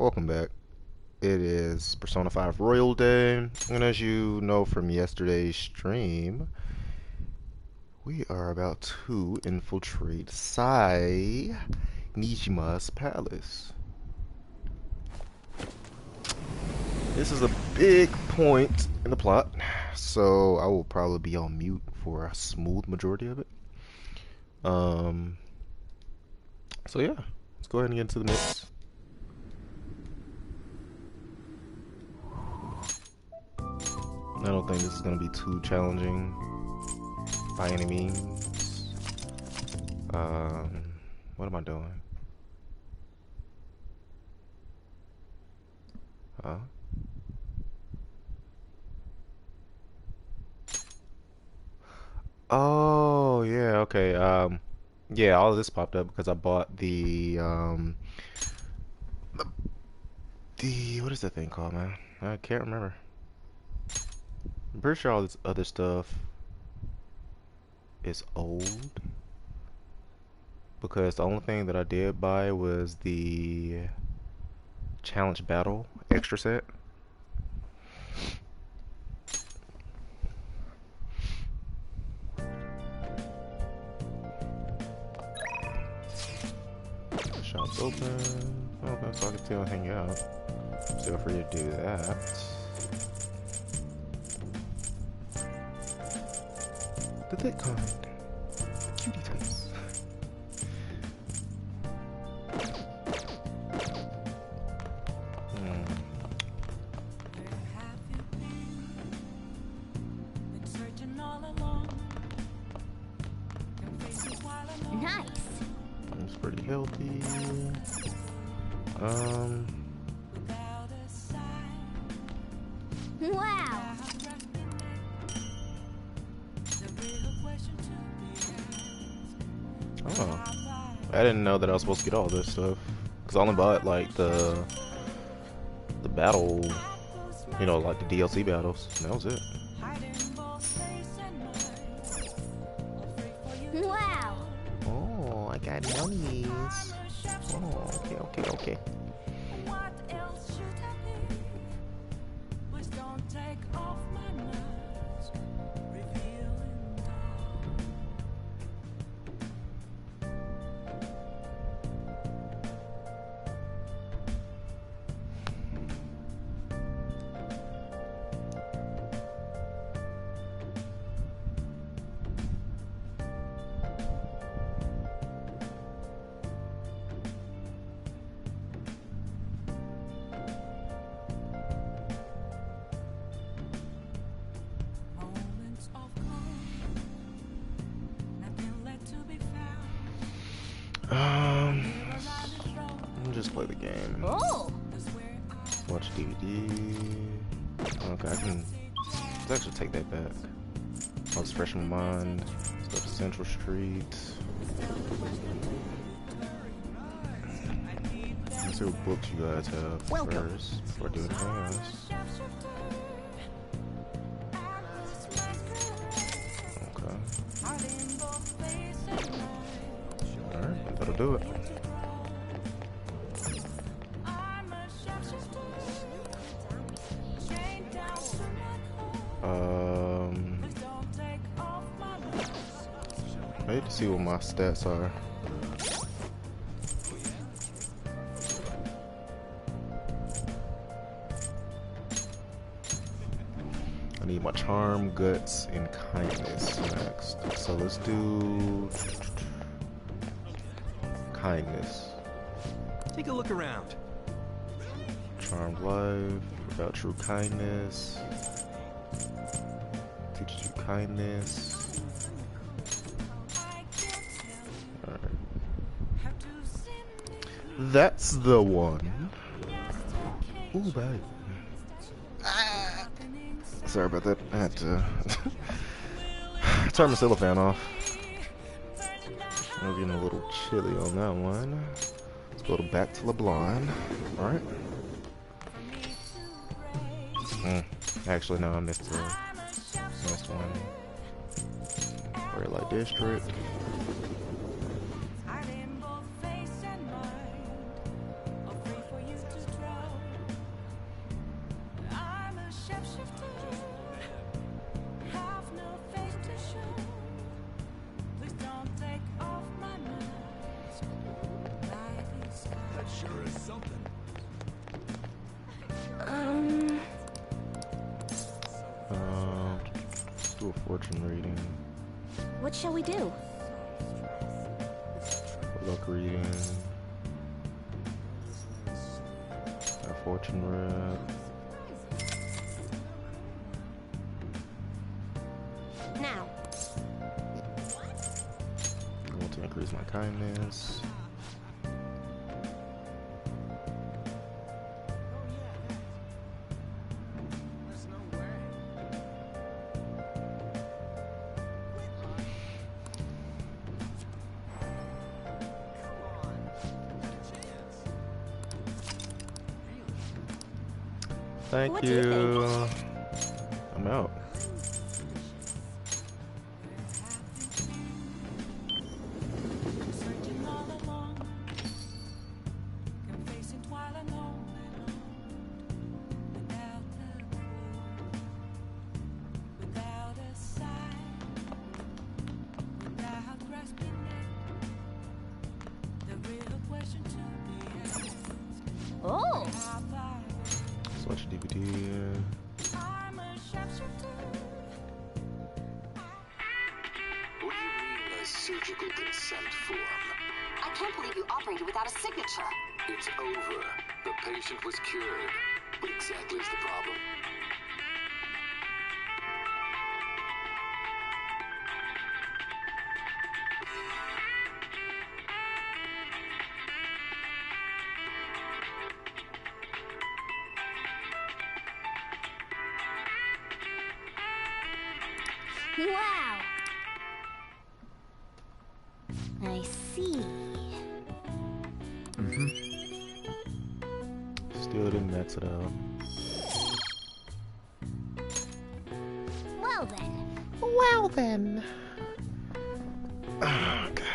Welcome back. It is Persona 5 Royal Day, and as you know from yesterday's stream, we are about to infiltrate Sai Nijima's palace. This is a big point in the plot, so I will probably be on mute for a smooth majority of it. Um, so yeah, let's go ahead and get into the mix. I don't think this is going to be too challenging by any means. What am I doing? Huh? Oh, yeah, okay. Yeah, all of this popped up because I bought the what is that thing called, man? I can't remember. I'm pretty sure all this other stuff is old because the only thing that I did buy was the challenge battle extra set. Shop's open. Okay, so I can still hang out. Feel free to do that. The thick kind. Cutie types. Nice. It's pretty healthy. Wow. Oh, I didn't know that I was supposed to get all this stuff because I only bought like the battle, you know, like the DLC battles. And that was it. Wow. Oh, I got monies. Oh, okay. Just play the game. Oh. Watch DVD. Okay, let's actually take that back. I'll just fresh my mind. Let's go to Central Street. Let's see what books you guys have first before I do anything else. Okay. Alright, that'll do it. I need to see what my stats are. I need my charm, guts, and kindness next. So let's do kindness. Take a look around. Charmed life, without true kindness. Teaches you kindness. That's the one. Ooh, babe. Ah. Sorry about that. I had to turn my cellophane off. I'm getting a little chilly on that one. Let's go back to LeBlanc. Alright. Actually, no, I missed the next one. Red Light District. Fortune reading. What shall we do? Luck reading. A fortune read. Now. I want to increase my kindness. Thank What do you you. I'm out. Oh! Let's watch a DVD. What do you mean a surgical consent form? I can't believe you operated without a signature. It's over. The patient was cured. What exactly is the problem? Wow! I see. Still didn't max it out. Well then. Well then. Oh, God.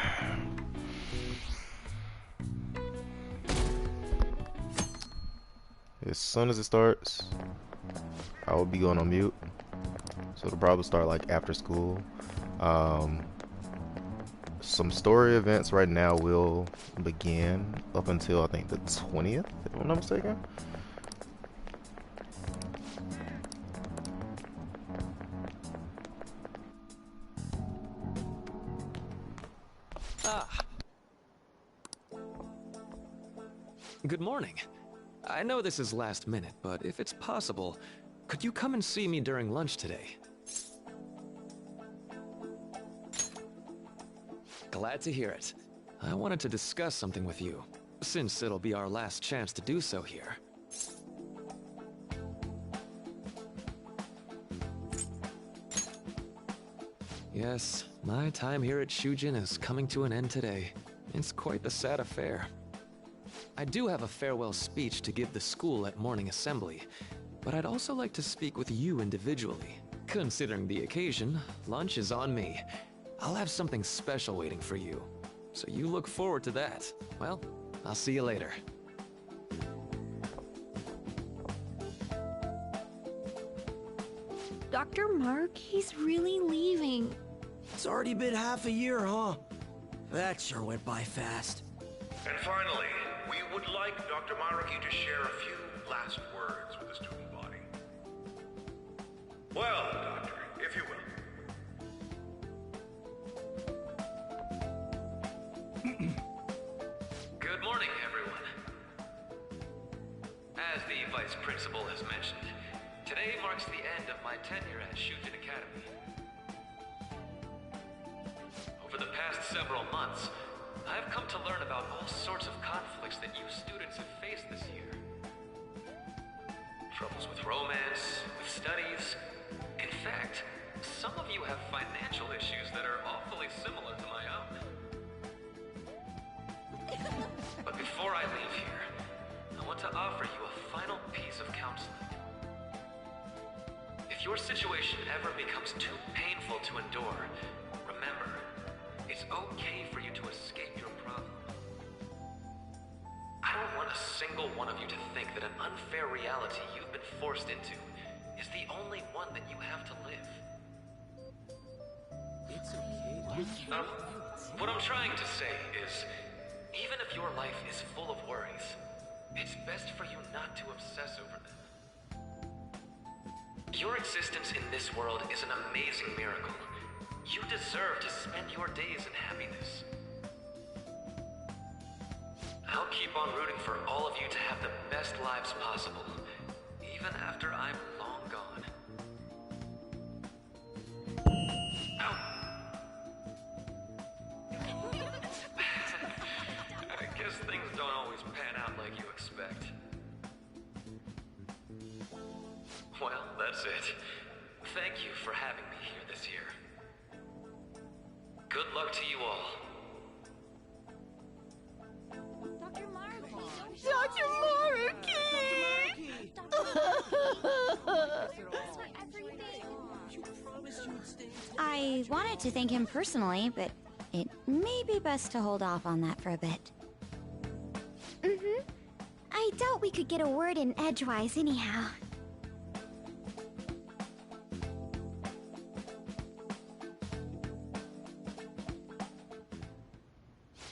As soon as it starts, I will be going on mute. So it'll probably start like after school. Some story events right now will begin up until I think the 20th, if I'm not mistaken. Good morning. I know this is last minute, but if it's possible, could you come and see me during lunch today? Glad to hear it. I wanted to discuss something with you, since it'll be our last chance to do so here. Yes, my time here at Shujin is coming to an end today. It's quite the sad affair. I do have a farewell speech to give the school at morning assembly, but I'd also like to speak with you individually. Considering the occasion, lunch is on me. I'll have something special waiting for you, so you look forward to that. Well, I'll see you later. Dr. Mark, he's really leaving. It's already been half a year, huh? That sure went by fast. And finally, we would like Dr. Maraki to share a few last words with the student body. Well, Doctor, if you will. Good morning, everyone. As the Vice Principal has mentioned, today marks the end of my tenure at Shujin Academy. Over the past several months, I've come to learn about all sorts of conflicts that you students have faced this year. Troubles with romance, with studies. In fact, some of you have financial issues that are awfully similar to my own. But before I leave here, I want to offer you a final piece of counseling. If your situation ever becomes too painful to endure, remember, it's okay for you to escape your problem. I don't want a single one of you to think that an unfair reality you've been forced into is the only one that you have to live. It's okay. What I'm trying to say is, even if your life is full of worries, it's best for you not to obsess over them. Your existence in this world is an amazing miracle. You deserve to spend your days in happiness. I'll keep on rooting for all of you to have the best lives possible, even after I'm long gone. Ow. I guess things don't always pan out like you expect. Well, that's it. Thank you for having me here this year. Good luck to you all. Dr. Markey! Dr. Maruki! I wanted to thank him personally, but it may be best to hold off on that for a bit. I doubt we could get a word in edgewise anyhow.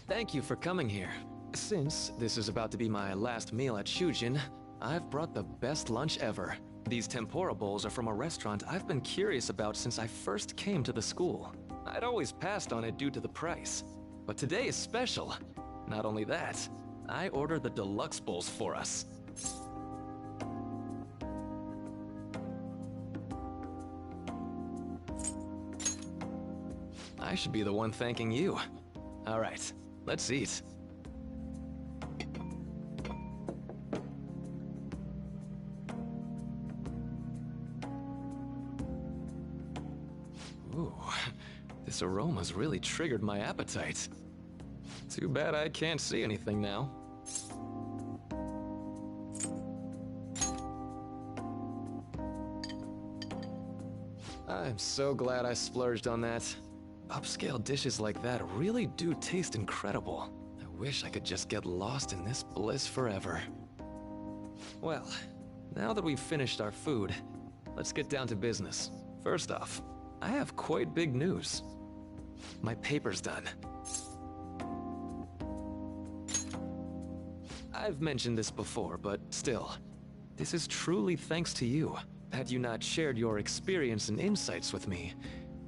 Thank you for coming here. Since this is about to be my last meal at Shujin, I've brought the best lunch ever. These tempura bowls are from a restaurant I've been curious about since I first came to the school. I'd always passed on it due to the price, but today is special. Not only that, I ordered the deluxe bowls for us. I should be the one thanking you. All right, let's eat. Ooh, this aroma's really triggered my appetite. Too bad I can't see anything now. I'm so glad I splurged on that. Upscale dishes like that really do taste incredible. I wish I could just get lost in this bliss forever. Well, now that we've finished our food, let's get down to business. First off, I have quite big news. My paper's done. I've mentioned this before, but still, this is truly thanks to you. Had you not shared your experience and insights with me,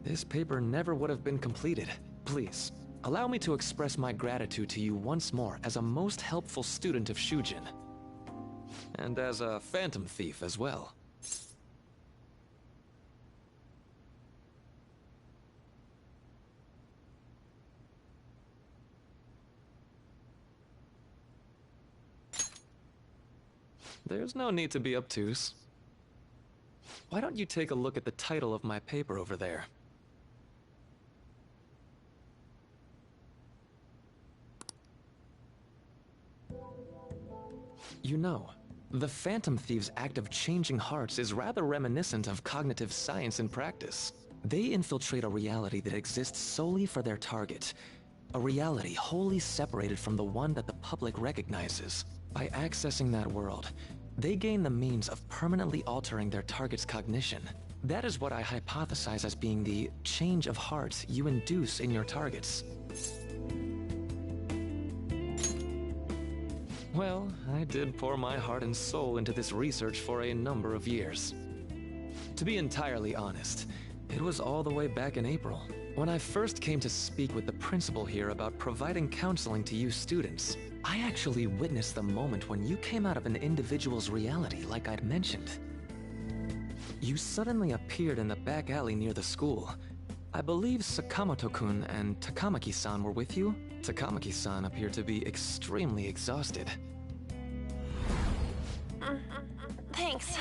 this paper never would have been completed. Please, allow me to express my gratitude to you once more as a most helpful student of Shujin. And as a phantom thief as well. There's no need to be obtuse. Why don't you take a look at the title of my paper over there? You know, the Phantom Thieves' act of changing hearts is rather reminiscent of cognitive science in practice. They infiltrate a reality that exists solely for their target. A reality wholly separated from the one that the public recognizes. By accessing that world, they gain the means of permanently altering their target's cognition. That is what I hypothesize as being the change of heart you induce in your targets. Well, I did pour my heart and soul into this research for a number of years. To be entirely honest, it was all the way back in April, when I first came to speak with the principal here about providing counseling to you students. I actually witnessed the moment when you came out of an individual's reality like I'd mentioned. You suddenly appeared in the back alley near the school. I believe Sakamoto-kun and Takamaki-san were with you. Takamaki-san appeared to be extremely exhausted. Thanks.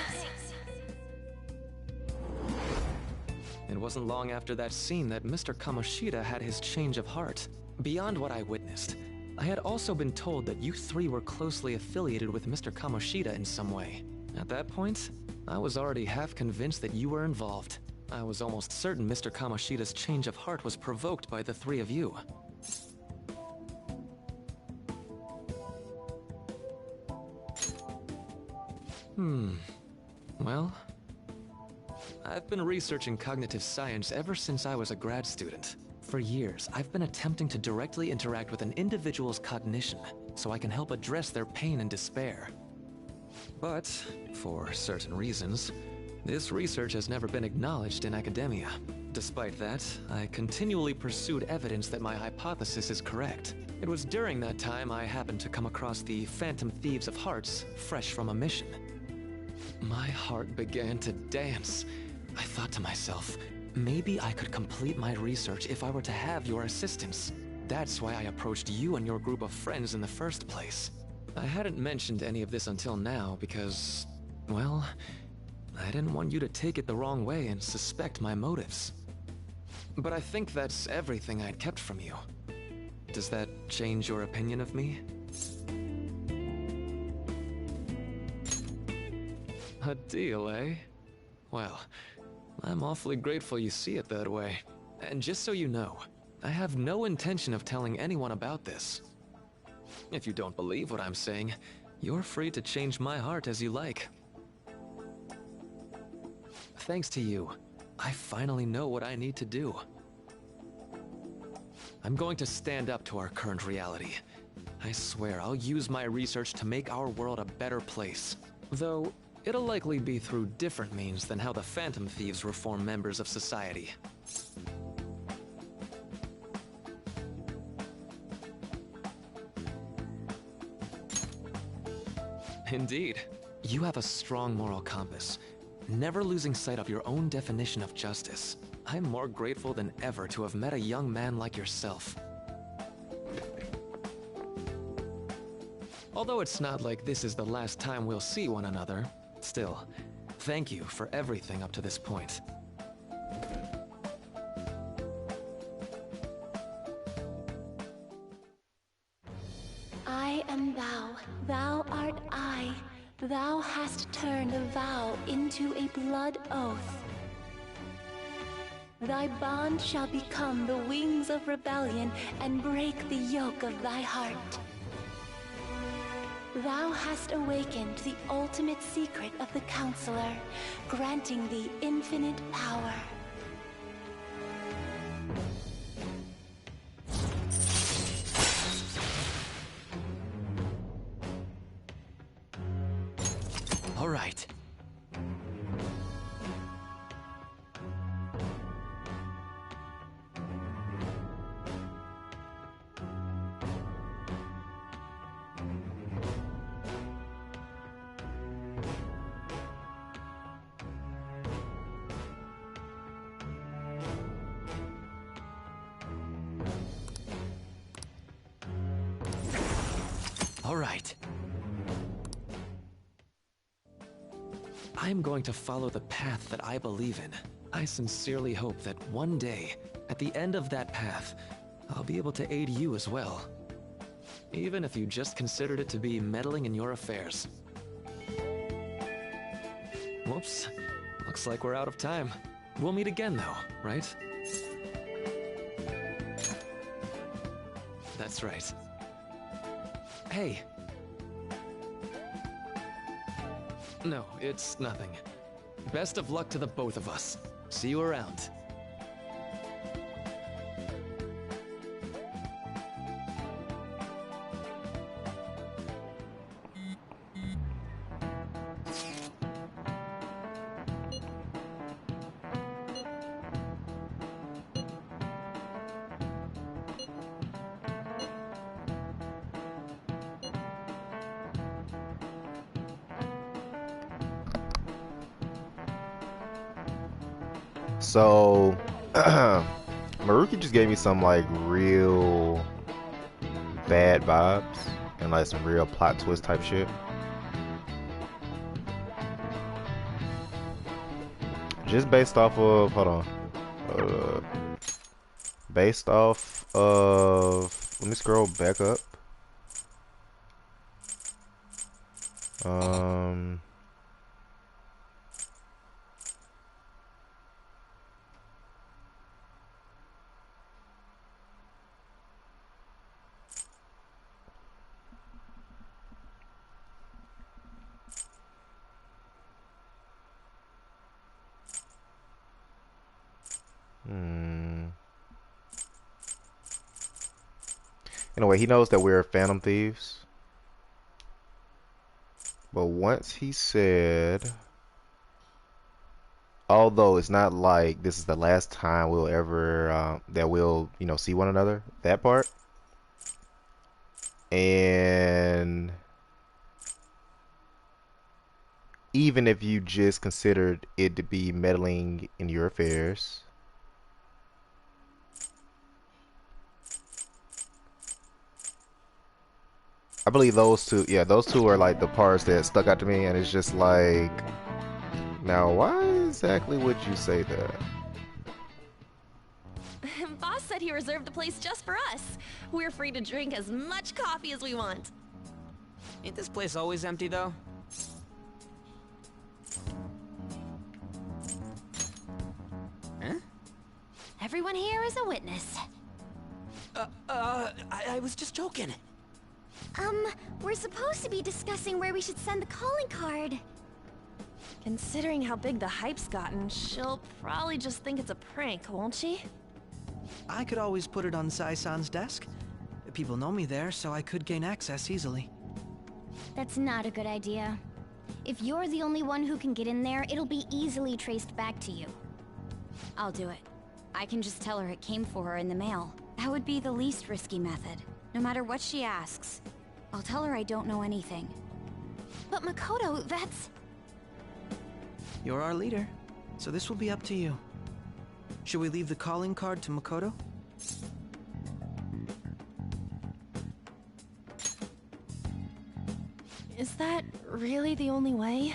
It wasn't long after that scene that Mr. Kamoshida had his change of heart. Beyond what I witnessed, I had also been told that you three were closely affiliated with Mr. Kamoshida in some way. At that point, I was already half convinced that you were involved. I was almost certain Mr. Kamoshida's change of heart was provoked by the three of you. Well, I've been researching cognitive science ever since I was a grad student. For years, I've been attempting to directly interact with an individual's cognition so I can help address their pain and despair. But, for certain reasons, This research has never been acknowledged in academia. Despite that, I continually pursued evidence that my hypothesis is correct. It was during that time I happened to come across the Phantom Thieves of Hearts, fresh from a mission. My heart began to dance. I thought to myself, maybe I could complete my research if I were to have your assistance. That's why I approached you and your group of friends in the first place. I hadn't mentioned any of this until now because, well, I didn't want you to take it the wrong way and suspect my motives. But I think that's everything I'd kept from you. Does that change your opinion of me? A deal, eh? Well, I'm awfully grateful you see it that way. And just so you know, I have no intention of telling anyone about this. If you don't believe what I'm saying, you're free to change my heart as you like. Thanks to you, I finally know what I need to do. I'm going to stand up to our current reality. I swear I'll use my research to make our world a better place. Though, it'll likely be through different means than how the Phantom Thieves reform members of society. Indeed. You have a strong moral compass, never losing sight of your own definition of justice. I'm more grateful than ever to have met a young man like yourself. Although it's not like this is the last time we'll see one another, still, thank you for everything up to this point. I am thou, thou art I. Thou hast turned a vow into a blood oath. Thy bond shall become the wings of rebellion and break the yoke of thy heart. Thou hast awakened the ultimate secret of the Counselor, granting thee infinite power. All right. All right. I'm going to follow the path that I believe in. I sincerely hope that one day, at the end of that path, I'll be able to aid you as well. Even if you just considered it to be meddling in your affairs. Whoops. Looks like we're out of time. We'll meet again though, right? That's right. Hey. No, it's nothing. Best of luck to the both of us. See you around. So, Maruki just gave me some like real bad vibes and like some real plot twist type shit. Just based off of, hold on, based off of, let me scroll back up. Anyway, he knows that we're Phantom Thieves. But once he said although it's not like this is the last time we'll ever that we'll, you know, see one another. That part. And even if you just considered it to be meddling in your affairs, I believe those two, yeah, those two are like the parts that stuck out to me, and it's just like, now why exactly would you say that? Boss said he reserved the place just for us. We're free to drink as much coffee as we want. Ain't this place always empty, though? Huh? Everyone here is a witness. I was just joking. We're supposed to be discussing where we should send the calling card. Considering how big the hype's gotten, she'll probably just think it's a prank, won't she? I could always put it on Sai-san's desk. People know me there, so I could gain access easily. That's not a good idea. If you're the only one who can get in there, it'll be easily traced back to you. I'll do it. I can just tell her it came for her in the mail. That would be the least risky method. No matter what she asks, I'll tell her I don't know anything. But Makoto, that's... You're our leader, so this will be up to you. Should we leave the calling card to Makoto? Is that really the only way?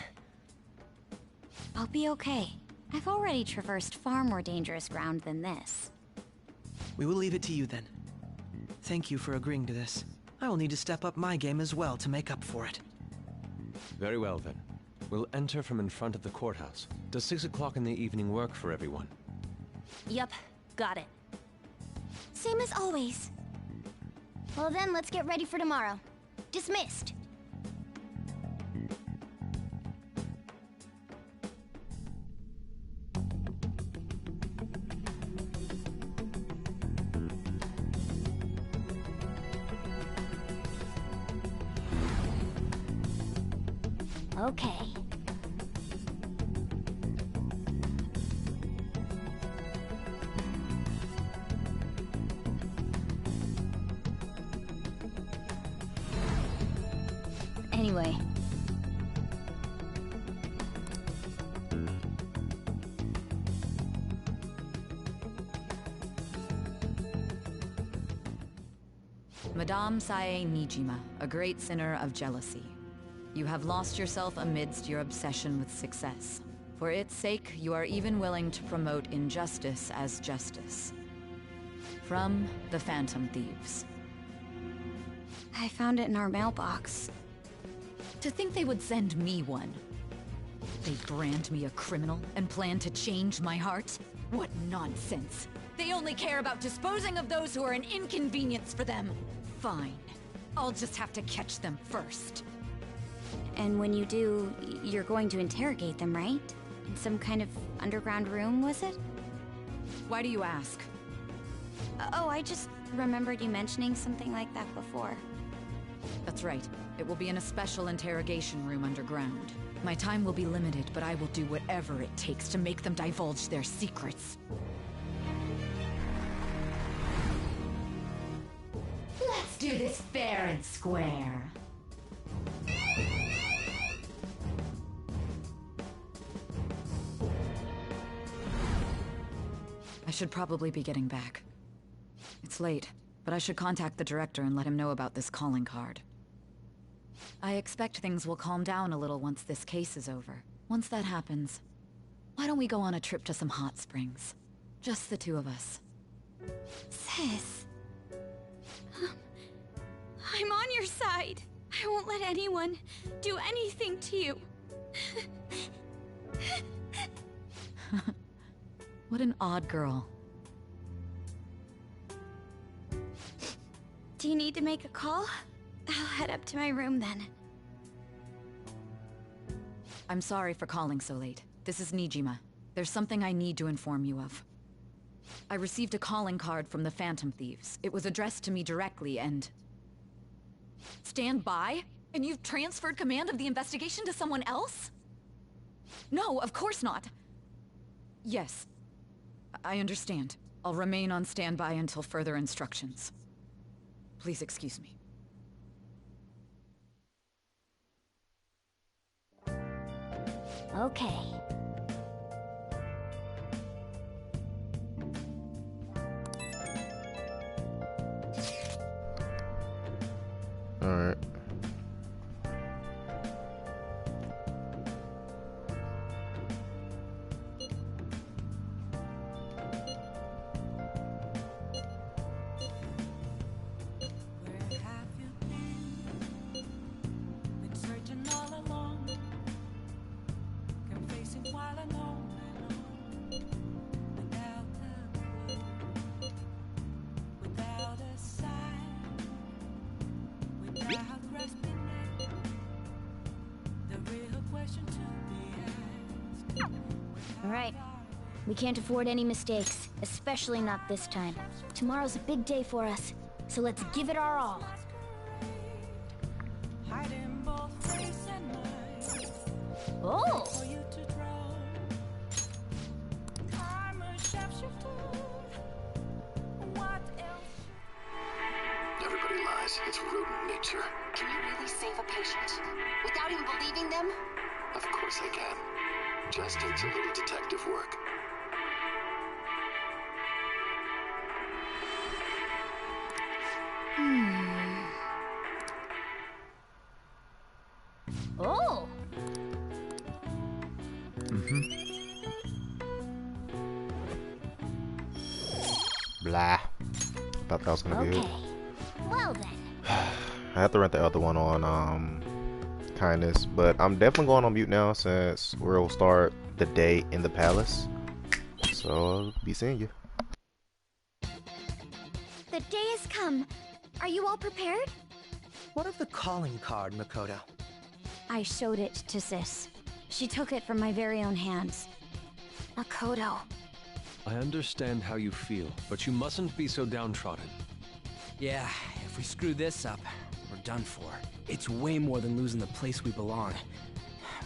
I'll be okay. I've already traversed far more dangerous ground than this. We will leave it to you then. Thank you for agreeing to this. I will need to step up my game as well to make up for it. Very well then. We'll enter from in front of the courthouse. Does 6 o'clock in the evening work for everyone? Yep, got it. Same as always. Well then, let's get ready for tomorrow. Dismissed. Okay. Anyway. Madame Sae Nijima, a great sinner of jealousy. You have lost yourself amidst your obsession with success. For its sake, you are even willing to promote injustice as justice. From the Phantom Thieves. I found it in our mailbox. To think they would send me one. They brand me a criminal and plan to change my heart? What nonsense! They only care about disposing of those who are an inconvenience for them. Fine. I'll just have to catch them first. And when you do, you're going to interrogate them, right? In some kind of underground room, was it? Why do you ask? Oh, I just remembered you mentioning something like that before. That's right. It will be in a special interrogation room underground. My time will be limited, but I will do whatever it takes to make them divulge their secrets. Let's do this fair and square. I should probably be getting back. It's late, but I should contact the director and let him know about this calling card. I expect things will calm down a little once this case is over. Once that happens, why don't we go on a trip to some hot springs? Just the two of us. Sis. I'm on your side. I won't let anyone do anything to you. What an odd girl. Do you need to make a call? I'll head up to my room then. I'm sorry for calling so late. This is Nijima. There's something I need to inform you of. I received a calling card from the Phantom Thieves. It was addressed to me directly and... Stand by? And you've transferred command of the investigation to someone else? No, of course not. Yes. I understand. I'll remain on standby until further instructions. Please excuse me. Okay. Alright. Alright. We can't afford any mistakes, especially not this time. Tomorrow's a big day for us, so let's give it our all. Oh! Everybody lies. It's rodent nature. Can you really save a patient? Without even believing them? Of course I can. Just takes a little detective work. Oh! Blah. Thought that was gonna be it. Okay. Well then. I have to rent the other one on kindness, but I'm definitely going on mute now since we'll start the day in the palace. So I'll be seeing you. The day has come. Are you all prepared? What of the calling card, Makoto? I showed it to Sis. She took it from my very own hands. Makoto. I understand how you feel, but you mustn't be so downtrodden. Yeah, if we screw this up, we're done for. It's way more than losing the place we belong.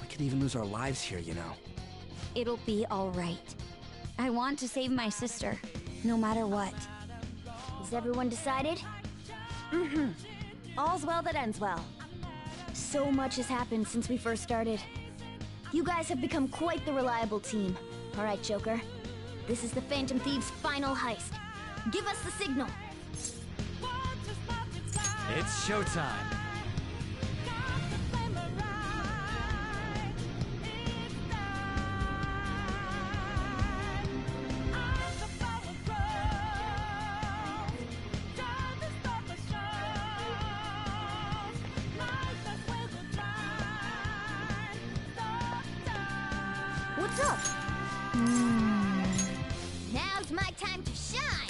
We could even lose our lives here, you know. It'll be alright. I want to save my sister, no matter what. Is everyone decided? Mm-hmm. All's well that ends well. So much has happened since we first started. You guys have become quite the reliable team. Alright, Joker. This is the Phantom Thieves' final heist. Give us the signal. It's showtime. What's up? Now's my time to shine.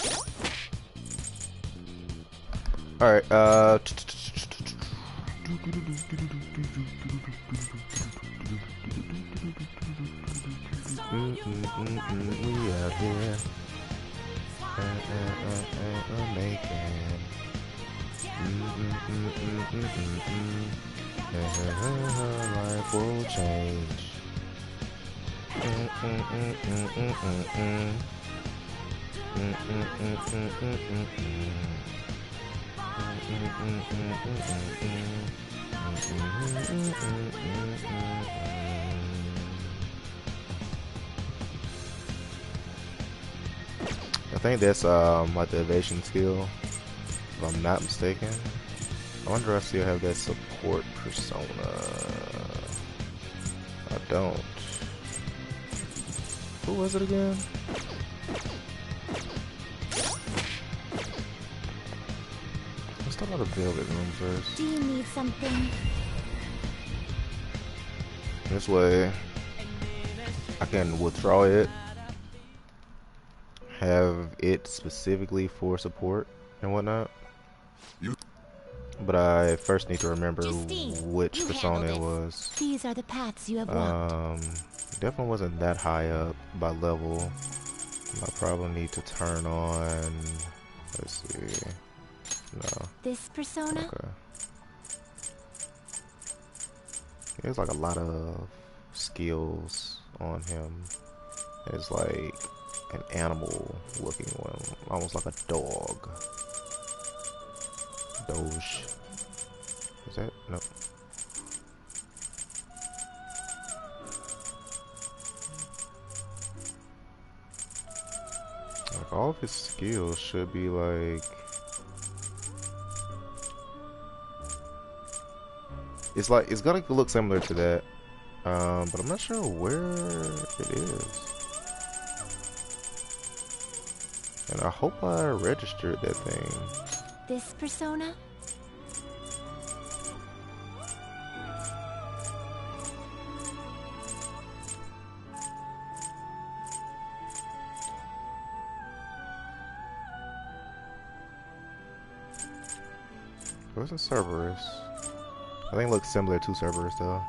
Alright, we out here. Making. Life will change. I think that's like the evasion skill, if I'm not mistaken. I wonder if I still have that support persona. I don't. Who was it again? Let's talk about the Velvet Room first. Do you need something? This way I can withdraw it, have it specifically for support and whatnot. But I first need to remember which persona it was. These are the paths you have walked. Definitely wasn't that high up by level. I probably need to turn on. Let's see. No. This persona? Okay. There's like a lot of skills on him. It's like an animal looking one, almost like a dog. Doge. Is that? No. Like all of his skills should be like. It's like it's gonna look similar to that, but I'm not sure where it is. And I hope I registered that thing. This persona? It wasn't Cerberus. I think it looks similar to Cerberus though.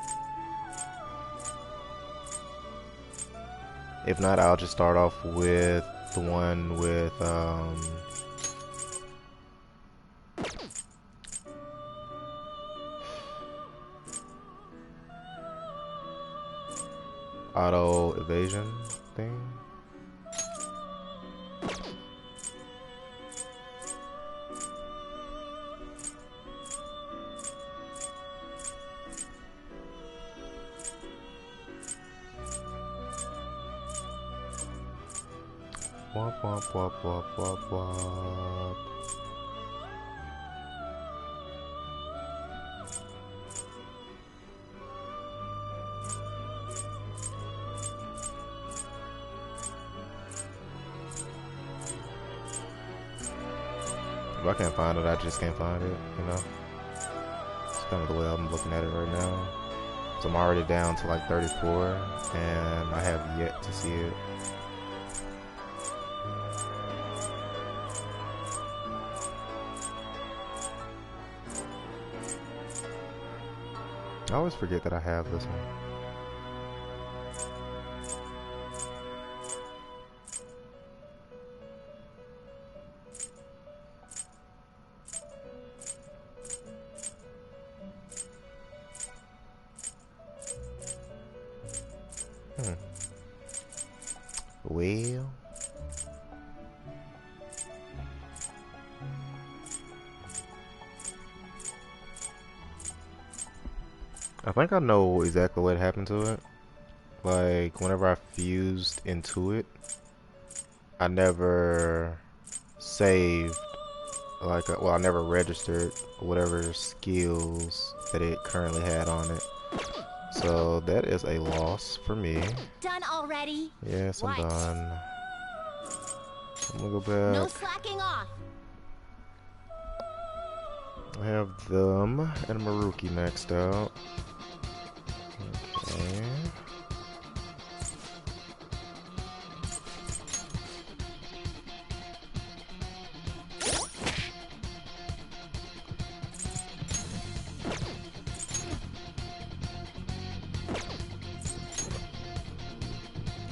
If not, I'll just start off with the one with auto evasion thing. Wop wop wop wop wop wop. If I can't find it, I just can't find it, you know? It's kind of the way I'm looking at it right now. So I'm already down to like 34, and I have yet to see it. I always forget that I have this one. Well, I think I know exactly what happened to it. Like, whenever I fused into it, I never saved, like, well, I never registered whatever skills that it currently had on it. So that is a loss for me. Done already? Yes, I'm What? done. I'm gonna go back. No slacking off. I have them and Maruki maxed out. Okay.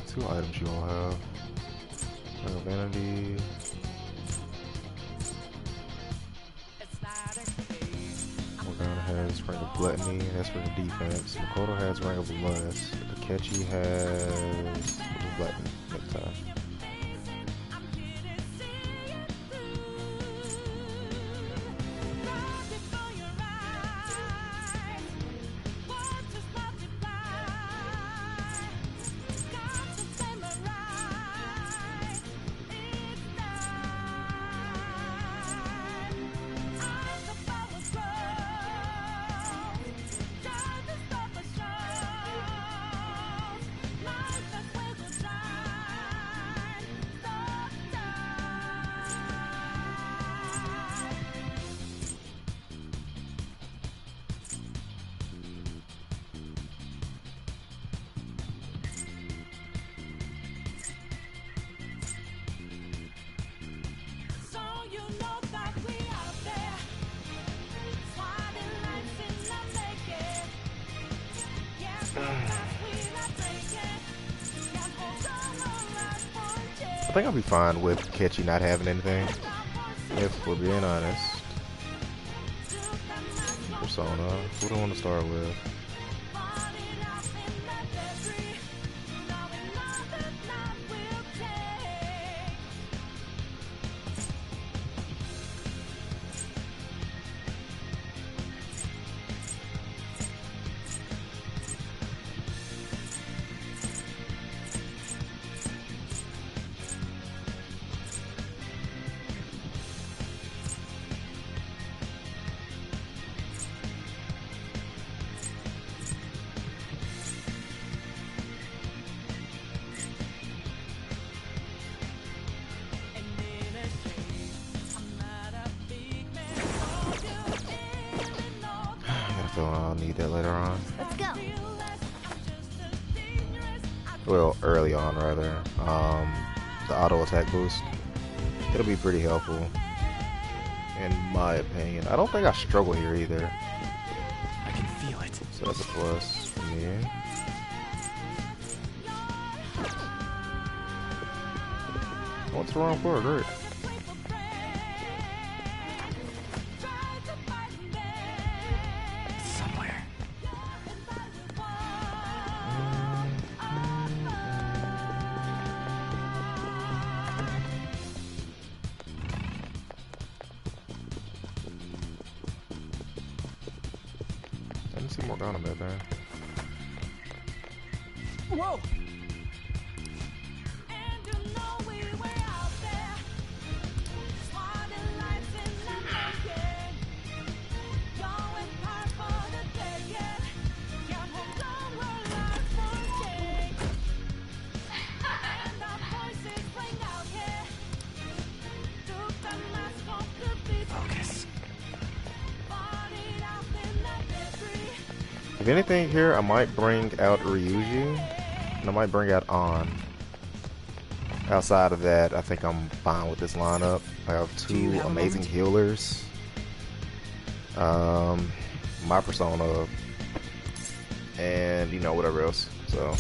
Two items you all have. Vanity. Morgana has rank of Gluttony, that's for the defense. Makoto has rank of Lust. Akechi has Gluttony next time. I think I'll be fine with Akechi not having anything, if we're being honest. Persona, who do I want to start with? Well, early on rather. The auto attack boost. It'll be pretty helpful, in my opinion. I don't think I struggle here either. I can feel it. So that's a plus for me. What's the wrong for? Great. Somewhere. I didn't see Morgana back there. Whoa! Focus. If anything here, I might bring out Ryuji, and I might bring out An. Outside of that, I think I'm fine with this lineup. I have two amazing healers. My persona, and you know, whatever else. So,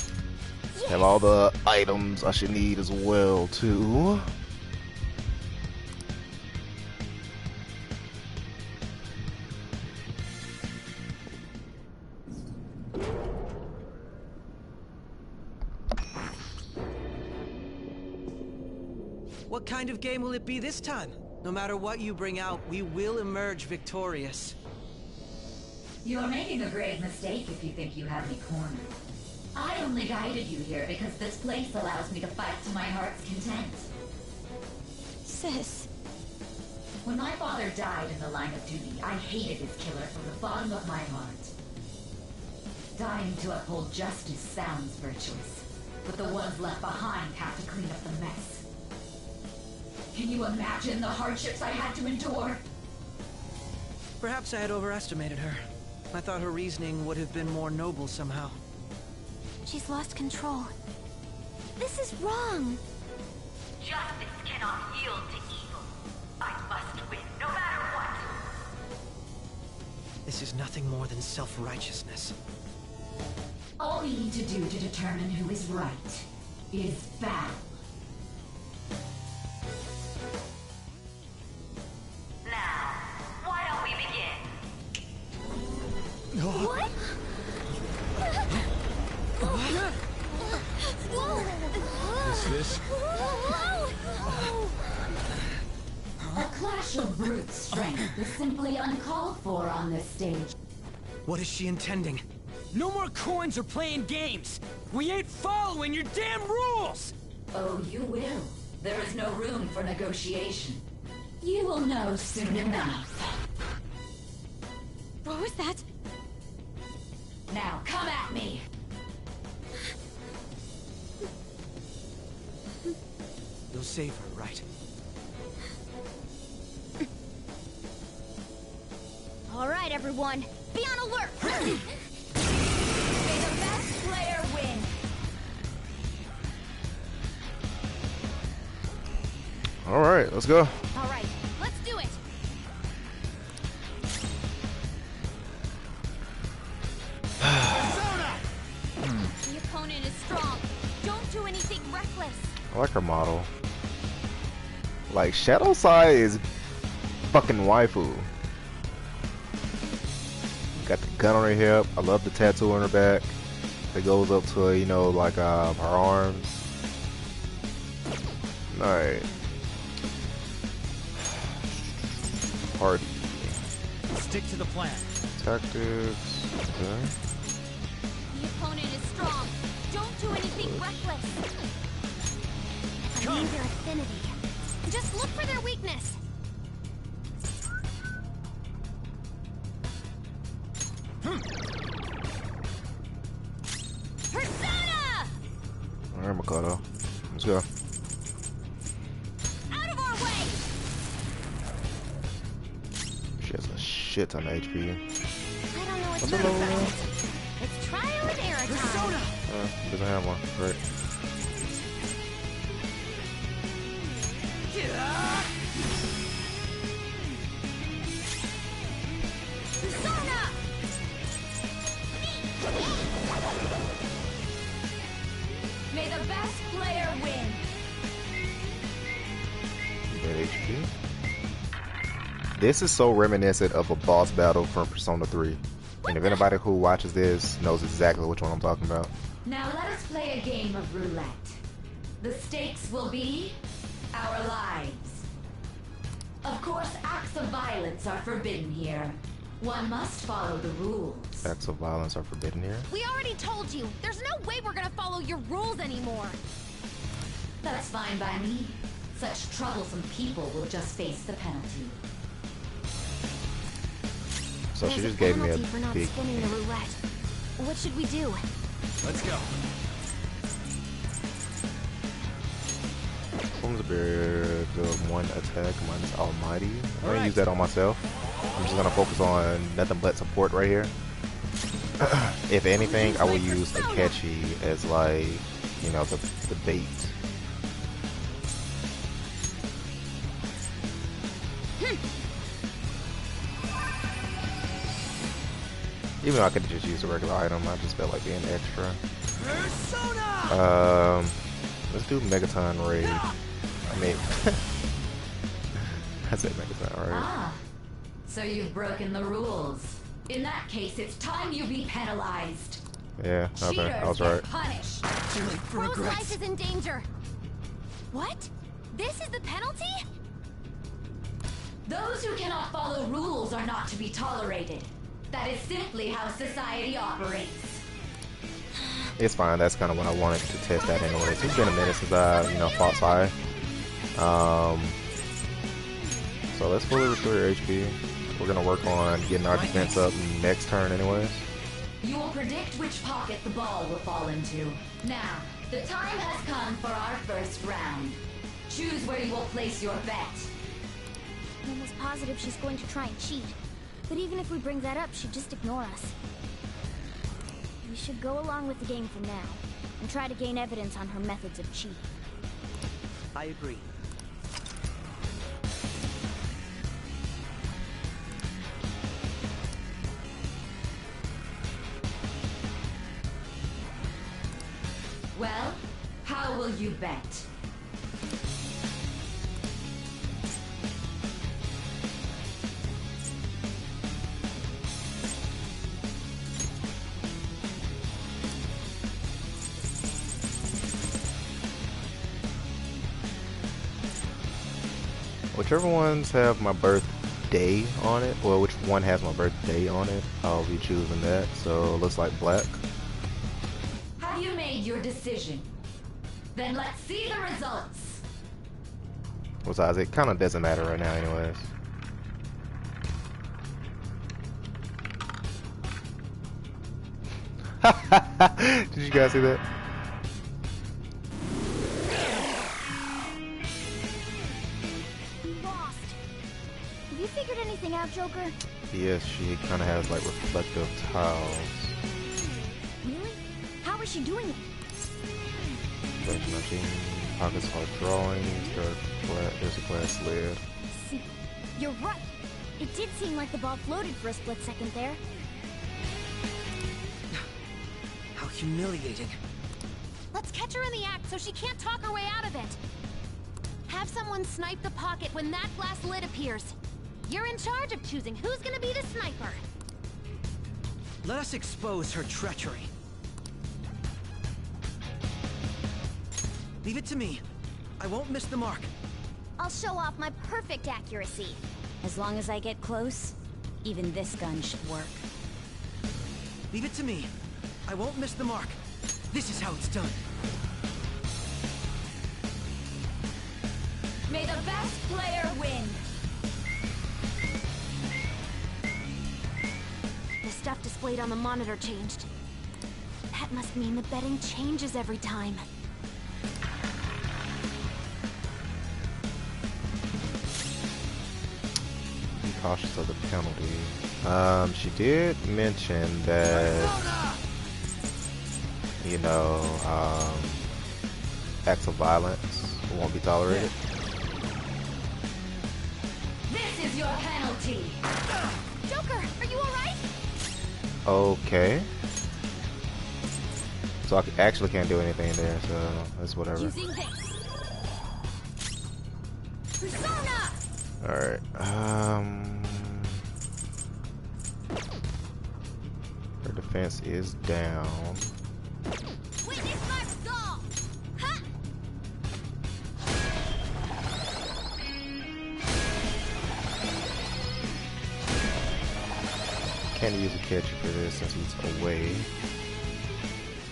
have all the items I should need as well, too. What kind of game will it be this time? No matter what you bring out, we will emerge victorious. You're making a grave mistake if you think you have me cornered. I only guided you here because this place allows me to fight to my heart's content. Sis. When my father died in the line of duty, I hated his killer from the bottom of my heart. Dying to uphold justice sounds virtuous, but the ones left behind have to clean up the mess. Can you imagine the hardships I had to endure? Perhaps I had overestimated her. I thought her reasoning would have been more noble somehow. She's lost control. This is wrong. Justice cannot yield to evil. I must win, no matter what. This is nothing more than self-righteousness. All we need to do to determine who is right is battle. Now, why don't we begin? What? Is this? A clash of brute strength is simply uncalled for on this stage. What is she intending? No more coins or playing games! We ain't following your damn rules! Oh, you will. There is no room for negotiation. You will know soon enough. What was that? Now come at me! You'll save her, right? All right, everyone, be on alert. May the best player win. All right, let's go. All right, let's do it. The opponent is strong. Don't do anything reckless. I like her model. Like, Shadow Sai is fucking waifu. Got the gun on her hip. I love the tattoo on her back that goes up to her, you know, like her arms. Alright. Party. Stick to the plan. Tactics. Okay. The opponent is strong. Don't do anything reckless. I need their affinity. Just look for their weakness. Persona! Alright, Makoto. Let's go. Out of our way! She has a shit ton of HP. I don't know what's What's her level now? It's trial and error time. Doesn't have one. Great. May the best player win. Dead HP. This is so reminiscent of a boss battle from Persona 3. And if anybody who watches this knows exactly which one I'm talking about. Now let us play a game of roulette. The stakes will be our lives. Of course, acts of violence are forbidden here. One must follow the rules. Acts of violence are forbidden here. We already told you. There's no way we're gonna follow your rules anymore. That's fine by me. Such troublesome people will just face the penalty. So she There's just gave me a penalty for not big spinning the roulette. What should we do? Let's go. Boom's a bit of one attack minus Almighty. I'm gonna use that on myself. I'm just gonna focus on nothing but support right here. If anything, I will use Akechi as like, you know, the bait. Even though I could just use a regular item, I just felt like being extra. Let's do Megaton Raid. I mean, I said Megaton Raid. Ah, so you've broken the rules. In that case, it's time you be penalized. Yeah, okay, I was right. Punished. Rose life is in danger. What? This is the penalty? Those who cannot follow rules are not to be tolerated. That is simply how society operates. It's fine. That's kind of what I wanted to test that anyways. It's been a minute since I, you know, fought Sai. So let's fully restore your HP. We're gonna work on getting our defense up next turn anyways. You will predict which pocket the ball will fall into. Now, the time has come for our first round. Choose where you will place your bet. I'm almost positive she's going to try and cheat. But even if we bring that up, she'd just ignore us. We should go along with the game for now, and try to gain evidence on her methods of cheating. I agree. Well, how will you bet? Whichever ones have my birthday on it, or which one has my birthday on it, I'll be choosing that. So it looks like black. Have you made your decision? Then let's see the results. Besides, it kind of doesn't matter right now anyways. Did you guys see that? Lost. Have you figured anything out, Joker? Yes, she kind of has like reflective tiles. Really? How is she doing it? There's nothing. Pockets are drawings. There's a glass lid. See, you're right. It did seem like the ball floated for a split second there. How humiliating. Let's catch her in the act so she can't talk her way out of it. Have someone snipe the pocket when that glass lid appears. You're in charge of choosing who's gonna be the sniper. Let us expose her treachery. Leave it to me. I won't miss the mark. I'll show off my perfect accuracy. As long as I get close, even this gun should work. Leave it to me. I won't miss the mark. This is how it's done. May the best player win. The stuff displayed on the monitor changed. That must mean the betting changes every time. Be cautious of the penalty. She did mention that you know, acts of violence won't be tolerated. This is your penalty. Joker, are you alright? Okay. So I actually can't do anything there, so that's whatever. Using this. Persona! Alright, her defense is down. Witness my resolve! Ha! Can't use a catcher for this since he's away.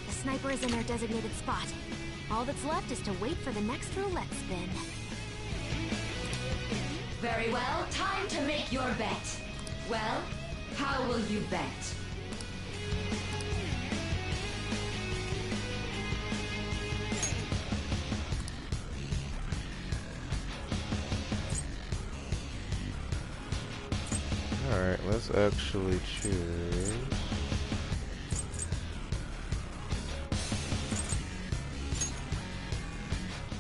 The sniper is in their designated spot. All that's left is to wait for the next roulette spin. Very well, time to make your bet. Well, how will you bet? Alright, let's actually choose.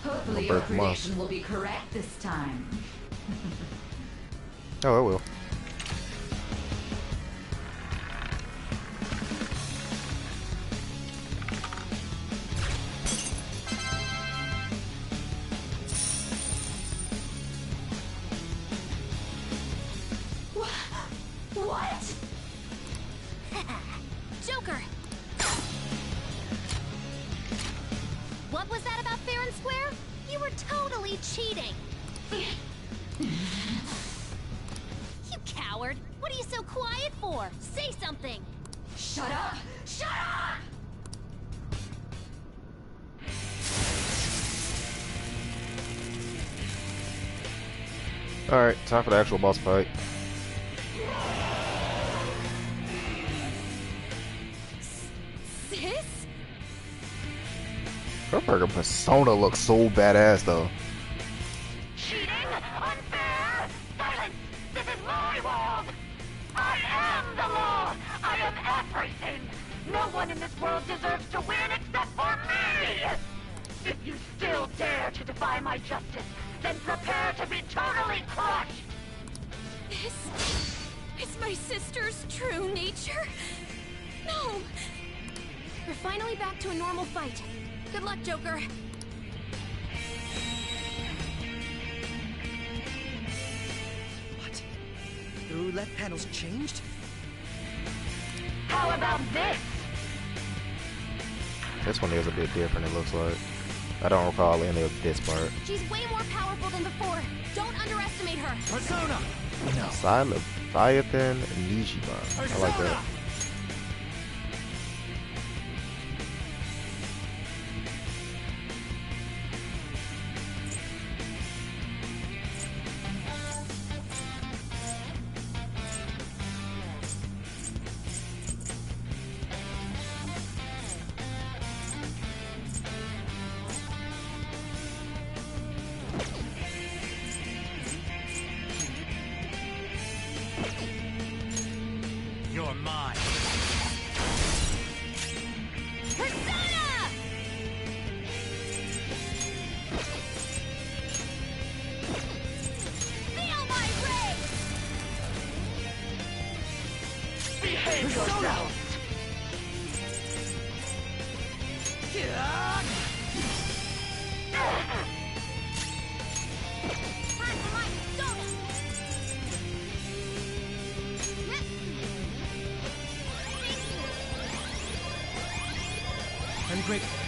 Hopefully your prediction will be correct this time. Oh, it will. What? Joker! What was that about fair and square? You were totally cheating! You coward! What are you so quiet for? Say something! Shut up! Shut up! Alright, time for the actual boss fight. Sis? Her fucking persona looks so badass though. Cheating? Unfair? Silence! This is my world! I am the law! I am everything! No one in this world deserves to win except for me! If you still dare to defy my justice, then prepare to be totally crushed! This is my sister's true nature? No! We're finally back to a normal fight. Good luck, Joker. What? The roulette panel's changed? How about this? This one is a bit different, it looks like. I don't recall any of this part. She's way more powerful than before. Don't underestimate her. Persona! No. Leviathan Nijima. I like that. You're mine. Persona! Feel my rage! Behave yourself! I'm grateful.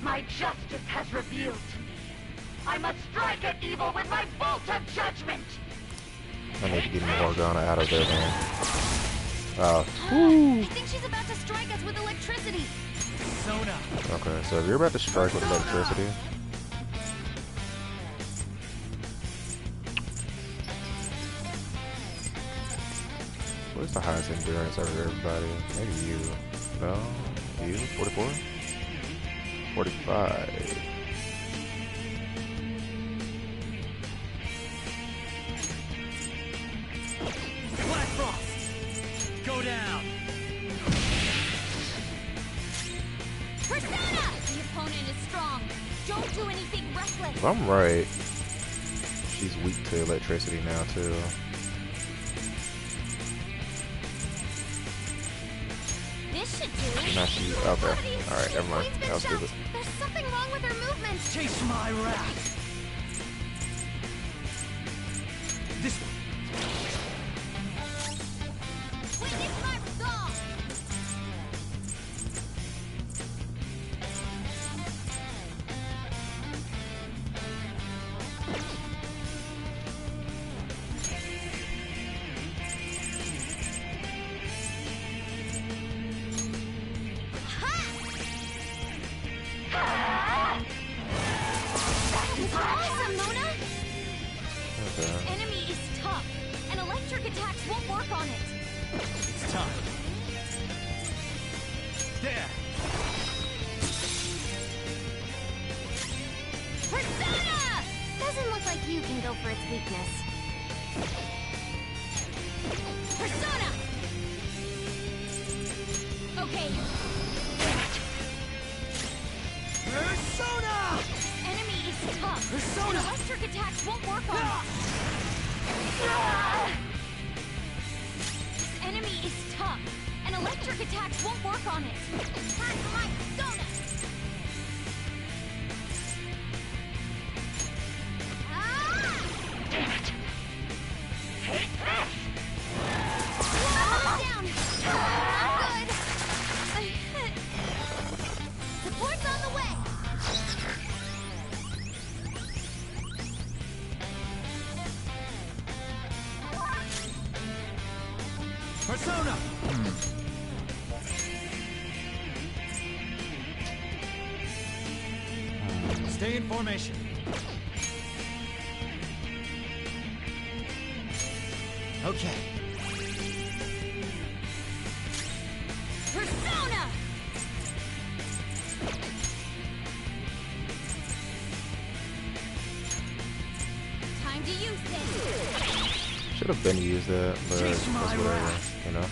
My justice has revealed to me. I must strike at evil with my bolt of judgment! I need to get Morgana out of there, man. I think she's about to strike us with electricity. Persona. Okay, so if you're about to strike with electricity, what's the highest endurance out of everybody? Maybe you. No? You? 44? 45. If I'm right, she's weak to electricity now too. This should do. Now she okay. Alright, never mind. That was stupid. There's something wrong with her movements. Chase my wrath. This one. Witness my resolve. Awesome, Mona! Okay. Enemy is tough, and electric attacks won't work on it. It's time. There. Persona! Doesn't look like you can go for its weakness. Persona! Okay. Persona! Enemy is tough. Persona! And electric attacks won't work on it. This enemy is tough, and electric attacks won't work on it. Time for my persona! Damn it! Take this! Whoa, down! Not good! Support's on the way! Persona! Stay in formation. Okay. Persona! Time to use this! Should have been used that, but that's whatever, you know.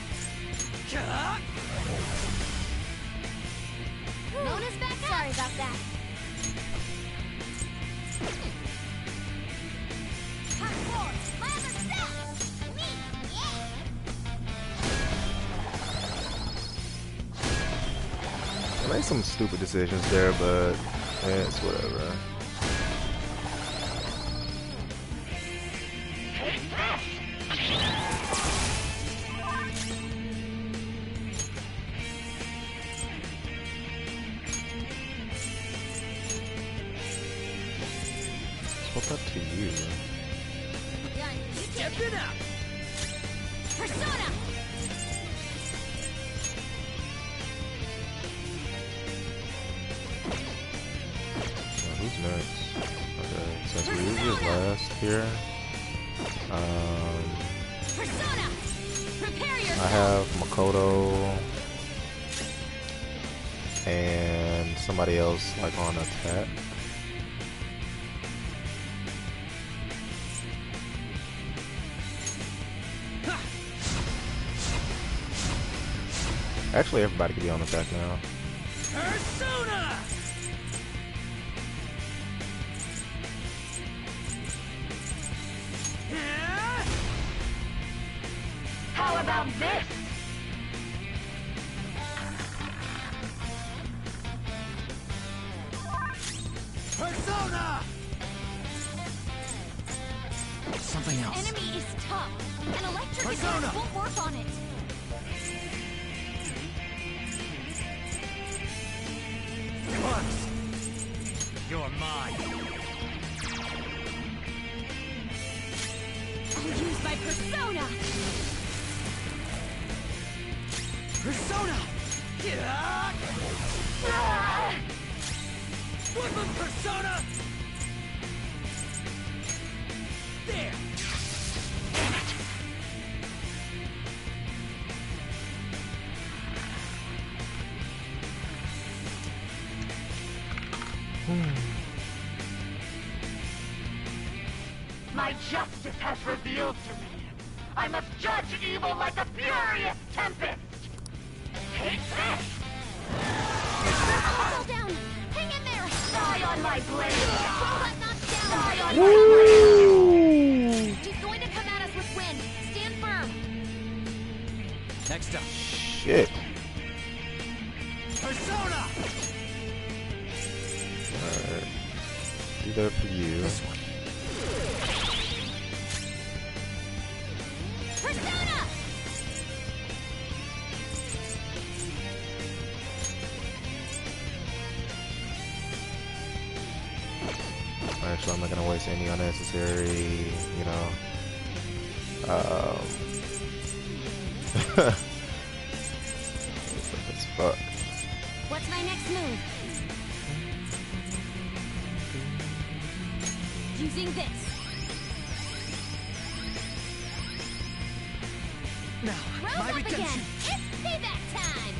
Mona's back up! Sorry about that. Hot four! My other step! Me! Yeah! I made some stupid decisions there, but it's whatever. What's up to you? Done. You Step take it up! Persona! Who's next? Okay, since we was last here, Persona! Prepare yourself! I have Makoto and somebody else like on attack. Actually, everybody can be on attack now. Persona! How about this? Persona! Something else. Enemy is tough, and electric Persona! attacks won't work on it. Bugs! You're mine. I'll use my persona! Persona! Woodland Persona! There! My justice has revealed to me. I must judge evil like a furious tempest. Take this! Fall down! Hang in there! Die on my blade! Will that not She's going to come at us with wind. Stand firm. Next up. Shit. Persona! Alright. Do that for you. Persona! Actually, I'm not gonna waste any unnecessary, you know. That's fuck. What's my next move? Using this. Now, Rose my up redemption. again. It's payback time.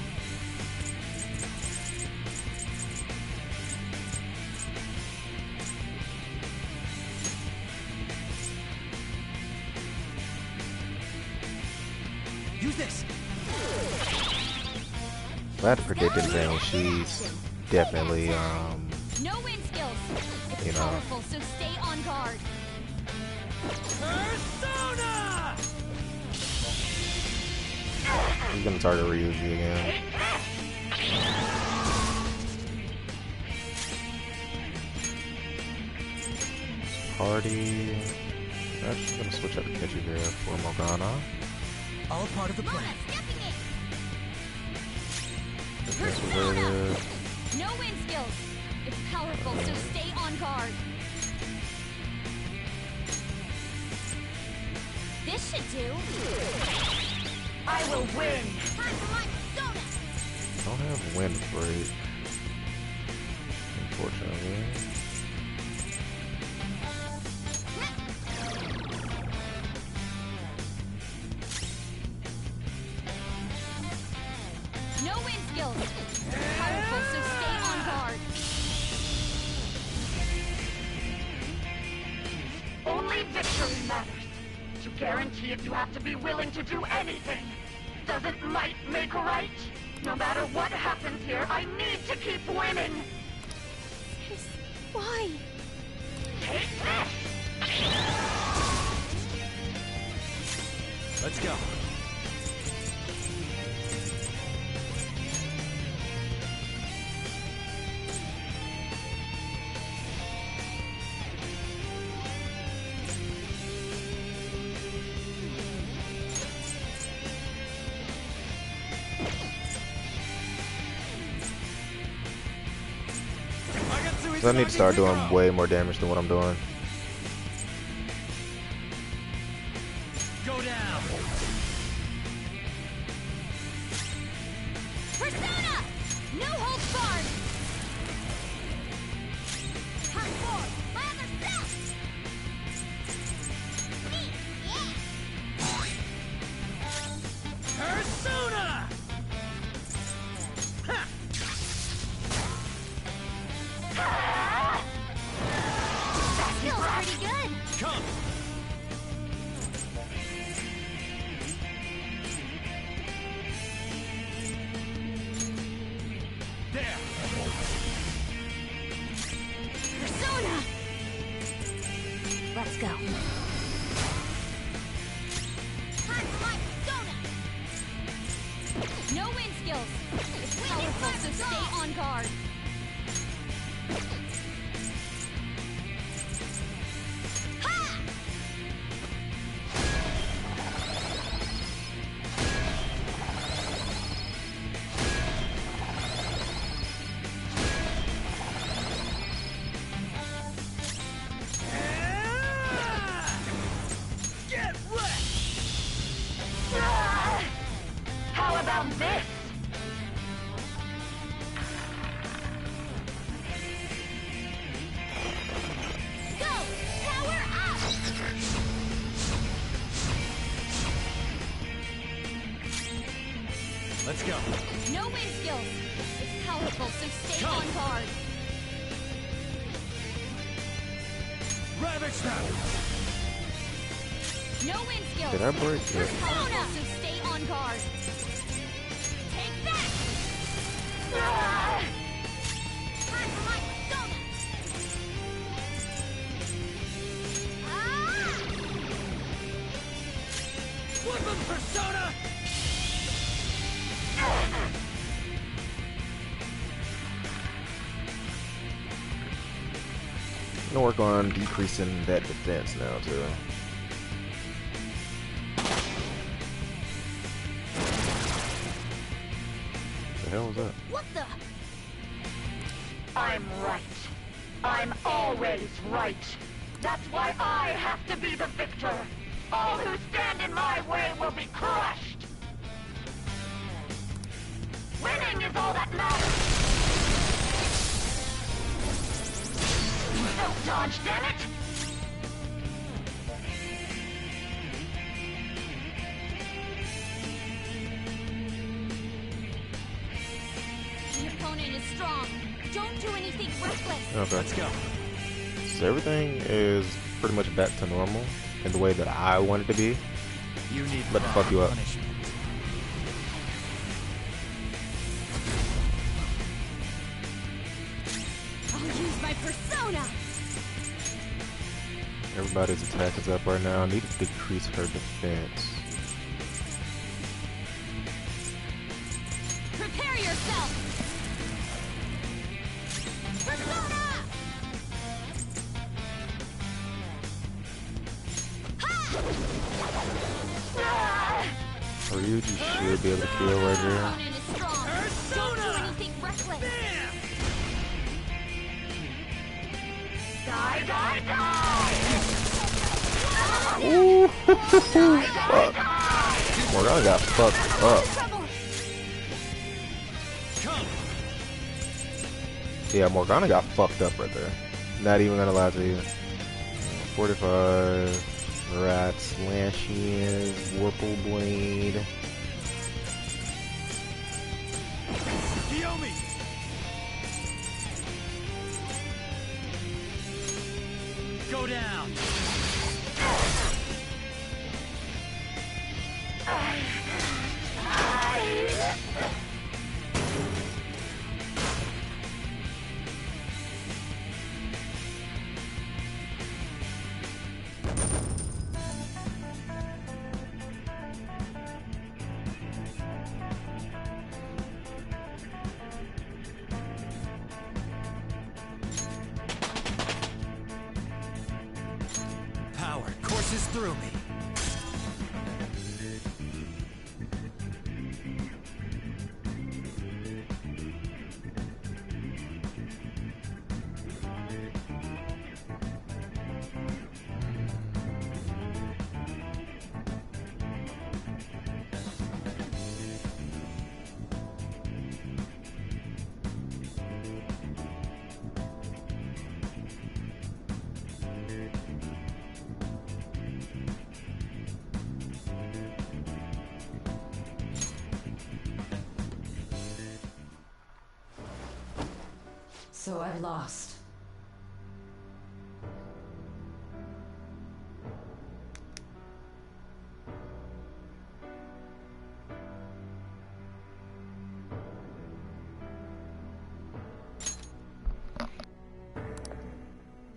Use this. If I had to predict anything, she's definitely, No wind skills. It's you know. powerful, so stay on guard. Persona! He's gonna target Ryuji again. Party. Actually, gonna switch out to Catchy here for Morgana. All part of the plan. That's reverted. No wind skills. It's powerful, so stay on guard. This should do. I will win. Time for my persona. Don't have wind break. Unfortunately. No wind skills. It's powerful, so stay on guard. Only victory matters. To guarantee it, you have to be willing to do anything. Doesn't might make right? No matter what happens here, I need to keep winning. Why? Take this! Let's go. So I need to start doing way more damage than what I'm doing. Go down. Persona! No holds barred! Time for my other self! Me, yeah! Persona! Ha! That feels pretty good! Come! There! Persona! Let's go. Time for my persona! No wind skills. It's powerful, so stay on guard. Ha! Get wrecked! How about this? Go! Power up! Let's go. No wind skills. It's powerful, so stay Come. on guard. Ravage them! No wind skills. Did I break It's it? powerful, so stay on guard. Take that! Time for my persona! Persona! I'm gonna work on decreasing that defense now too. The hell was that? What the? I'm right. I'm always right. That's why I have to be the victor. All who stand in my way will be crushed. Winning is all that matters. Don't dodge, damn it! The opponent is strong. Don't do anything reckless. Okay. Let's go. So everything is pretty much back to normal in the way that I want it to be. You need Let the fuck you up. punishment. I'll use my persona. Everybody's attack is up right now. I need to decrease her defense. Prepare yourself. Persona! Ryuji should be able to kill right here. Opponent is strong. Don't do anything reckless. Die, die, die! Ooh, fuck. Morgana got fucked up. Yeah, Morgana got fucked up right there. Not even gonna lie to you. 45. Rats, Lashes, Warple Blade. Kiyomi! Go down! Power courses through me. So I've lost.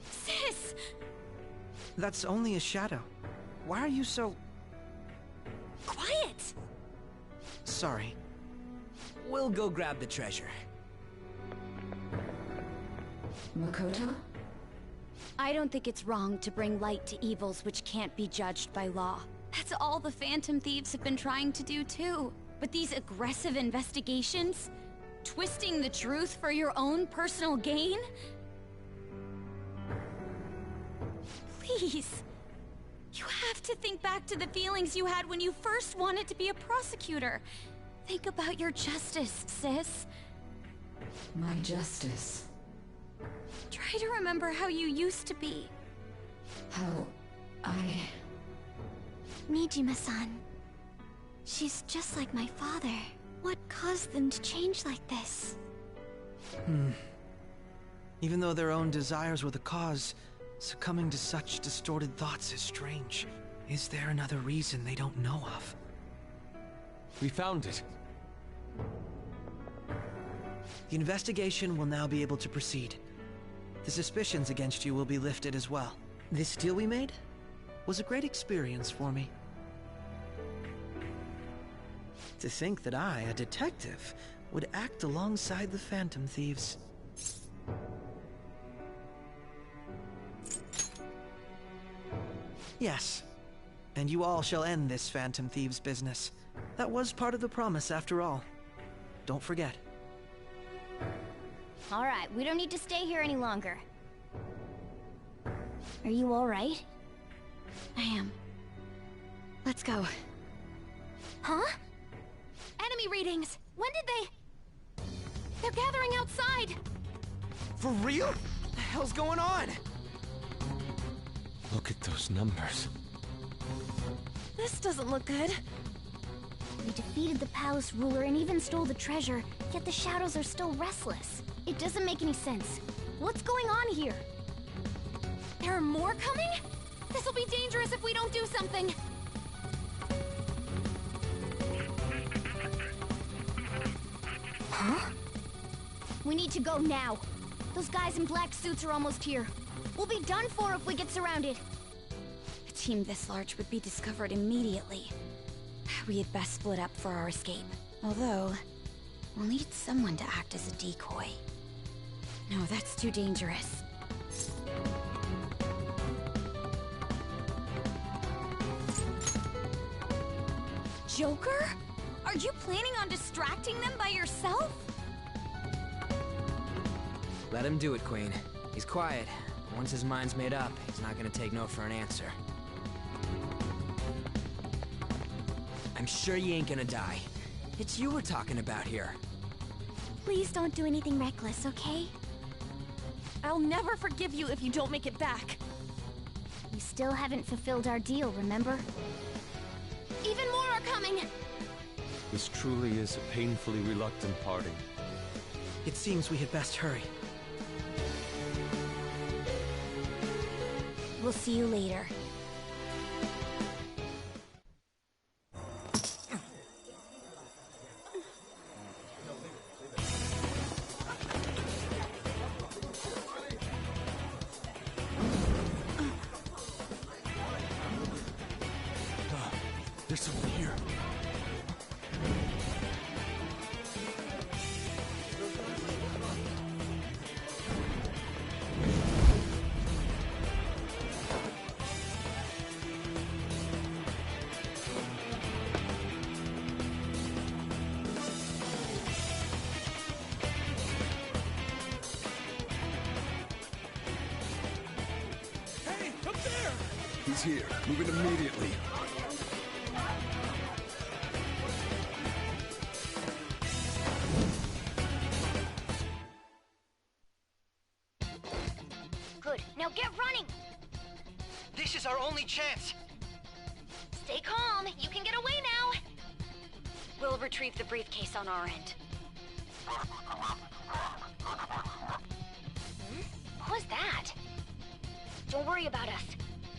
Sis! That's only a shadow. Why are you so... Quiet! sorry? We'll go grab the treasure. Makoto? I don't think it's wrong to bring light to evils which can't be judged by law. That's all the Phantom Thieves have been trying to do too. But these aggressive investigations? Twisting the truth for your own personal gain? Please. You have to think back to the feelings you had when you first wanted to be a prosecutor. Think about your justice, sis. My justice. Try to remember how you used to be. How I... Nijima-san. She's just like my father. What caused them to change like this? Even though their own desires were the cause, succumbing to such distorted thoughts is strange. Is there another reason they don't know of? We found it. The investigation will now be able to proceed. The suspicions against you will be lifted as well. This deal we made was a great experience for me. To think that I, a detective, would act alongside the Phantom Thieves. Yes. And you all shall end this Phantom Thieves business. That was part of the promise, after all. Don't forget. Alright, we don't need to stay here any longer. Are you alright? I am. Let's go. Huh? Enemy readings! When did they... They're gathering outside! For real? What the hell's going on? Look at those numbers. This doesn't look good. We defeated the palace ruler and even stole the treasure, yet the shadows are still restless. It doesn't make any sense. What's going on here? There are more coming? This'll be dangerous if we don't do something. Huh? We need to go now. Those guys in black suits are almost here. We'll be done for if we get surrounded. A team this large would be discovered immediately. We had best split up for our escape. Although, we'll need someone to act as a decoy. No, that's too dangerous. Joker? Are you planning on distracting them by yourself? Let him do it, Queen. He's quiet. Once his mind's made up, he's not gonna take no for an answer. I'm sure you ain't gonna die. It's you we're talking about here. Please don't do anything reckless, okay? I'll never forgive you if you don't make it back. We still haven't fulfilled our deal, remember? Even more are coming! This truly is a painfully reluctant parting. It seems we had best hurry. We'll see you later. There's someone here. Hey, up there! He's here. Moving immediately. Good. Now get running! This is our only chance! Stay calm. You can get away now. We'll retrieve the briefcase on our end. What was that? Don't worry about us.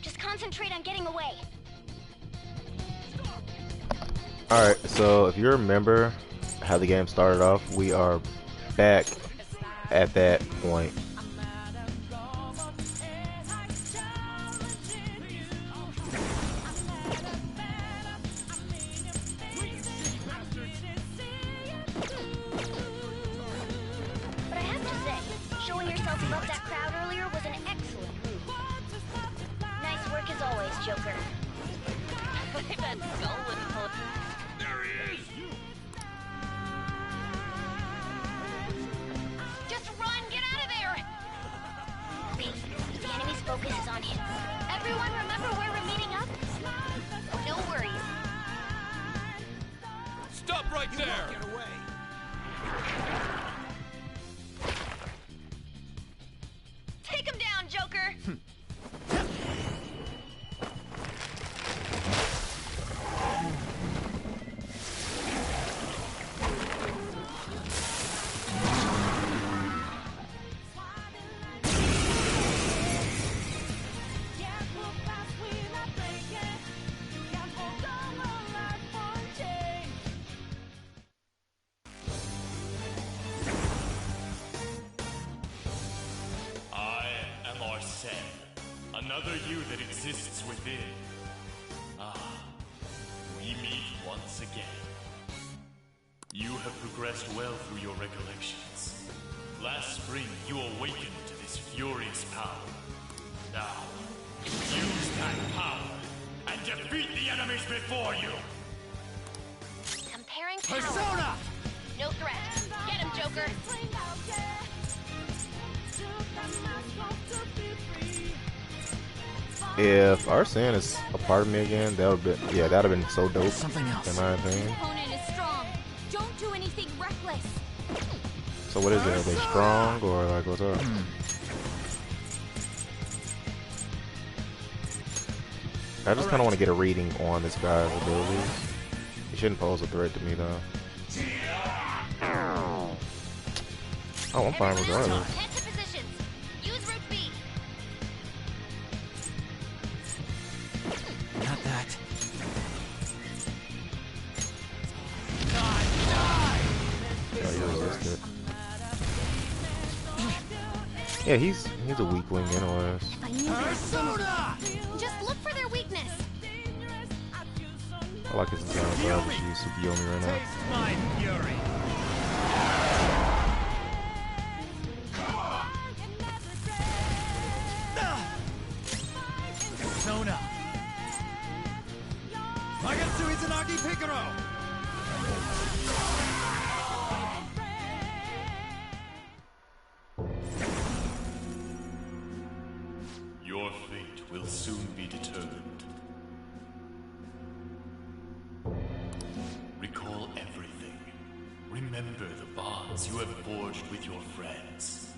Just concentrate on getting away. Alright, so if you remember how the game started off, we are back at that point. But I have to say, showing yourself above that crowd earlier was an excellent move. Nice work as always, Joker. I bet Skull wouldn't pull it. There he is. Just run! Get out of there! Wait, the enemy's focus is on him. Everyone remember where we're meeting up? No worries. Stop right there! Get away! Take him down, Joker! I am Arsene, another you that exists within. Ah, we meet once again. You have progressed well through your recollections. Last spring, you awakened to this furious power. Now, use that power and defeat the enemies before you! Comparing powers. Persona! No threat. Get him, Joker! If Arsene is a part of me again, that would be, yeah, that'd have been so dope. Something else. In my opinion. Your opponent is strong. Don't do anything reckless. So what is it? Are they strong or like what's up? I just kind of want to get a reading on this guy's abilities. He shouldn't pose a threat to me though. Oh, I'm fine regardless. Head to positions. Use route B. Not that. Yeah, you resisted. Yeah, he's a weakling anyways. I knew Persona! Just look for their weakness. I like his design, so I'll just use Tsukiyomi right now. My fury! Persona! Magatsu Izanagi Picaro! Your fate will soon be determined. Recall everything. Remember the bonds you have forged with your friends.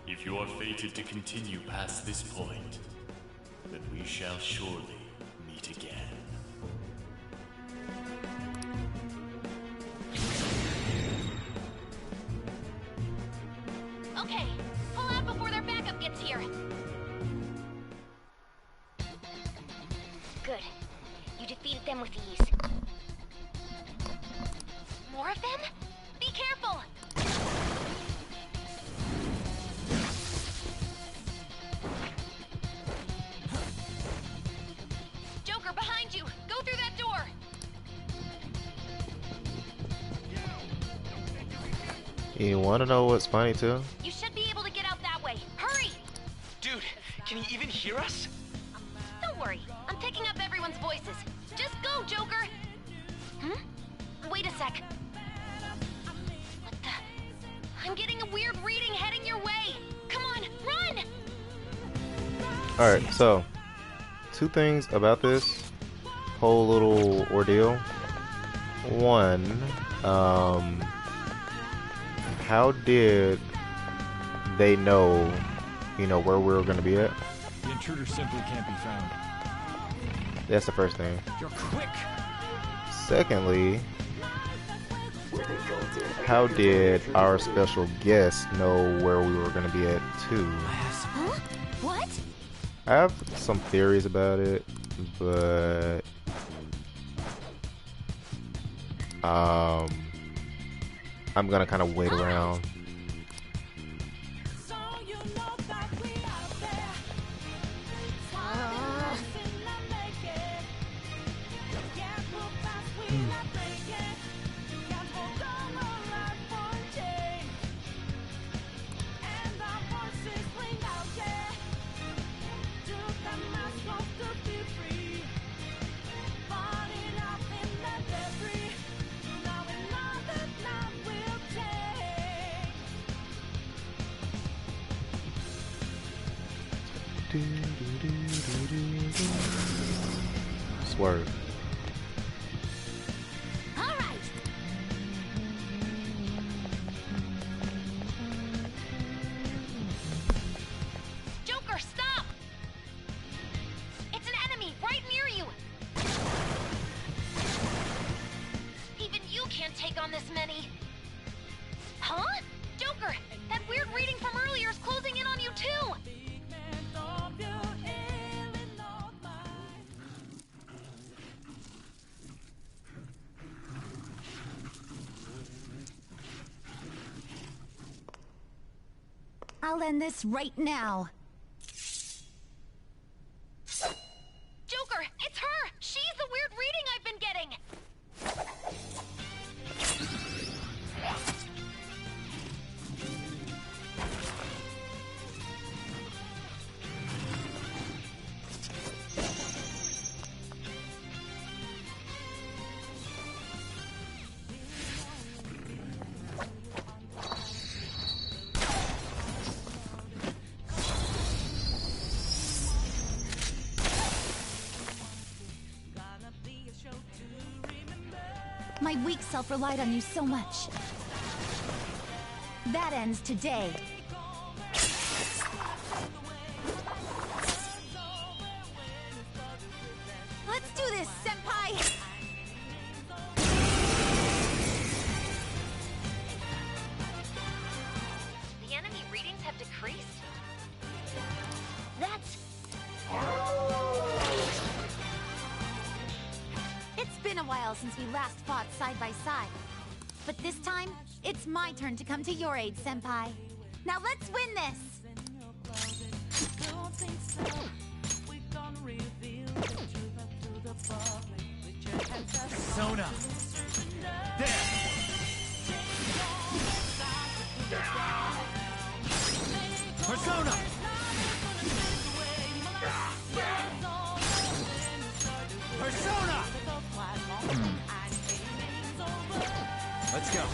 If you are fated to continue past this point, then we shall surely meet again. Okay, pull out before their backup gets here. Good. You defeated them with ease. More of them? Be careful! Joker, behind you! Go through that door! You want to know what's funny too? You should be able to get out that way. Hurry! Dude, can he even hear us? Don't worry. I'm picking up everyone's voices. Just go, Joker! Hmm? Wait a sec. What the? I'm getting a weird reading heading your way. Come on, run! Alright, so two things about this whole little ordeal. One, how did they know, you know, where we were going to be at? The intruder simply can't be found. That's the first thing. You're quick. Secondly, how did our special guest know where we were going to be at too? Huh? What? I have some theories about it, but I'm gonna kind of wait around. Swerve. Joker, stop! It's an enemy right near you! Even you can't take on this many. Huh? Joker, that weird reading from earlier is closing in on you too! I'll end this right now. Joker, it's her! She's the weird reading I've been getting! My weak self relied on you so much. That ends today. Let's do this, Senpai! The enemy readings have decreased? That's... It's been a while since we last fought side by side. But this time, it's my turn to come to your aid, Senpai. Now let's win this! Persona! There! Persona! Persona! Let's go.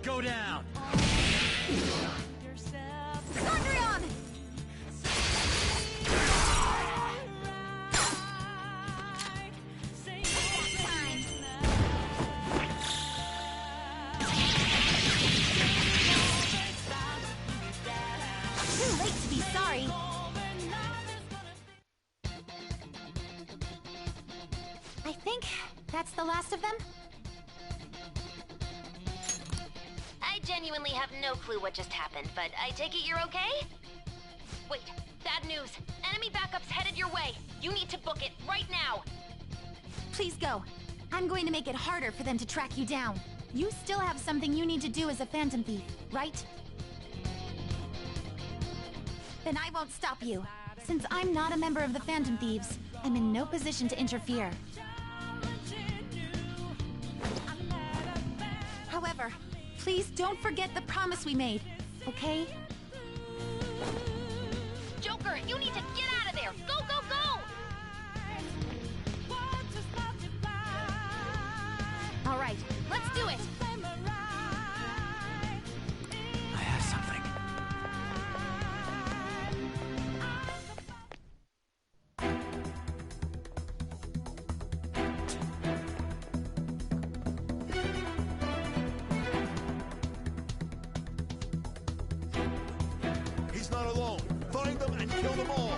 Go down! Thundrion! Too late to be sorry. I think that's the last of them. I genuinely have no clue what just happened, but I take it you're okay? Wait, bad news. Enemy backup's headed your way. You need to book it right now. Please go. I'm going to make it harder for them to track you down. You still have something you need to do as a Phantom Thief, right? Then I won't stop you. Since I'm not a member of the Phantom Thieves, I'm in no position to interfere. However, please don't forget the promise we made, okay? Joker, you need to get out of there! Go, go, go! All right, let's do it! I have something. He's not alone. Find them and kill them all.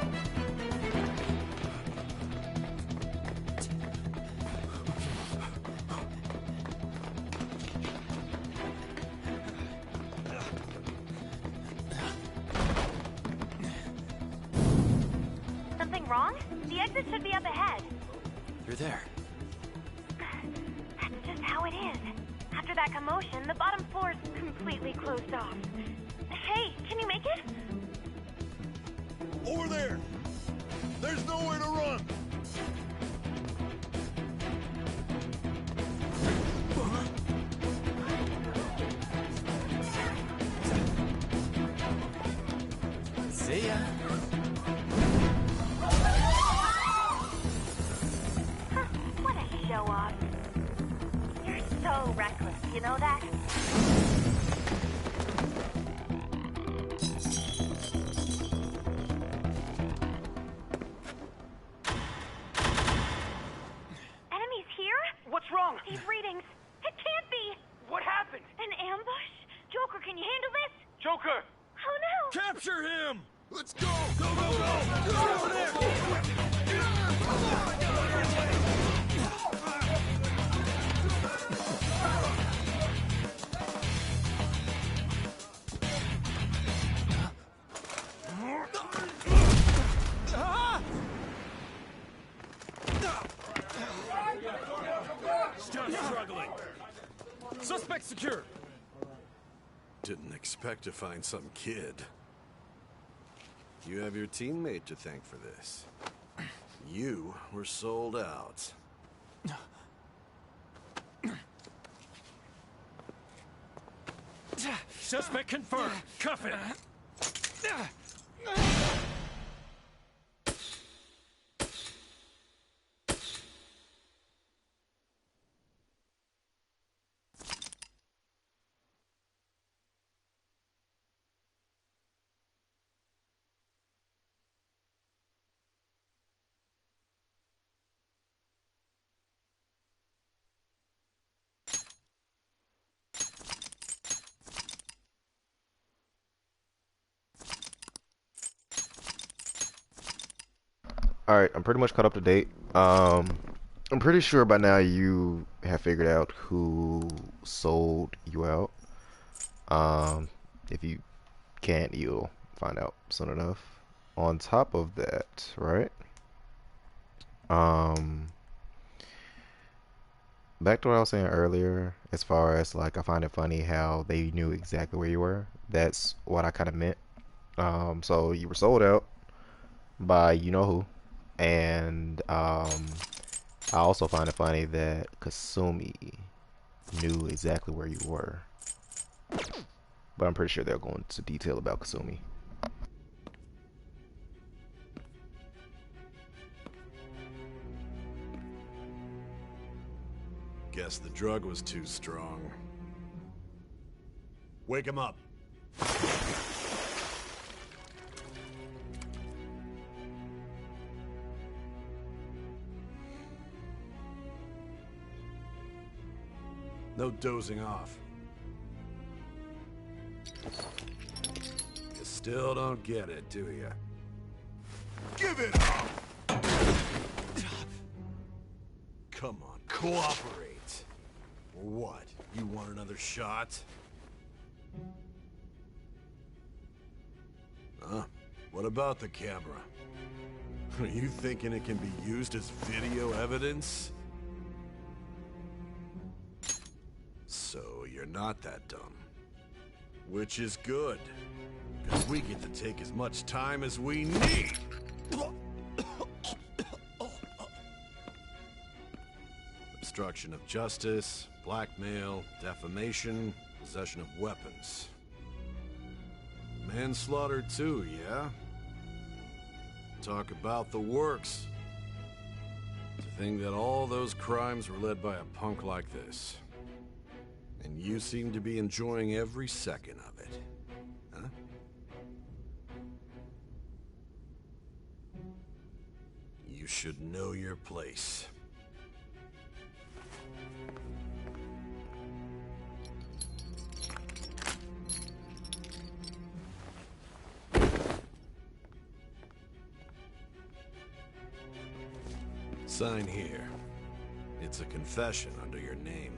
Something wrong? The exit should be up ahead. You're there. That's just how it is. After that commotion, the bottom floor's completely closed off. Hey, can you make it? Over there. There's nowhere to run. See ya. What a show off. You're so reckless, you know that? Enemies here? What's wrong? These readings. It can't be. What happened? An ambush? Joker, can you handle this? Joker! Oh no! Capture him! Let's go! Go, go, go! Get over there! Still struggling. Suspect secure. Didn't expect to find some kid. You have your teammate to thank for this. You were sold out. Suspect confirmed. Cuff him. Alright, I'm pretty much caught up to date. I'm pretty sure by now you have figured out who sold you out. If you can't, you'll find out soon enough. On top of that, right? Back to what I was saying earlier, as far as like I find it funny how they knew exactly where you were. That's what I kind of meant. So you were sold out by you know who, and I also find it funny that Kasumi knew exactly where you were, but I'm pretty sure they'll go into detail about Kasumi. Guess the drug was too strong. Wake him up. No dozing off. You still don't get it, do you? Give it up! Come on, cooperate. Or what? You want another shot? Huh? What about the camera? Are you thinking it can be used as video evidence? So you're not that dumb. Which is good. Because we get to take as much time as we need. Obstruction of justice, blackmail, defamation, possession of weapons. Manslaughter too, yeah? Talk about the works. To think that all those crimes were led by a punk like this. And you seem to be enjoying every second of it. Huh? You should know your place. Sign here. It's a confession under your name.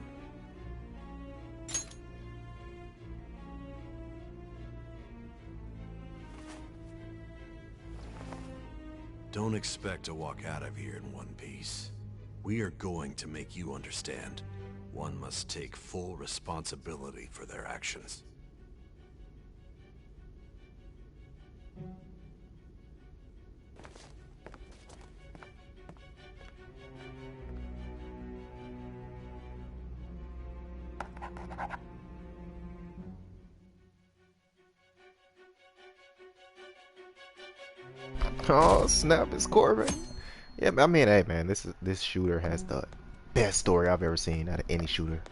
Don't expect to walk out of here in one piece. We are going to make you understand. One must take full responsibility for their actions. Oh snap! It's Corbin. Yeah, I mean, hey man, this shooter has the best story I've ever seen out of any shooter.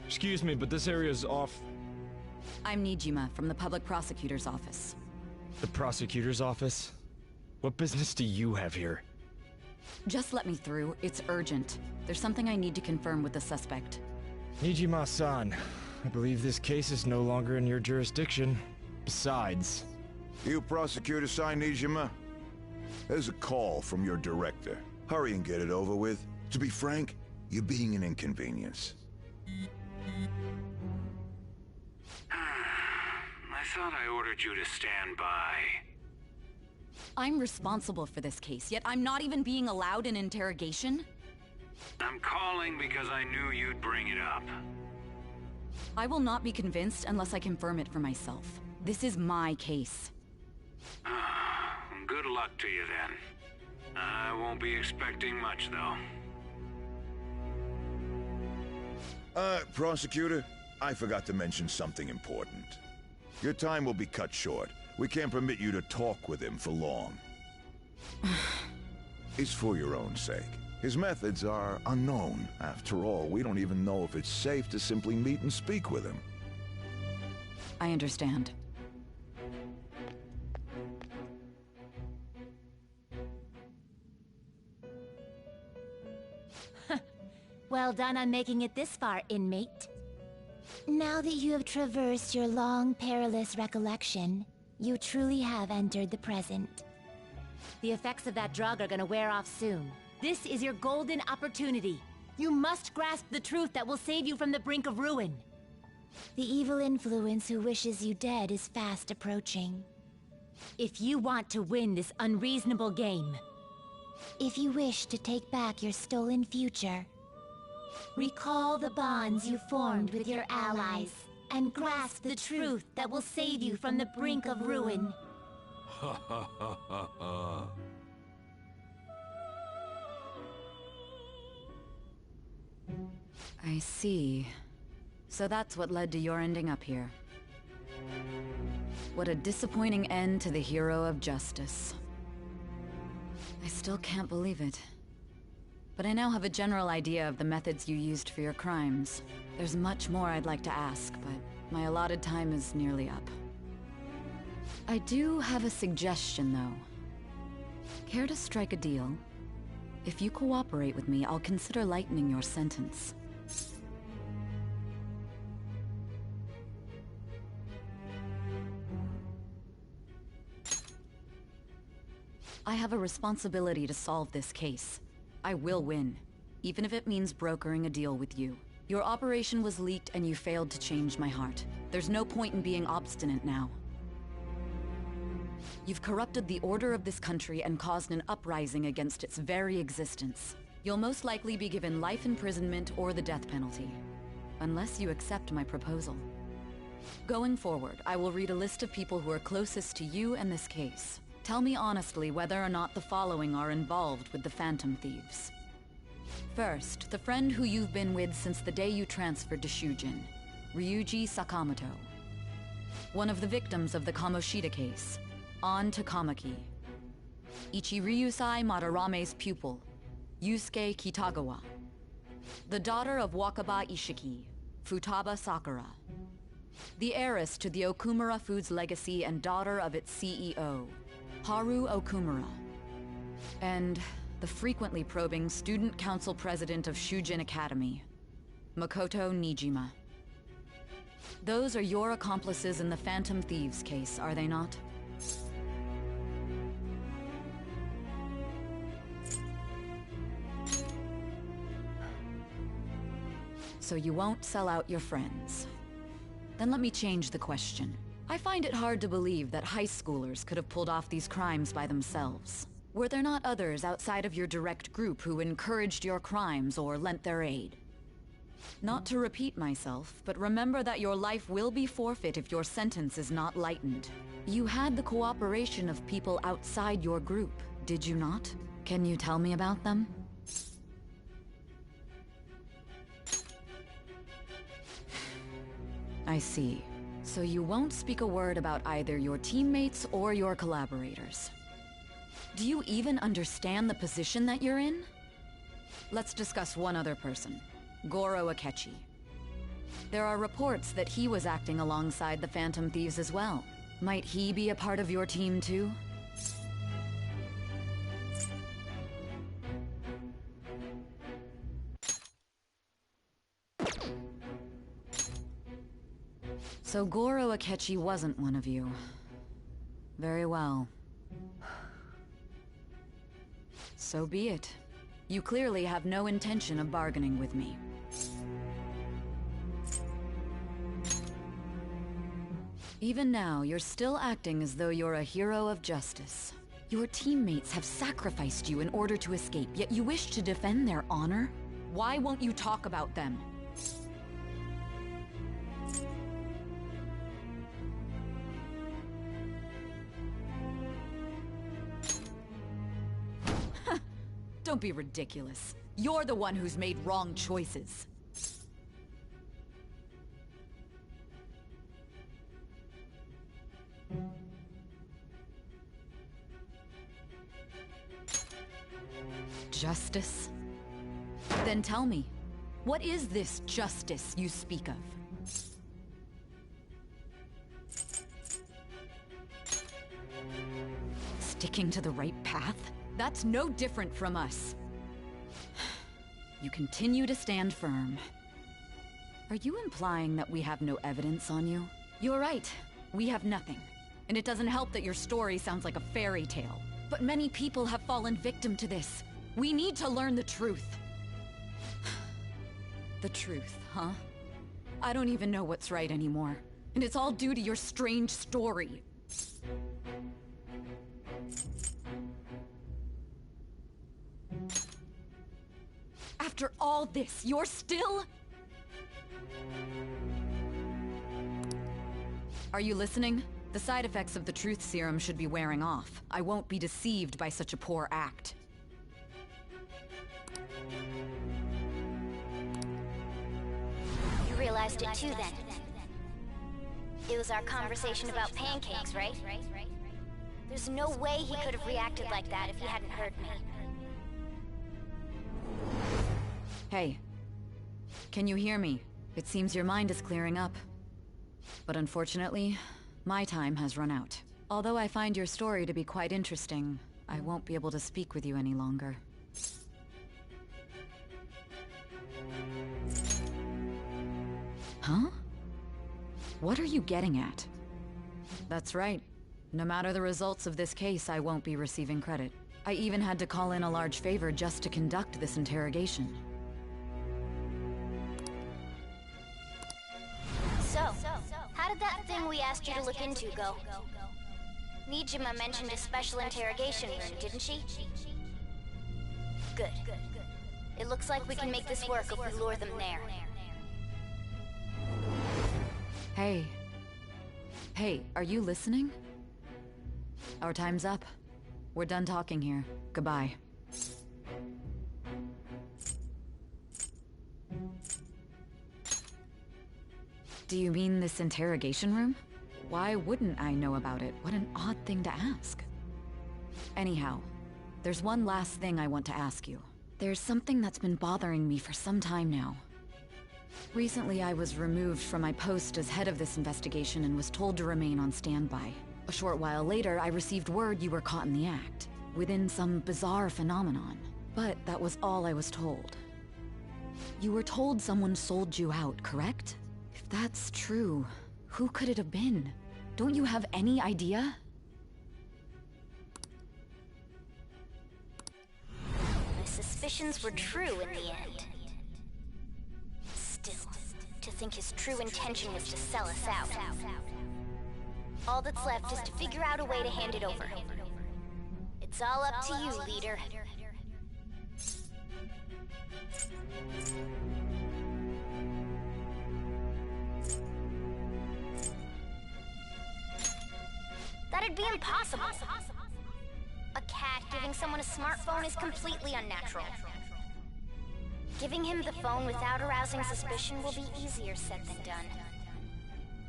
Excuse me, but this area is off. I'm Nijima from the public prosecutor's office. The prosecutor's office? What business do you have here? Just let me through. It's urgent. There's something I need to confirm with the suspect. Nijima-san, I believe this case is no longer in your jurisdiction. Besides... You prosecutor signed Nijima? There's a call from your director. Hurry and get it over with. To be frank, you're being an inconvenience. I thought I ordered you to stand by. I'm responsible for this case, yet I'm not even being allowed an interrogation? I'm calling because I knew you'd bring it up. I will not be convinced unless I confirm it for myself. This is my case. Good luck to you then. I won't be expecting much though. Prosecutor, I forgot to mention something important. Your time will be cut short. We can't permit you to talk with him for long. It's for your own sake. His methods are unknown. After all, we don't even know if it's safe to simply meet and speak with him. I understand. Well done on making it this far, inmate. Now that you have traversed your long, perilous recollection, you truly have entered the present. The effects of that drug are gonna wear off soon. This is your golden opportunity. You must grasp the truth that will save you from the brink of ruin. The evil influence who wishes you dead is fast approaching. If you want to win this unreasonable game, if you wish to take back your stolen future, recall the bonds you formed with your allies, and grasp the truth that will save you from the brink of ruin. Ha ha ha ha ha. I see. So that's what led to your ending up here. What a disappointing end to the hero of justice. I still can't believe it. But I now have a general idea of the methods you used for your crimes. There's much more I'd like to ask, but my allotted time is nearly up. I do have a suggestion, though. Care to strike a deal? If you cooperate with me, I'll consider lightening your sentence. I have a responsibility to solve this case. I will win, even if it means brokering a deal with you. Your operation was leaked and you failed to change my heart. There's no point in being obstinate now. You've corrupted the order of this country and caused an uprising against its very existence. You'll most likely be given life imprisonment or the death penalty, unless you accept my proposal. Going forward, I will read a list of people who are closest to you and this case. Tell me honestly whether or not the following are involved with the Phantom Thieves. First, the friend who you've been with since the day you transferred to Shujin, Ryuji Sakamoto. One of the victims of the Kamoshida case, An Takamaki. Ichiryusai Madarame's pupil, Yusuke Kitagawa. The daughter of Wakaba Ishiki, Futaba Sakura. The heiress to the Okumura Foods legacy and daughter of its CEO, Haru Okumura. And the frequently probing student council president of Shujin Academy, Makoto Nijima. Those are your accomplices in the Phantom Thieves case, are they not? So you won't sell out your friends. Then let me change the question. I find it hard to believe that high schoolers could have pulled off these crimes by themselves. Were there not others outside of your direct group who encouraged your crimes or lent their aid? Not to repeat myself, but remember that your life will be forfeit if your sentence is not lightened. You had the cooperation of people outside your group, did you not? Can you tell me about them? I see. So you won't speak a word about either your teammates or your collaborators. Do you even understand the position that you're in? Let's discuss one other person, Goro Akechi. There are reports that he was acting alongside the Phantom Thieves as well. Might he be a part of your team too? So Goro Akechi wasn't one of you. Very well. So be it. You clearly have no intention of bargaining with me. Even now, you're still acting as though you're a hero of justice. Your teammates have sacrificed you in order to escape, yet you wish to defend their honor? Why won't you talk about them? Don't be ridiculous. You're the one who's made wrong choices. Justice? Then tell me, what is this justice you speak of? Sticking to the right path? That's no different from us. You continue to stand firm. Are you implying that we have no evidence on you? You're right. We have nothing. And it doesn't help that your story sounds like a fairy tale. But many people have fallen victim to this. We need to learn the truth. The truth, huh? I don't even know what's right anymore. And it's all due to your strange story. After all this, you're still... Are you listening? The side effects of the truth serum should be wearing off. I won't be deceived by such a poor act. You realized it too, then? It was our conversation about pancakes, right? There's no way he could have reacted like that if he hadn't heard me. Hey. Can you hear me? It seems your mind is clearing up. But unfortunately, my time has run out. Although I find your story to be quite interesting, I won't be able to speak with you any longer. Huh? What are you getting at? That's right. No matter the results of this case, I won't be receiving credit. I even had to call in a large favor just to conduct this interrogation. So, how did that thing we asked you to look into go? Nijima mentioned a special interrogation room, didn't she? Good. It looks like we can make this work if we lure them there. Hey. Hey, are you listening? Our time's up. We're done talking here. Goodbye. Do you mean this interrogation room? Why wouldn't I know about it? What an odd thing to ask. Anyhow, there's one last thing I want to ask you. There's something that's been bothering me for some time now. Recently, I was removed from my post as head of this investigation and was told to remain on standby. A short while later, I received word you were caught in the act, within some bizarre phenomenon. But that was all I was told. You were told someone sold you out, correct? If that's true, who could it have been? Don't you have any idea? My suspicions were true in the end. Still, to think his true intention was to sell us out. All that's left is to figure out a way to hand it over. It's all up to you, leader. That'd be impossible. A cat giving someone a smartphone is completely unnatural. Giving him the phone without arousing suspicion will be easier said than done.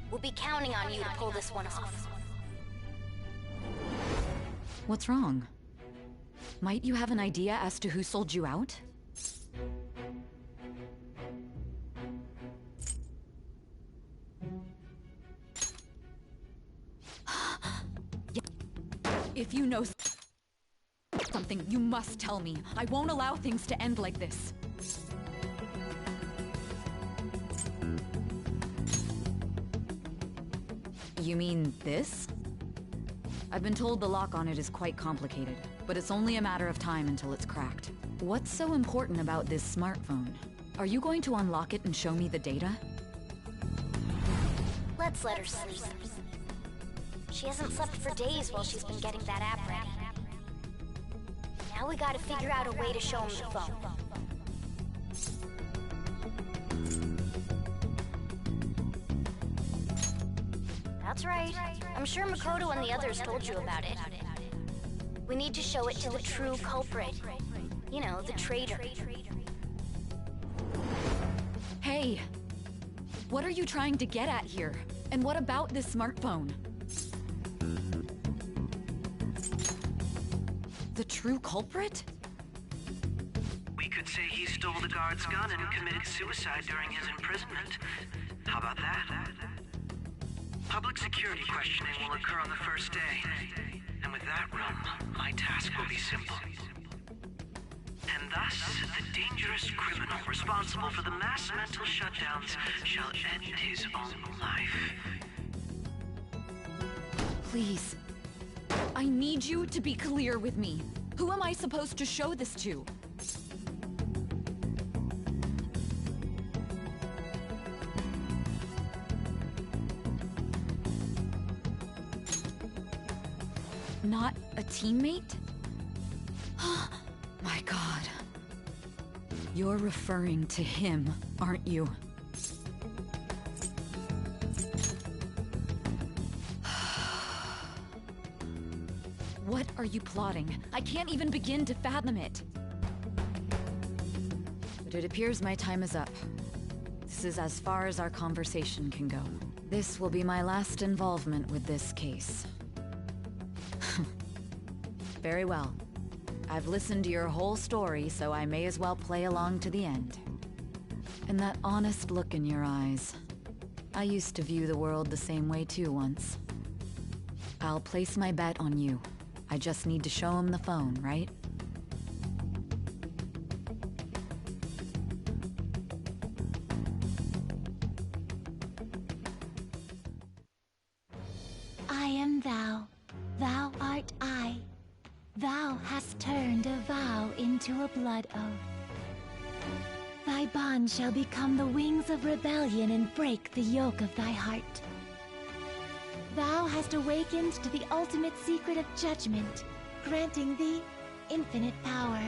We'll be counting on you to pull this one off. What's wrong? Might you have an idea as to who sold you out? If you know something, you must tell me. I won't allow things to end like this. You mean this? I've been told the lock on it is quite complicated, but it's only a matter of time until it's cracked. What's so important about this smartphone? Are you going to unlock it and show me the data? Let's let her sleep. She hasn't slept for days while she's been getting that app ready. Now we gotta figure out a way to show him the phone. That's right. I'm sure Makoto and the others told you about it. We need to show it to the true culprit. You know, the traitor. Hey! What are you trying to get at here? And what about this smartphone? The true culprit? stole the guard's gun and committed suicide during his imprisonment. How about that? Public security questioning will occur on the first day. And with that room, my task will be simple. And thus, the dangerous criminal responsible for the mass mental shutdowns shall end his own life. Please. I need you to be clear with me. Who am I supposed to show this to? Not a teammate? My God. You're referring to him, aren't you? What are you plotting? I can't even begin to fathom it. But it appears my time is up. This is as far as our conversation can go. This will be my last involvement with this case. Very well. I've listened to your whole story, so I may as well play along to the end. And that honest look in your eyes. I used to view the world the same way too once. I'll place my bet on you. I just need to show him the phone, right? I am thou. Thou art I. Thou hast turned a vow into a blood oath. Thy bond shall become the wings of rebellion and break the yoke of thy heart. Thou hast awakened to the ultimate secret of judgment, granting thee infinite power.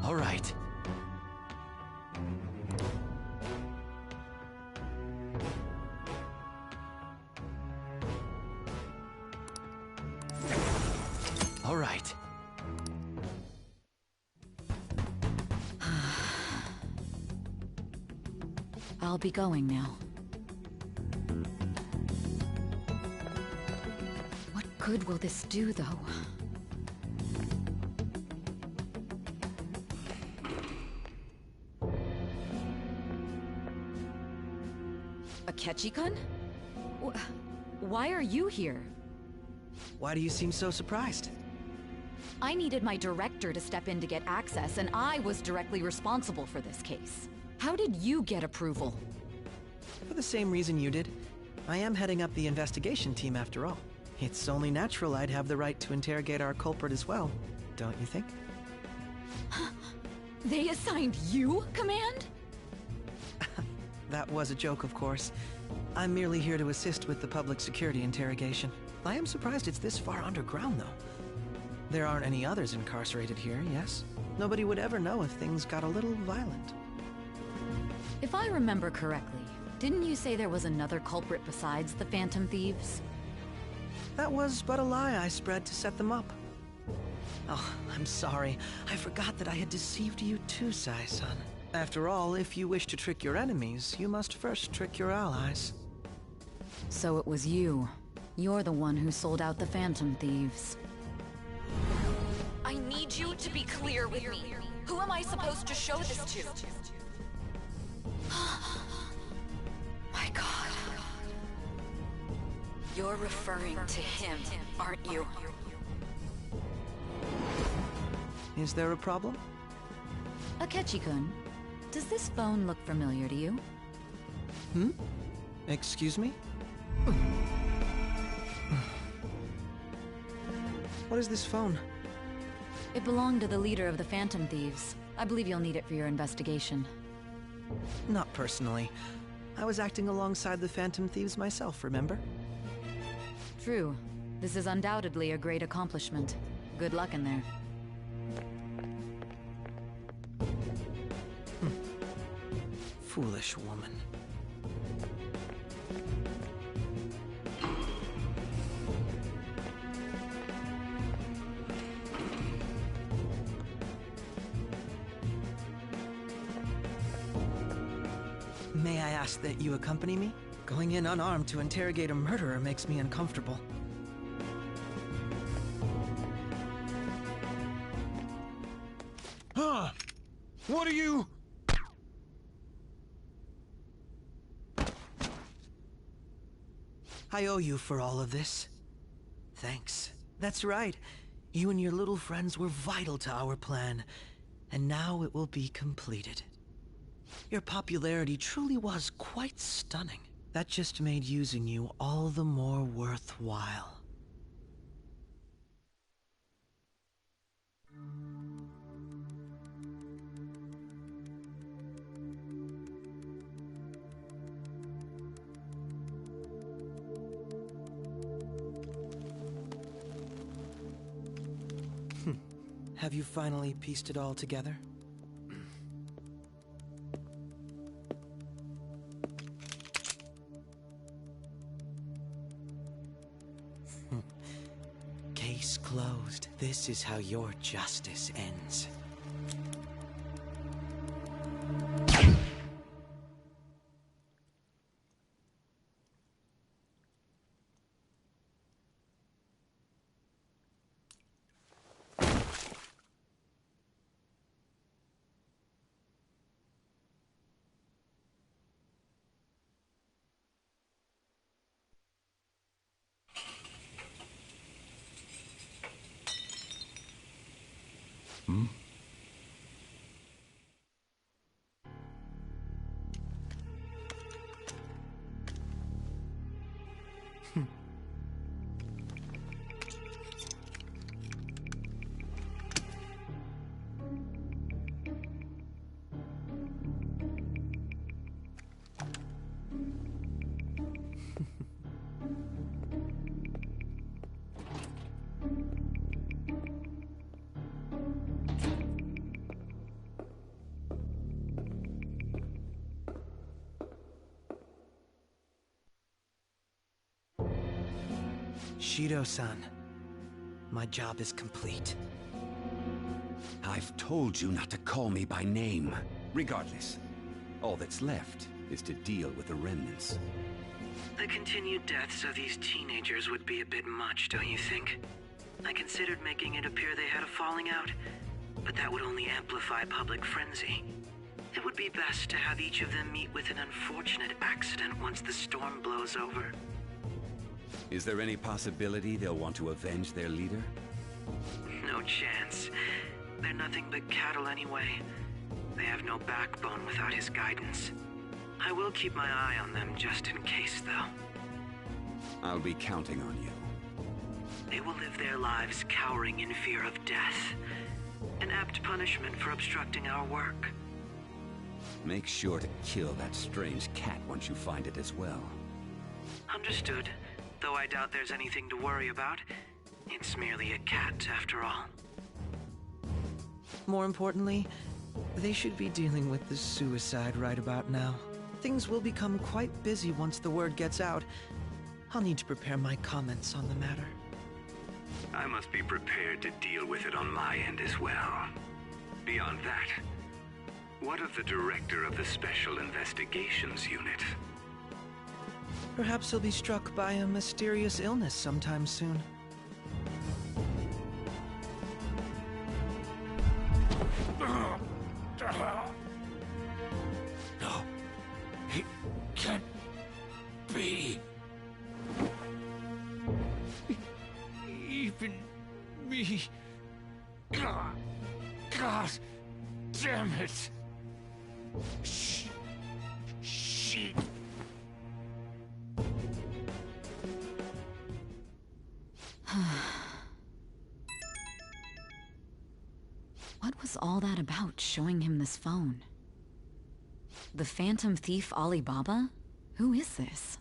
All right. All right. I'll be going now. What good will this do, though? Akechi-kun? Why are you here? Why do you seem so surprised? I needed my director to step in to get access, and I was directly responsible for this case. How did you get approval? For the same reason you did. I am heading up the investigation team after all. It's only natural I'd have the right to interrogate our culprit as well, don't you think? They assigned you command? That was a joke, of course. I'm merely here to assist with the public security interrogation. I am surprised it's this far underground, though. There aren't any others incarcerated here, yes? Nobody would ever know if things got a little violent. If I remember correctly, didn't you say there was another culprit besides the Phantom Thieves? That was but a lie I spread to set them up. Oh, I'm sorry. I forgot that I had deceived you too, Sai-san. After all, if you wish to trick your enemies, you must first trick your allies. So it was you. You're the one who sold out the Phantom Thieves. I need you to be clear with me. Who am I supposed to show this to? My God. You're referring to him, aren't you? Is there a problem? Akechi-kun, does this phone look familiar to you? Hmm? Excuse me? What is this phone? It belonged to the leader of the Phantom Thieves. I believe you'll need it for your investigation. Not personally. I was acting alongside the Phantom Thieves myself, remember? True. This is undoubtedly a great accomplishment. Good luck in there. Foolish woman. May I ask that you accompany me? Going in unarmed to interrogate a murderer makes me uncomfortable. Huh? What are you... I owe you for all of this. Thanks. That's right. You and your little friends were vital to our plan, and now it will be completed. Your popularity truly was quite stunning. That just made using you all the more worthwhile. Have you finally pieced it all together? Case closed. This is how your justice ends. Hmm? Shido-san, my job is complete. I've told you not to call me by name. Regardless, all that's left is to deal with the remnants. The continued deaths of these teenagers would be a bit much, don't you think? I considered making it appear they had a falling out, but that would only amplify public frenzy. It would be best to have each of them meet with an unfortunate accident once the storm blows over. Is there any possibility they'll want to avenge their leader? No chance. They're nothing but cattle anyway. They have no backbone without his guidance. I will keep my eye on them just in case, though. I'll be counting on you. They will live their lives cowering in fear of death. An apt punishment for obstructing our work. Make sure to kill that strange cat once you find it as well. Understood. Though I doubt there's anything to worry about. It's merely a cat, after all. More importantly, they should be dealing with the suicide right about now. Things will become quite busy once the word gets out. I'll need to prepare my comments on the matter. I must be prepared to deal with it on my end as well. Beyond that, what of the director of the Special Investigations Unit? Perhaps he'll be struck by a mysterious illness sometime soon. No, it can't be. Even me. God damn it. She. What was all that about, showing him this phone? The Phantom Thief Alibaba? Who is this?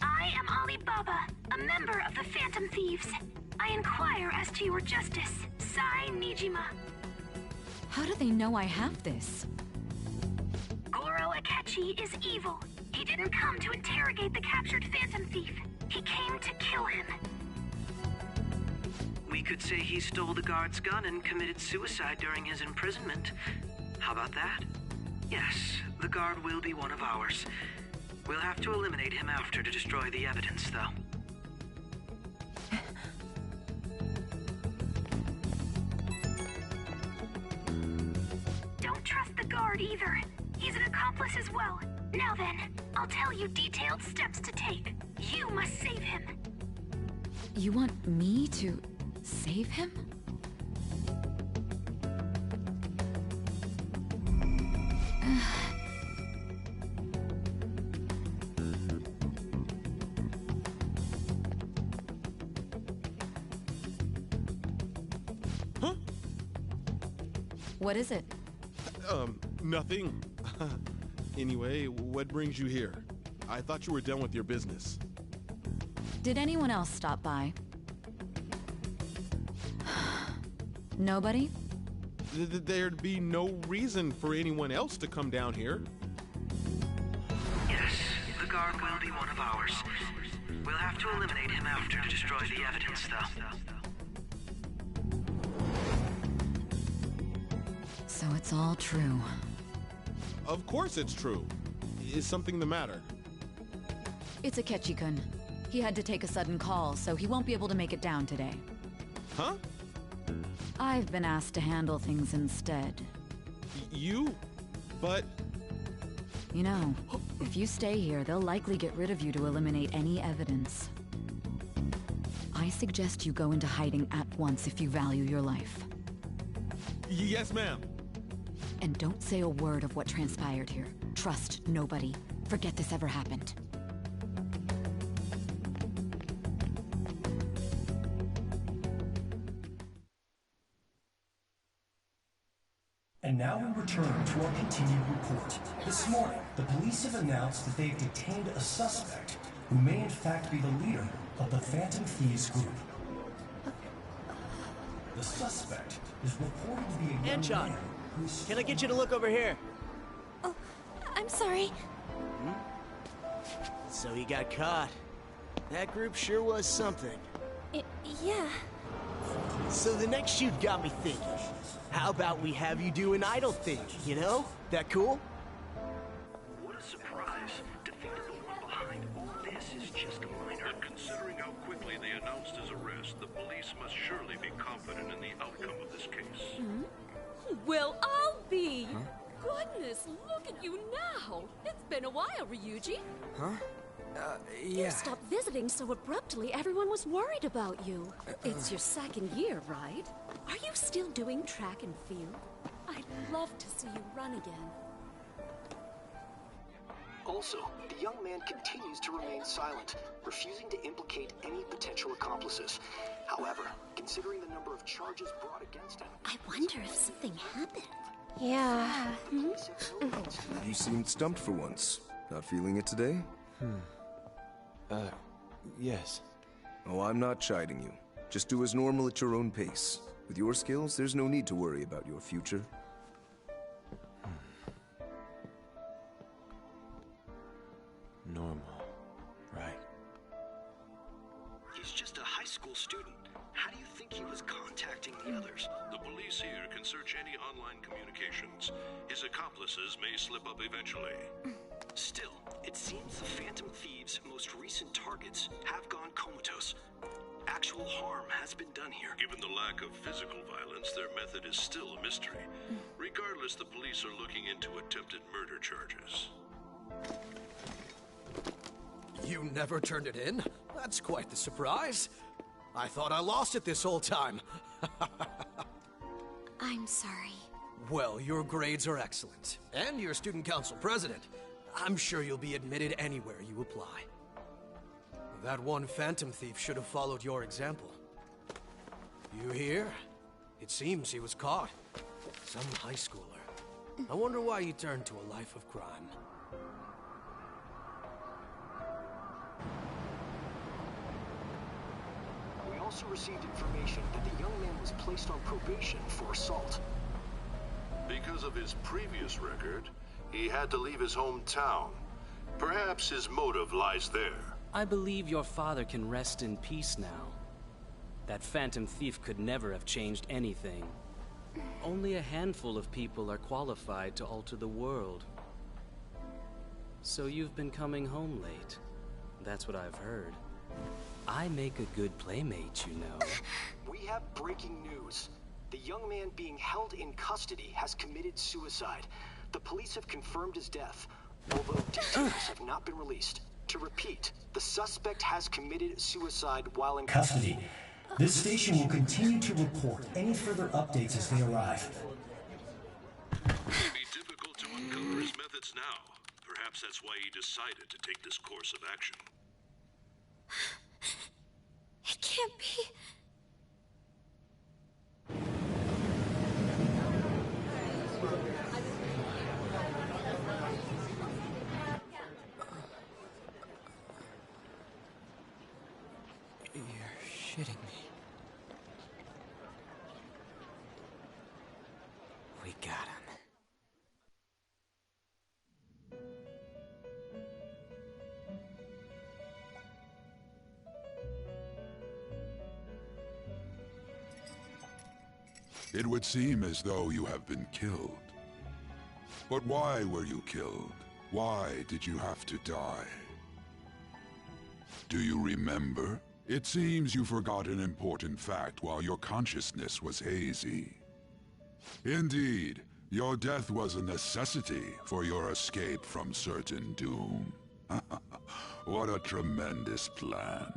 I am Alibaba, a member of the Phantom Thieves. I inquire as to your justice, Sai Nijima. How do they know I have this? Goro Akechi is evil. He didn't come to interrogate the captured Phantom Thief. He came to kill him. We could say he stole the guard's gun and committed suicide during his imprisonment. How about that? Yes, the guard will be one of ours. We'll have to eliminate him after to destroy the evidence, though. Don't trust the guard either. He's an accomplice as well. Now then, I'll tell you detailed steps to take. You must save him. You want me to save him? Huh? What is it? Nothing. Anyway, what brings you here? I thought you were done with your business. Did anyone else stop by? Nobody? There'd be no reason for anyone else to come down here. Yes, the guard will be one of ours. We'll have to eliminate him after to destroy the evidence, though. So it's all true. Of course it's true. Is something the matter? It's Akechi-kun. He had to take a sudden call, so he won't be able to make it down today. Huh? I've been asked to handle things instead. You? But... You know, if you stay here, they'll likely get rid of you to eliminate any evidence. I suggest you go into hiding at once if you value your life. Yes, ma'am. And don't say a word of what transpired here. Trust nobody. Forget this ever happened. And now we return to our continued report. This morning, the police have announced that they've detained a suspect who may in fact be the leader of the Phantom Thieves group. The suspect is reported to be a young Anchon, man who's... can I get you to look over here? Oh, I'm sorry. So he got caught. That group sure was something. Yeah. So the next shoot got me thinking. How about we have you do an idle thing, you know? That cool? What a surprise. To think that the one behind all this is just a minor. But considering how quickly they announced his arrest, the police must surely be confident in the outcome of this case. Well, I'll be. Goodness, look at you now. It's been a while, Ryuji. Huh? You Yeah. stopped visiting so abruptly, everyone was worried about you. It's your second year, right? Are you still doing track and field? I'd love to see you run again. Also, the young man continues to remain silent, refusing to implicate any potential accomplices. However, considering the number of charges brought against him... I wonder if something happened. Yeah. You seemed stumped for once. Not feeling it today? Yes. Oh, I'm not chiding you. Just do as normal at your own pace. With your skills, there's no need to worry about your future. Normal. Right. He's just a high school student. How do you think he was contacting the others? The police here can search any online communications. His accomplices may slip up eventually. Still, it seems the Phantom Thieves' most recent targets have gone comatose. Actual harm has been done here. Given the lack of physical violence, their method is still a mystery. Regardless, the police are looking into attempted murder charges. You never turned it in? That's quite the surprise. I thought I lost it this whole time. I'm sorry. Well, your grades are excellent. And you're student council president. I'm sure you'll be admitted anywhere you apply. That one Phantom Thief should have followed your example. You hear? It seems he was caught. Some high schooler. I wonder why he turned to a life of crime. We also received information that the young man was placed on probation for assault. Because of his previous record, he had to leave his hometown. Perhaps his motive lies there. I believe your father can rest in peace now. That Phantom Thief could never have changed anything. Only a handful of people are qualified to alter the world. So you've been coming home late. That's what I've heard. I make a good playmate, you know. We have breaking news. The young man being held in custody has committed suicide. The police have confirmed his death, although details have not been released. To repeat, the suspect has committed suicide while in Custody. This station will continue to report any further updates as they arrive. It may be difficult to uncover his methods now. Perhaps that's why he decided to take this course of action. It can't be. You're shitting me. We got him. It would seem as though you have been killed. But why were you killed? Why did you have to die? Do you remember? It seems you forgot an important fact while your consciousness was hazy. Indeed, your death was a necessity for your escape from certain doom. What a tremendous plan.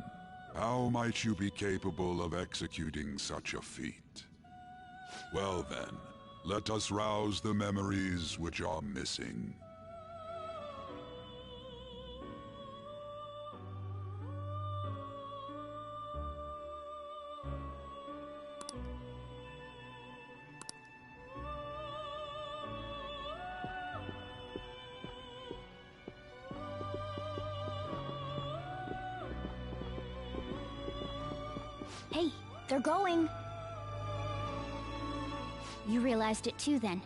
How might you be capable of executing such a feat? Well then, let us rouse the memories which are missing. Hey, they're going! You realized it too, then.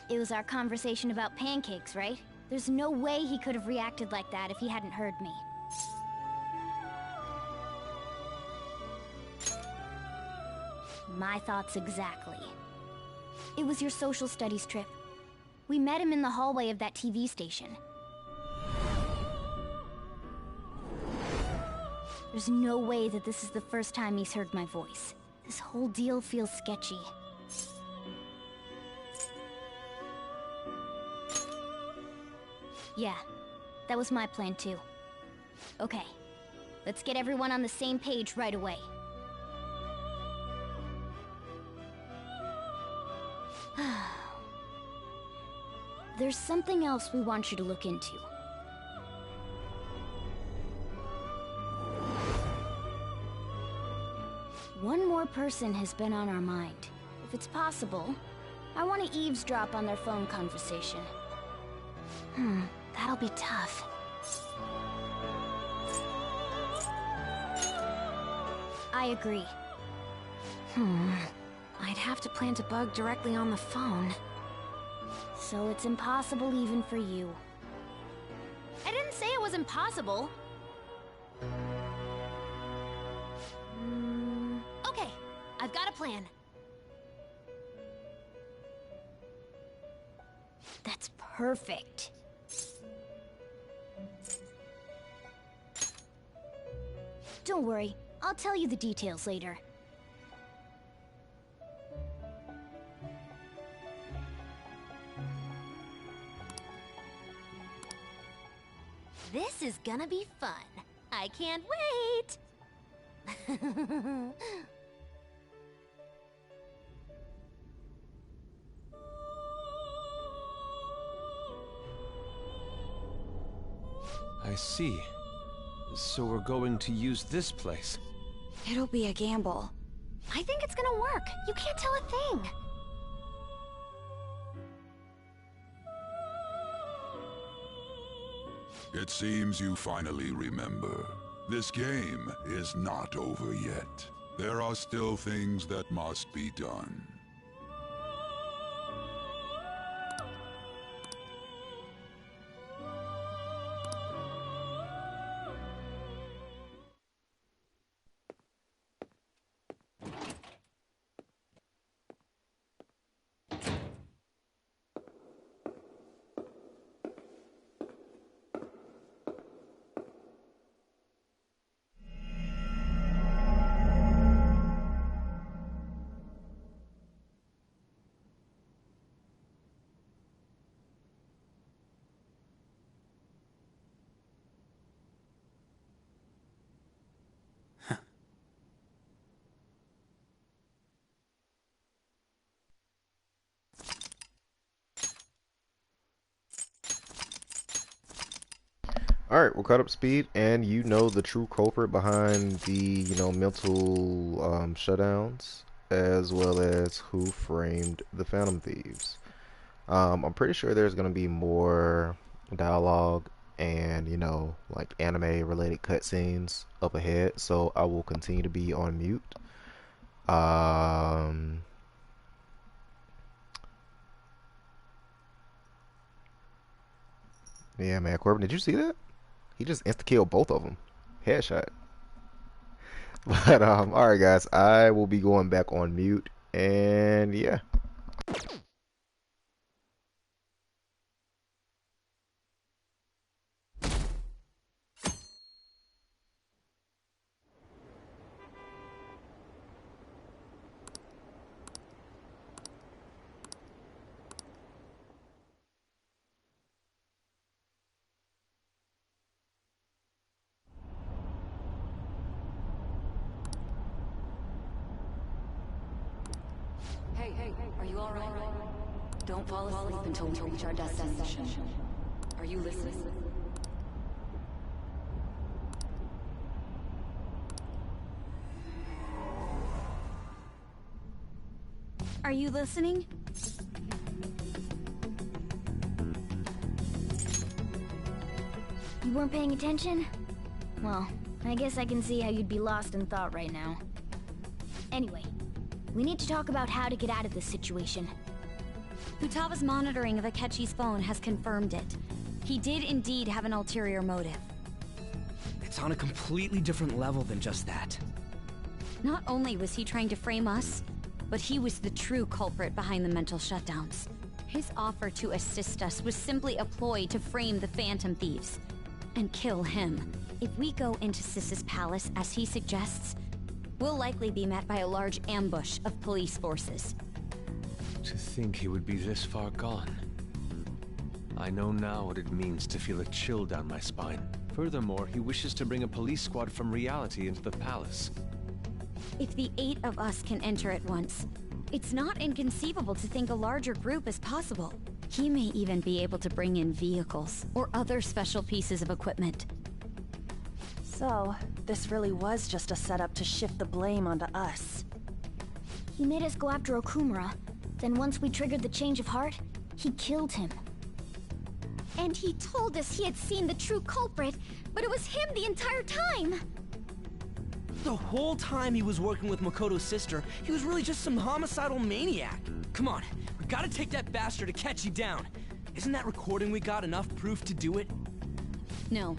It was our conversation about pancakes, right? There's no way he could have reacted like that if he hadn't heard me. My thoughts exactly. It was your social studies trip. We met him in the hallway of that TV station. There's no way that this is the first time he's heard my voice. This whole deal feels sketchy. Yeah, that was my plan too. Okay, let's get everyone on the same page right away. There's something else we want you to look into. One more person has been on our mind. If it's possible, I want to eavesdrop on their phone conversation. That'll be tough. I agree. I'd have to plant a bug directly on the phone. So it's impossible even for you. I didn't say it was impossible. Okay, I've got a plan. That's perfect. Don't worry, I'll tell you the details later. This is gonna be fun. I can't wait! I see. So we're going to use this place. It'll be a gamble. I think it's gonna work. You can't tell a thing. It seems you finally remember. This game is not over yet. There are still things that must be done. Alright, we're caught up to speed, and you know the true culprit behind the, mental shutdowns, as well as who framed the Phantom Thieves. I'm pretty sure there's going to be more dialogue and, like anime-related cutscenes up ahead, so I will continue to be on mute. Yeah, man, Corbin, did you see that? He just insta-killed both of them. Headshot. But, alright guys, I will be going back on mute, and yeah. Hey, are you alright? Don't fall asleep until we reach our destination. Are you listening? Are you listening? You weren't paying attention? Well, I guess I can see how you'd be lost in thought right now. Anyway, we need to talk about how to get out of this situation. Futaga's monitoring of Akechi's phone has confirmed it. He did indeed have an ulterior motive. It's on a completely different level than just that. Not only was he trying to frame us, but he was the true culprit behind the mental shutdowns. His offer to assist us was simply a ploy to frame the Phantom Thieves and kill him. If we go into Sis's palace as he suggests, we'll likely be met by a large ambush of police forces. To think he would be this far gone. I know now what it means to feel a chill down my spine. Furthermore, he wishes to bring a police squad from reality into the palace. If the 8 of us can enter at once, it's not inconceivable to think a larger group is possible. He may even be able to bring in vehicles or other special pieces of equipment. So, this really was just a setup to shift the blame onto us. He made us go after Okumura. Then once we triggered the change of heart, he killed him. And he told us he had seen the true culprit, but it was him the entire time! The whole time he was working with Makoto's sister, he was really just some homicidal maniac. Come on, we gotta take that bastard Akechi down. Isn't that recording we got enough proof to do it? No.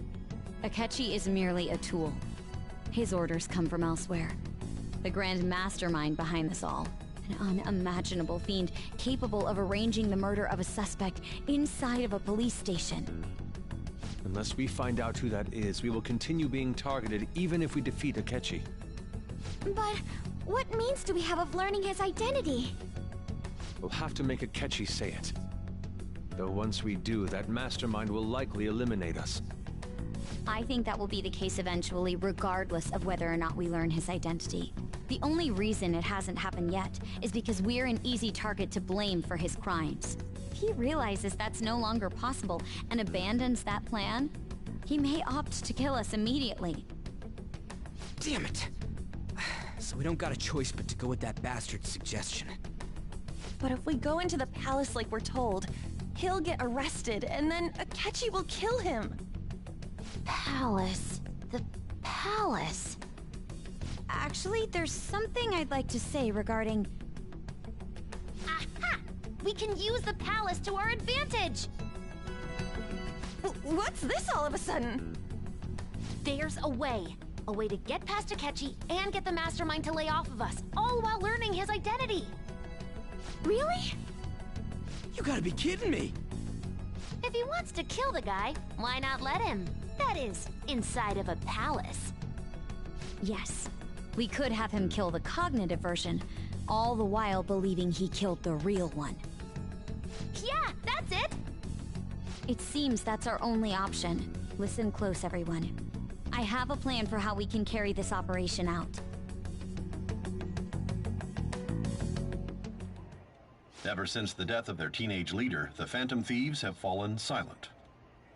Akechi is merely a tool. His orders come from elsewhere. The grand mastermind behind this all. An unimaginable fiend capable of arranging the murder of a suspect inside of a police station. Unless we find out who that is, we will continue being targeted even if we defeat Akechi. But what means do we have of learning his identity? We'll have to make Akechi say it. Though once we do, that mastermind will likely eliminate us. I think that will be the case eventually, regardless of whether or not we learn his identity. The only reason it hasn't happened yet is because we're an easy target to blame for his crimes. If he realizes that's no longer possible and abandons that plan, he may opt to kill us immediately. Damn it! So we don't got a choice but to go with that bastard's suggestion. But if we go into the palace like we're told, he'll get arrested and then Akechi will kill him. Palace. The palace. Actually, there's something I'd like to say regarding... Aha! We can use the palace to our advantage! What's this all of a sudden? There's a way. A way to get past Akechi and get the mastermind to lay off of us, all while learning his identity. Really? You gotta be kidding me! If he wants to kill the guy, why not let him? That is, inside of a palace. Yes. We could have him kill the cognitive version, all the while believing he killed the real one. Yeah, that's it! It seems that's our only option. Listen close, everyone. I have a plan for how we can carry this operation out. Ever since the death of their teenage leader, the Phantom Thieves have fallen silent.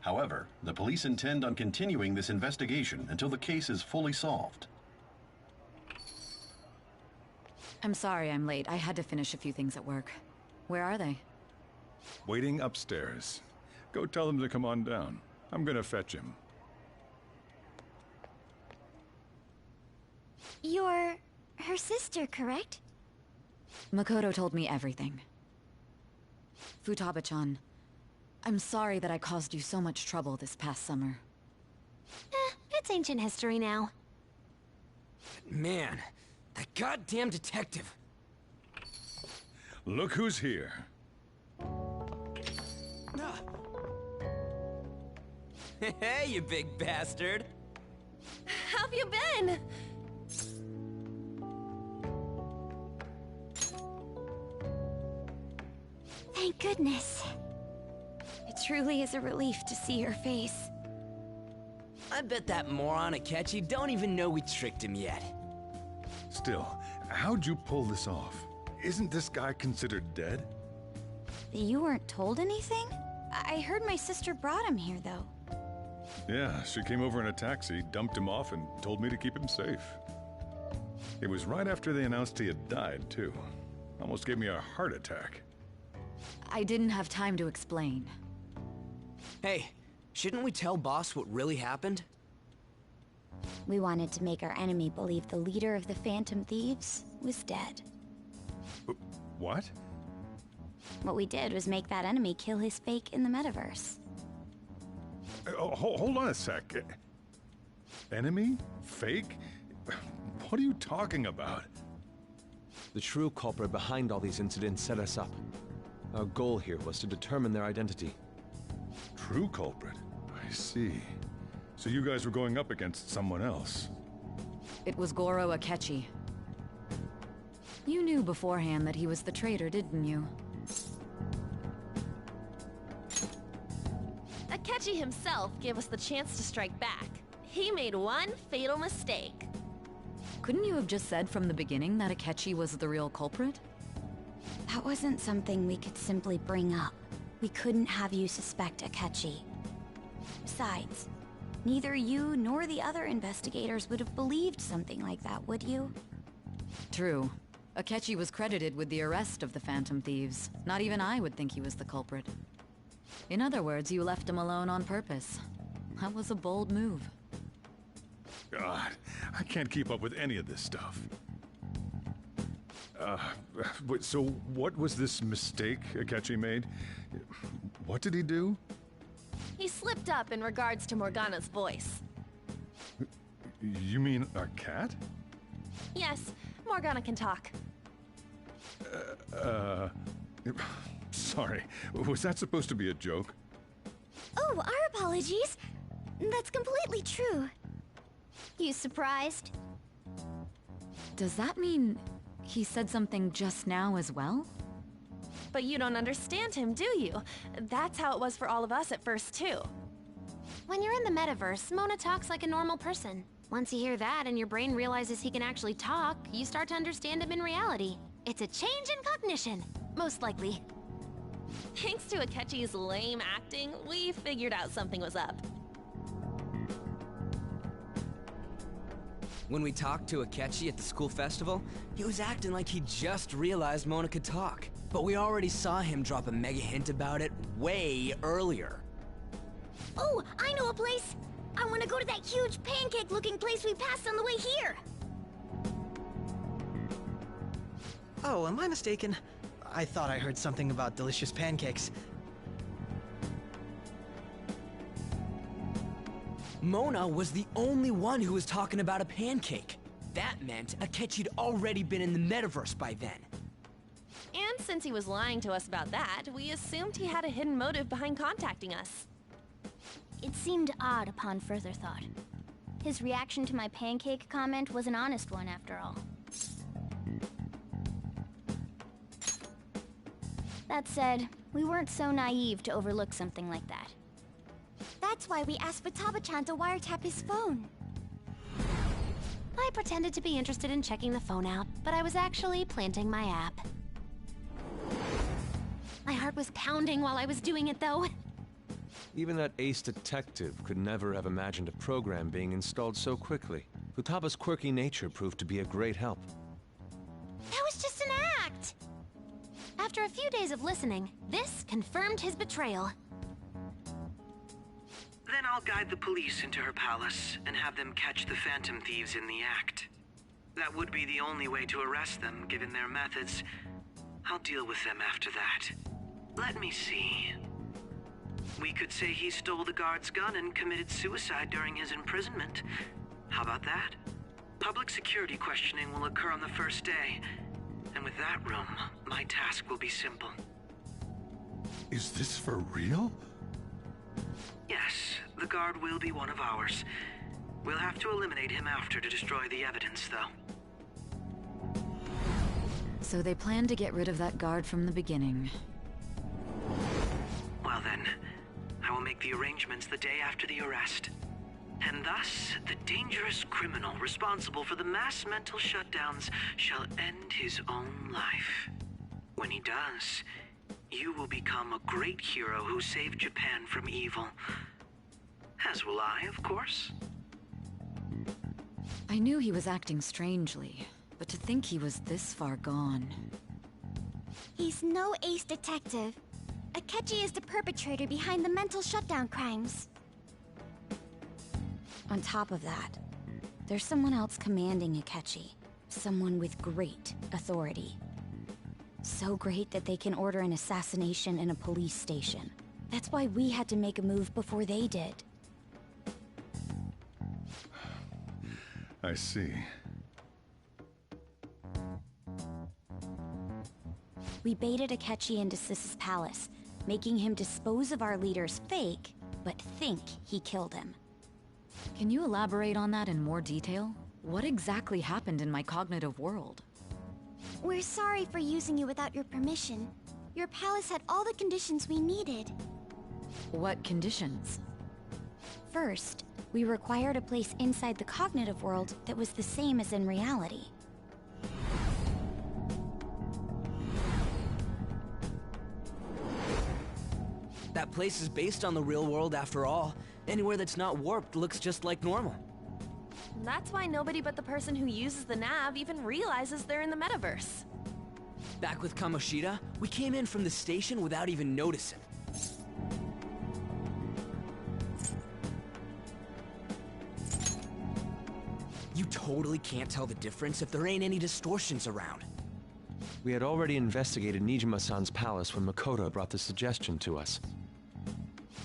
However, the police intend on continuing this investigation until the case is fully solved. I'm sorry I'm late. I had to finish a few things at work. Where are they? Waiting upstairs. Go tell them to come on down. I'm gonna fetch him. You're her sister, correct? Makoto told me everything. Futaba-chan, I'm sorry that I caused you so much trouble this past summer. It's ancient history now. Man, that goddamn detective. Look who's here. Hey, you big bastard. How have you been? Thank goodness. It truly is a relief to see your face. I bet that moron Akechi don't even know we tricked him yet. Still, how'd you pull this off? Isn't this guy considered dead? You weren't told anything? I heard my sister brought him here, though. Yeah, she came over in a taxi, dumped him off, and told me to keep him safe. It was right after they announced he had died, too. Almost gave me a heart attack. I didn't have time to explain. Hey, shouldn't we tell Boss what really happened? We wanted to make our enemy believe the leader of the Phantom Thieves was dead. What? What we did was make that enemy kill his fake in the metaverse. Hold on a sec. Enemy? Fake? What are you talking about? The true culprit behind all these incidents set us up. Our goal here was to determine their identity. True culprit? I see. So you guys were going up against someone else. It was Goro Akechi. You knew beforehand that he was the traitor, didn't you? Akechi himself gave us the chance to strike back. He made one fatal mistake. Couldn't you have just said from the beginning that Akechi was the real culprit? That wasn't something we could simply bring up. We couldn't have you suspect Akechi. Besides, neither you nor the other investigators would have believed something like that, would you? True. Akechi was credited with the arrest of the Phantom Thieves. Not even I would think he was the culprit. In other words, you left him alone on purpose. That was a bold move. God, I can't keep up with any of this stuff. So what was this mistake Akechi made? What did he do? He slipped up in regards to Morgana's voice. You mean a cat? Yes, Morgana can talk. Sorry, was that supposed to be a joke? Oh, our apologies. That's completely true. You surprised? Does that mean he said something just now as well? But you don't understand him, do you? That's how it was for all of us at first, too. When you're in the metaverse, Mona talks like a normal person. Once you hear that and your brain realizes he can actually talk, you start to understand him in reality. It's a change in cognition, most likely. Thanks to Akechi's lame acting, we figured out something was up. When we talked to Akechi at the school festival, he was acting like he just realized Mona could talk. But we already saw him drop a mega hint about it way earlier. Oh, I know a place! I want to go to that huge pancake-looking place we passed on the way here! Oh, am I mistaken? I thought I heard something about delicious pancakes. Mona was the only one who was talking about a pancake. That meant Akechi'd already been in the metaverse by then. And since he was lying to us about that, we assumed he had a hidden motive behind contacting us. It seemed odd upon further thought. His reaction to my pancake comment was an honest one, after all. That said, we weren't so naive to overlook something like that. That's why we asked Futaba-chan to wiretap his phone. I pretended to be interested in checking the phone out, but I was actually planting my app. My heart was pounding while I was doing it, though. Even that ace detective could never have imagined a program being installed so quickly. Futaba's quirky nature proved to be a great help. That was just an act! After a few days of listening, this confirmed his betrayal. Then I'll guide the police into her palace and have them catch the Phantom Thieves in the act. That would be the only way to arrest them, given their methods. I'll deal with them after that. Let me see. We could say he stole the guard's gun and committed suicide during his imprisonment. How about that? Public security questioning will occur on the first day. And with that room, my task will be simple. Is this for real? Yes, the guard will be one of ours. We'll have to eliminate him after to destroy the evidence, though. So they planned to get rid of that guard from the beginning. Well then, I will make the arrangements the day after the arrest. And thus, the dangerous criminal responsible for the mass mental shutdowns shall end his own life. When he does, you will become a great hero who saved Japan from evil. As will I, of course. I knew he was acting strangely, but to think he was this far gone. He's no ace detective. Akechi is the perpetrator behind the mental shutdown crimes. On top of that, there's someone else commanding Akechi. Someone with great authority. So great that they can order an assassination in a police station. That's why we had to make a move before they did. I see. We baited Akechi into Sis's palace, making him dispose of our leader's fake, but think he killed him. Can you elaborate on that in more detail? What exactly happened in my cognitive world? We're sorry for using you without your permission. Your palace had all the conditions we needed. What conditions? First, we required a place inside the cognitive world that was the same as in reality. That place is based on the real world after all. Anywhere that's not warped looks just like normal. That's why nobody but the person who uses the nav even realizes they're in the metaverse. Back with Kamoshida, we came in from the station without even noticing. You totally can't tell the difference if there ain't any distortions around. We had already investigated Nijima-san's palace when Makoto brought the suggestion to us.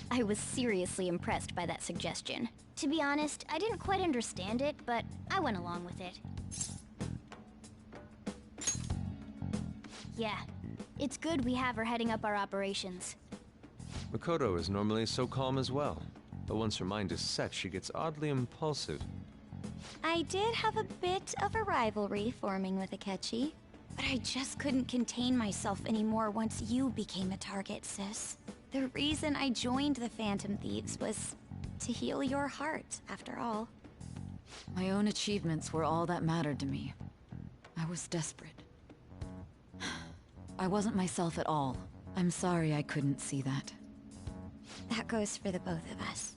I was seriously impressed by that suggestion. To be honest, I didn't quite understand it, but I went along with it. Yeah, it's good we have her heading up our operations. Makoto is normally so calm as well, but once her mind is set, she gets oddly impulsive. I did have a bit of a rivalry forming with Akechi, but I just couldn't contain myself anymore once you became a target, sis. The reason I joined the Phantom Thieves was to heal your heart, after all. My own achievements were all that mattered to me. I was desperate. I wasn't myself at all. I'm sorry I couldn't see that. That goes for the both of us.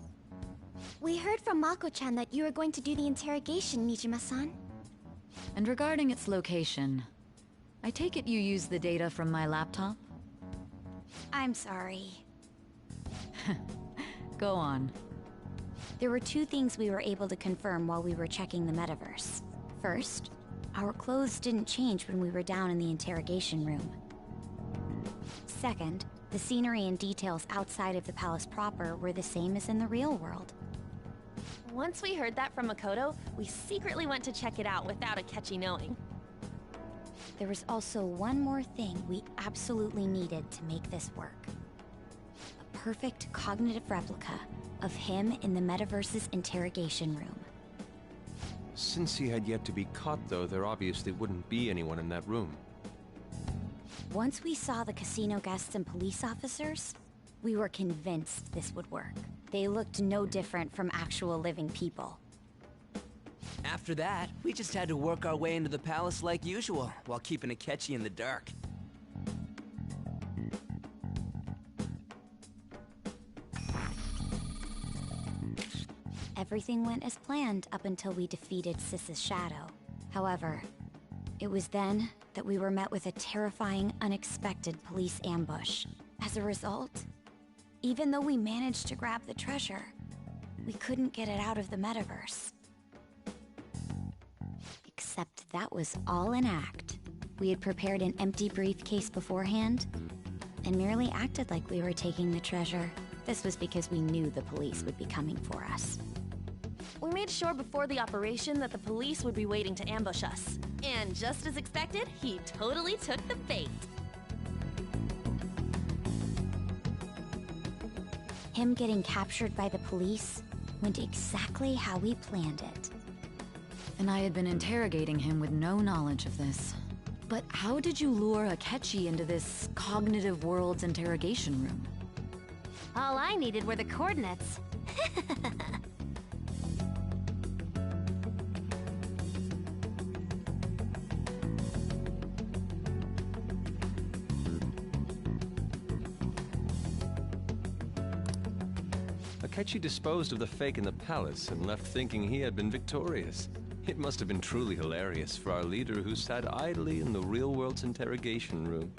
We heard from Mako-chan that you were going to do the interrogation, Nijima-san. And regarding its location, I take it you used the data from my laptop? I'm sorry. Go on. There were two things we were able to confirm while we were checking the metaverse. First, our clothes didn't change when we were down in the interrogation room. Second, the scenery and details outside of the palace proper were the same as in the real world. Once we heard that from Makoto, we secretly went to check it out without Akechi knowing. There was also one more thing we absolutely needed to make this work. A perfect cognitive replica of him in the metaverse's interrogation room. Since he had yet to be caught, though, there obviously wouldn't be anyone in that room. Once we saw the casino guests and police officers, we were convinced this would work. They looked no different from actual living people. After that, we just had to work our way into the palace like usual, while keeping Akechi in the dark. Everything went as planned up until we defeated Sis's shadow. However, it was then that we were met with a terrifying, unexpected police ambush. As a result, even though we managed to grab the treasure, we couldn't get it out of the metaverse. Except that was all an act. We had prepared an empty briefcase beforehand and merely acted like we were taking the treasure. This was because we knew the police would be coming for us. We made sure before the operation that the police would be waiting to ambush us. And just as expected, he totally took the bait. Him getting captured by the police went exactly how we planned it. And I had been interrogating him with no knowledge of this. But how did you lure Akechi into this cognitive world's interrogation room? All I needed were the coordinates. Akechi disposed of the fake in the palace and left thinking he had been victorious. It must have been truly hilarious for our leader who sat idly in the real world's interrogation room.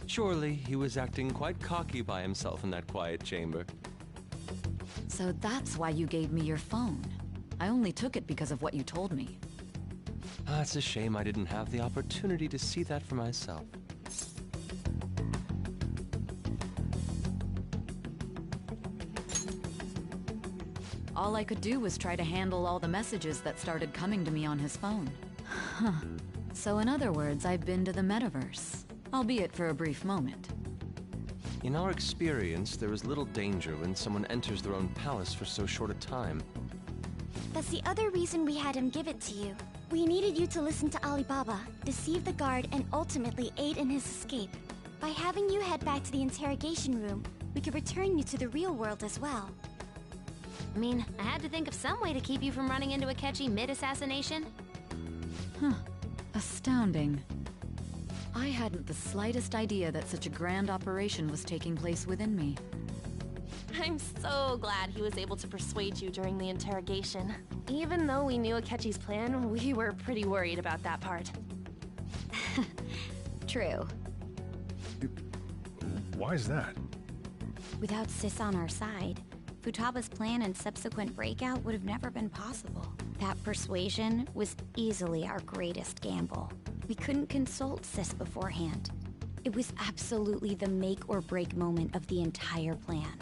Surely he was acting quite cocky by himself in that quiet chamber. So that's why you gave me your phone. I only took it because of what you told me. It's a shame I didn't have the opportunity to see that for myself. All I could do was try to handle all the messages that started coming to me on his phone. Huh. So in other words, I've been to the metaverse, albeit for a brief moment. In our experience, there is little danger when someone enters their own palace for so short a time. That's the other reason we had him give it to you. We needed you to listen to Alibaba, deceive the guard, and ultimately aid in his escape. By having you head back to the interrogation room, we could return you to the real world as well. I mean, I had to think of some way to keep you from running into Akechi mid-assassination. Huh. Astounding. I hadn't the slightest idea that such a grand operation was taking place within me. I'm so glad he was able to persuade you during the interrogation. Even though we knew Akechi's plan, we were pretty worried about that part. True. Why is that? Without Sis on our side, Futaba's plan and subsequent breakout would have never been possible. That persuasion was easily our greatest gamble. We couldn't consult Sis beforehand. It was absolutely the make or break moment of the entire plan.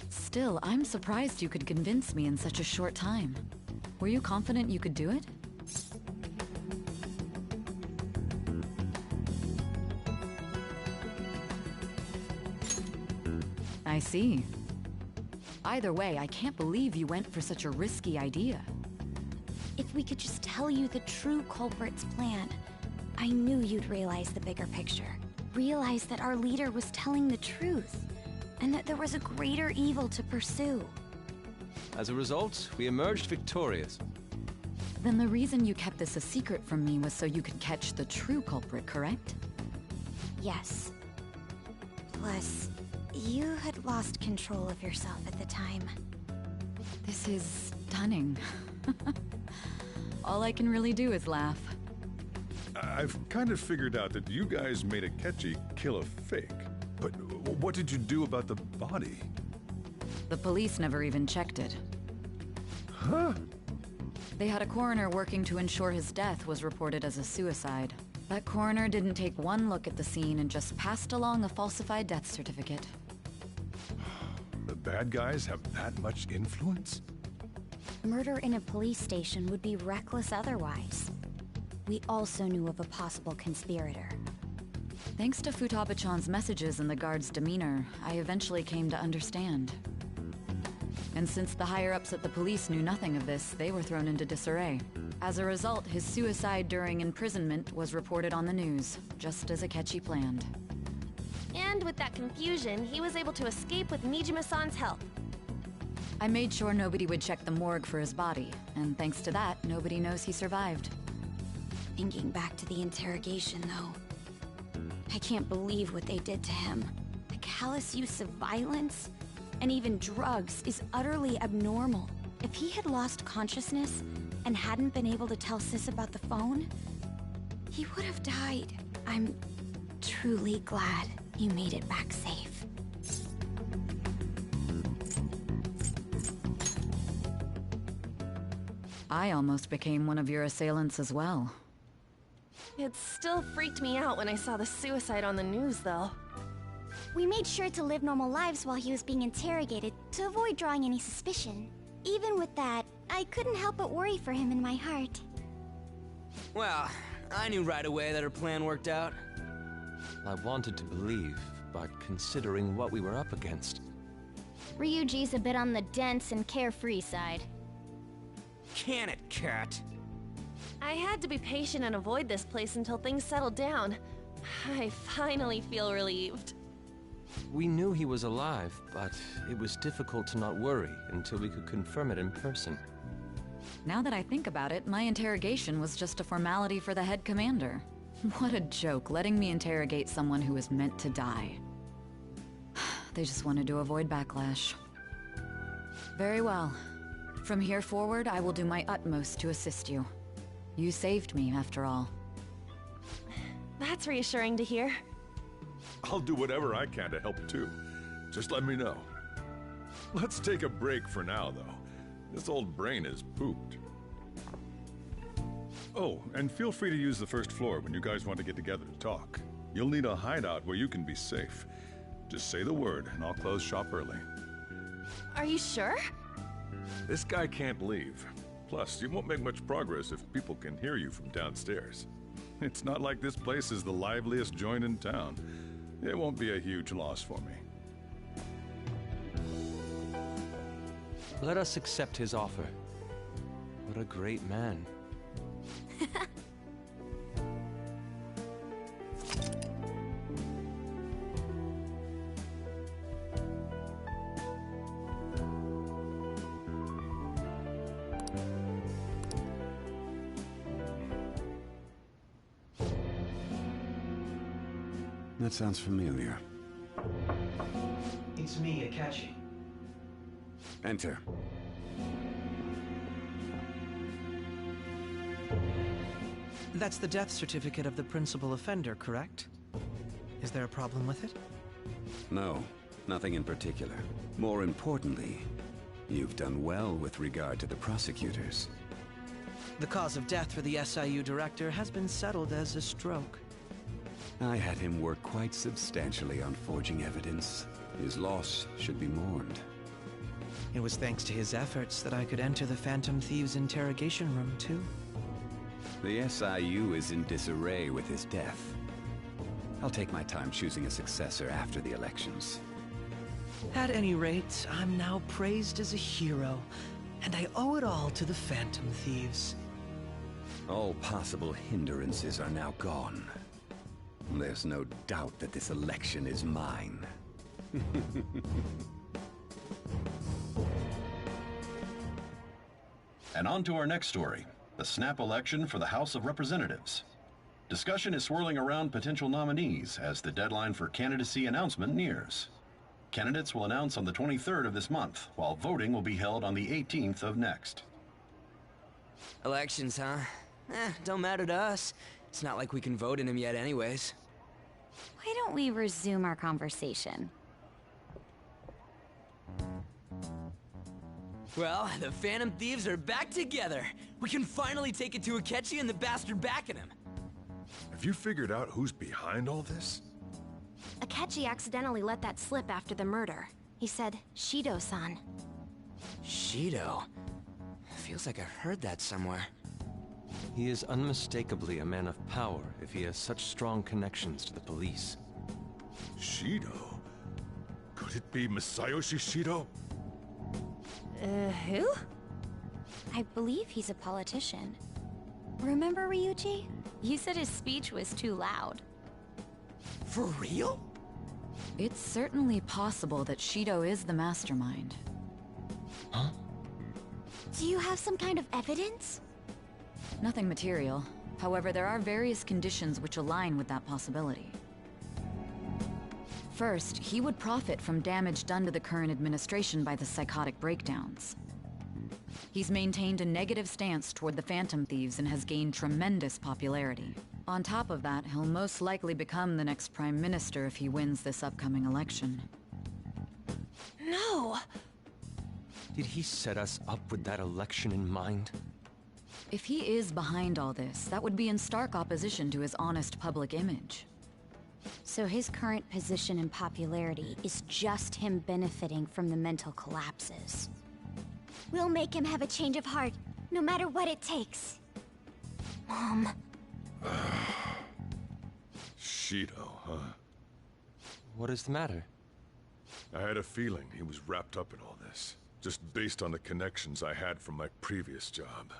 Still, I'm surprised you could convince me in such a short time. Were you confident you could do it? I see. Either way, I can't believe you went for such a risky idea. If we could just tell you the true culprit's plan, I knew you'd realize the bigger picture. Realize that our leader was telling the truth, and that there was a greater evil to pursue. As a result, we emerged victorious. Then the reason you kept this a secret from me was so you could catch the true culprit, correct? Yes. Plus, you had lost control of yourself at the time. This is stunning. All I can really do is laugh. I've kind of figured out that you guys made Akechi kill a fake. But what did you do about the body? The police never even checked it. Huh? They had a coroner working to ensure his death was reported as a suicide. That coroner didn't take one look at the scene and just passed along a falsified death certificate. The bad guys have that much influence? Murder in a police station would be reckless otherwise. We also knew of a possible conspirator. Thanks to Futaba-chan's messages and the guard's demeanor, I eventually came to understand. And since the higher-ups at the police knew nothing of this, they were thrown into disarray. As a result, his suicide during imprisonment was reported on the news, just as Akechi planned. And with that confusion, he was able to escape with Nijima-san's help. I made sure nobody would check the morgue for his body, and thanks to that, nobody knows he survived. Thinking back to the interrogation, though, I can't believe what they did to him. The callous use of violence, and even drugs is utterly abnormal. If he had lost consciousness and hadn't been able to tell Sis about the phone, he would have died. I'm truly glad you made it back safe. I almost became one of your assailants as well. It still freaked me out when I saw the suicide on the news, though. We made sure to live normal lives while he was being interrogated to avoid drawing any suspicion. Even with that, I couldn't help but worry for him in my heart. Well, I knew right away that her plan worked out. I wanted to believe, but considering what we were up against... Ryuji's a bit on the dense and carefree side. Can it, Cat? I had to be patient and avoid this place until things settled down. I finally feel relieved. We knew he was alive, but it was difficult to not worry until we could confirm it in person. Now that I think about it, my interrogation was just a formality for the head commander. What a joke, letting me interrogate someone who was meant to die. They just wanted to avoid backlash. Very well. From here forward, I will do my utmost to assist you. You saved me, after all. That's reassuring to hear. I'll do whatever I can to help too. Just let me know. Let's take a break for now, though. This old brain is pooped. Oh, and feel free to use the first floor when you guys want to get together to talk. You'll need a hideout where you can be safe. Just say the word, and I'll close shop early. Are you sure? This guy can't leave. Plus, you won't make much progress if people can hear you from downstairs. It's not like this place is the liveliest joint in town. It won't be a huge loss for me. Let us accept his offer. What a great man. That sounds familiar. It's me, Akechi. Enter. That's the death certificate of the principal offender, correct? Is there a problem with it? No, nothing in particular. More importantly, you've done well with regard to the prosecutors. The cause of death for the SIU director has been settled as a stroke. I had him work quite substantially on forging evidence. His loss should be mourned. It was thanks to his efforts that I could enter the Phantom Thieves' interrogation room, too. The SIU is in disarray with his death. I'll take my time choosing a successor after the elections. At any rate, I'm now praised as a hero, and I owe it all to the Phantom Thieves. All possible hindrances are now gone. There's no doubt that this election is mine. And on to our next story, the snap election for the House of Representatives. Discussion is swirling around potential nominees as the deadline for candidacy announcement nears. Candidates will announce on the 23rd of this month, while voting will be held on the 18th of next. Elections, huh? Don't matter to us. It's not like we can vote in him yet anyways. Why don't we resume our conversation? Well, the Phantom Thieves are back together. We can finally take it to Akechi and the bastard backing him. Have you figured out who's behind all this? Akechi accidentally let that slip after the murder. He said, Shido-san. Shido? Feels like I've heard that somewhere. He is unmistakably a man of power if he has such strong connections to the police. Shido? Could it be Masayoshi Shido? Who? I believe he's a politician. Remember Ryuji? You said his speech was too loud. For real? It's certainly possible that Shido is the mastermind. Huh? Do you have some kind of evidence? Nothing material. However, there are various conditions which align with that possibility. First, he would profit from damage done to the current administration by the psychotic breakdowns. He's maintained a negative stance toward the Phantom Thieves and has gained tremendous popularity. On top of that, he'll most likely become the next Prime Minister if he wins this upcoming election. No! Did he set us up with that election in mind? If he is behind all this, that would be in stark opposition to his honest public image. So his current position and popularity is just him benefiting from the mental collapses. We'll make him have a change of heart, no matter what it takes. Mom. Shido, huh? What is the matter? I had a feeling he was wrapped up in all this, just based on the connections I had from my previous job.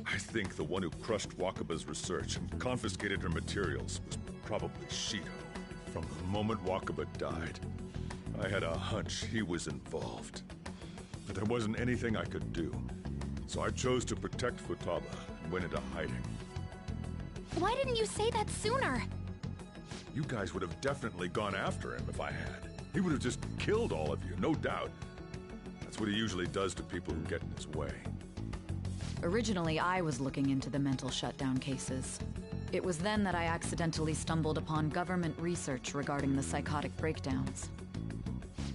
I think the one who crushed Wakaba's research and confiscated her materials was probably Shido. From the moment Wakaba died, I had a hunch he was involved. But there wasn't anything I could do, so I chose to protect Futaba and went into hiding. Why didn't you say that sooner? You guys would have definitely gone after him if I had. He would have just killed all of you, no doubt. That's what he usually does to people who get in his way. Originally, I was looking into the mental shutdown cases. It was then that I accidentally stumbled upon government research regarding the psychotic breakdowns.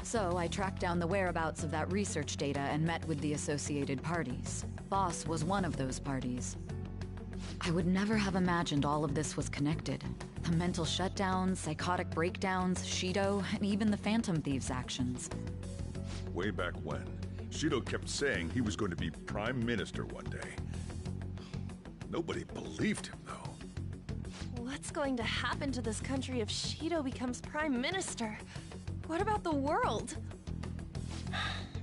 So I tracked down the whereabouts of that research data and met with the associated parties. Boss was one of those parties. I would never have imagined all of this was connected. The mental shutdowns, psychotic breakdowns, Shido, and even the Phantom Thieves' actions. Way back when, Shido kept saying he was going to be Prime Minister one day. Nobody believed him, though. What's going to happen to this country if Shido becomes Prime Minister? What about the world?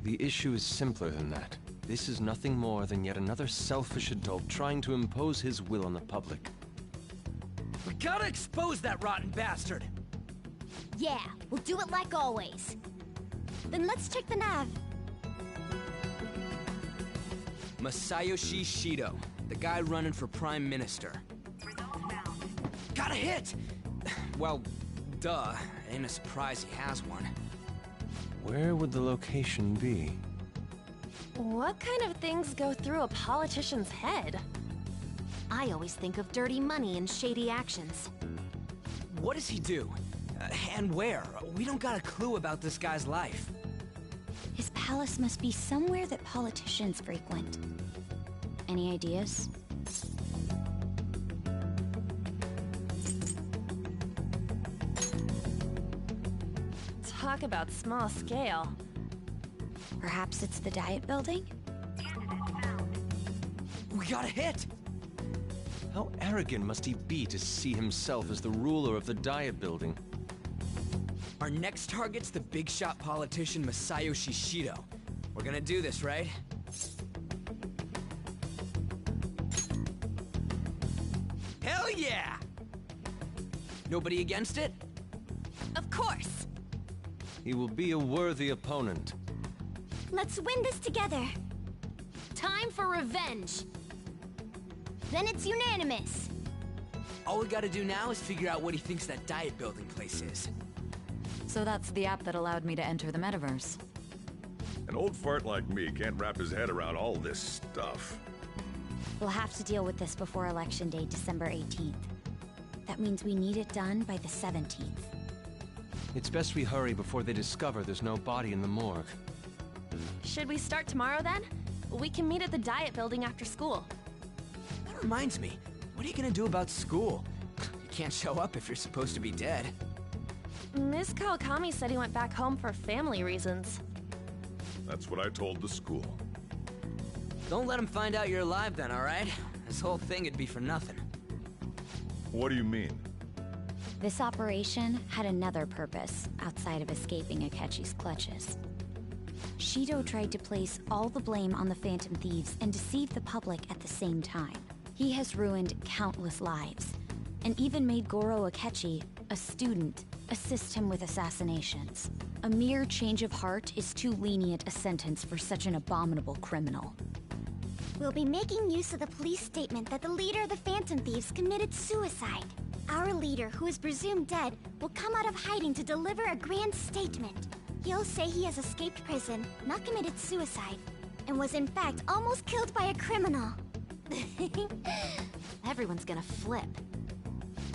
The issue is simpler than that. This is nothing more than yet another selfish adult trying to impose his will on the public. We gotta expose that rotten bastard! Yeah, we'll do it like always. Then let's check the nav. Masayoshi Shido, the guy running for Prime Minister. Got a hit! Well, duh. Ain't a surprise he has one. Where would the location be? What kind of things go through a politician's head? I always think of dirty money and shady actions. What does he do? And where? We don't got a clue about this guy's life. His palace must be somewhere that politicians frequent. Any ideas? Talk about small scale. Perhaps it's the Diet Building? We got a hit! How arrogant must he be to see himself as the ruler of the Diet Building? Our next target's the big shot politician Masayoshi Shido. We're gonna do this, right? Hell yeah! Nobody against it? Of course! He will be a worthy opponent. Let's win this together. Time for revenge! Then it's unanimous. All we gotta do now is figure out what he thinks that Diet Building place is. So that's the app that allowed me to enter the metaverse. An old fart like me can't wrap his head around all this stuff. We'll have to deal with this before Election Day, December 18th. That means we need it done by the 17th. It's best we hurry before they discover there's no body in the morgue. Should we start tomorrow then? We can meet at the Diet Building after school. That reminds me, what are you gonna do about school? You can't show up if you're supposed to be dead. Ms. Kawakami said he went back home for family reasons. That's what I told the school. Don't let him find out you're alive then, alright? This whole thing would be for nothing. What do you mean? This operation had another purpose outside of escaping Akechi's clutches. Shido tried to place all the blame on the Phantom Thieves and deceive the public at the same time. He has ruined countless lives, and even made Goro Akechi, a student, assist him with assassinations. A mere change of heart is too lenient a sentence for such an abominable criminal. We'll be making use of the police statement that the leader of the Phantom Thieves committed suicide. our leader, who is presumed dead, will come out of hiding to deliver a grand statement. He'll say he has escaped prison, not committed suicide, and was in fact almost killed by a criminal. Everyone's gonna flip.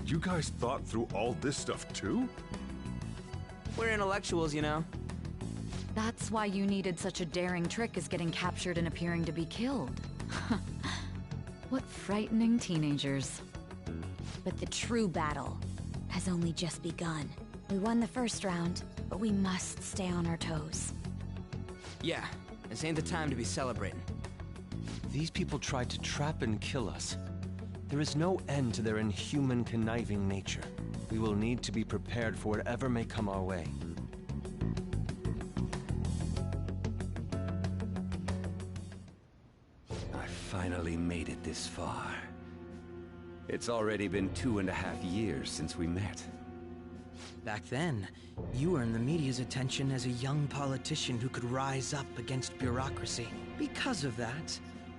You guys thought through all this stuff too? We're intellectuals, you know. That's why you needed such a daring trick as getting captured and appearing to be killed. What frightening teenagers. But the true battle has only just begun. We won the first round, but we must stay on our toes. Yeah, this ain't the time to be celebrating. These people tried to trap and kill us. There is no end to their inhuman, conniving nature. We will need to be prepared for whatever may come our way. I finally made it this far. It's already been 2.5 years since we met. Back then, you earned the media's attention as a young politician who could rise up against bureaucracy. Because of that,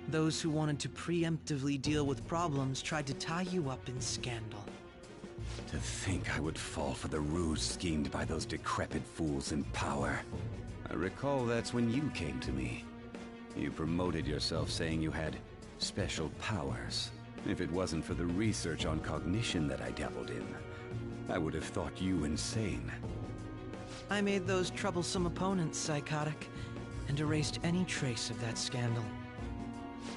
those who wanted to preemptively deal with problems tried to tie you up in scandal. To think I would fall for the ruse schemed by those decrepit fools in power. I recall that's when you came to me. You promoted yourself saying you had special powers. If it wasn't for the research on cognition that I dabbled in, I would have thought you insane. I made those troublesome opponents psychotic, and erased any trace of that scandal.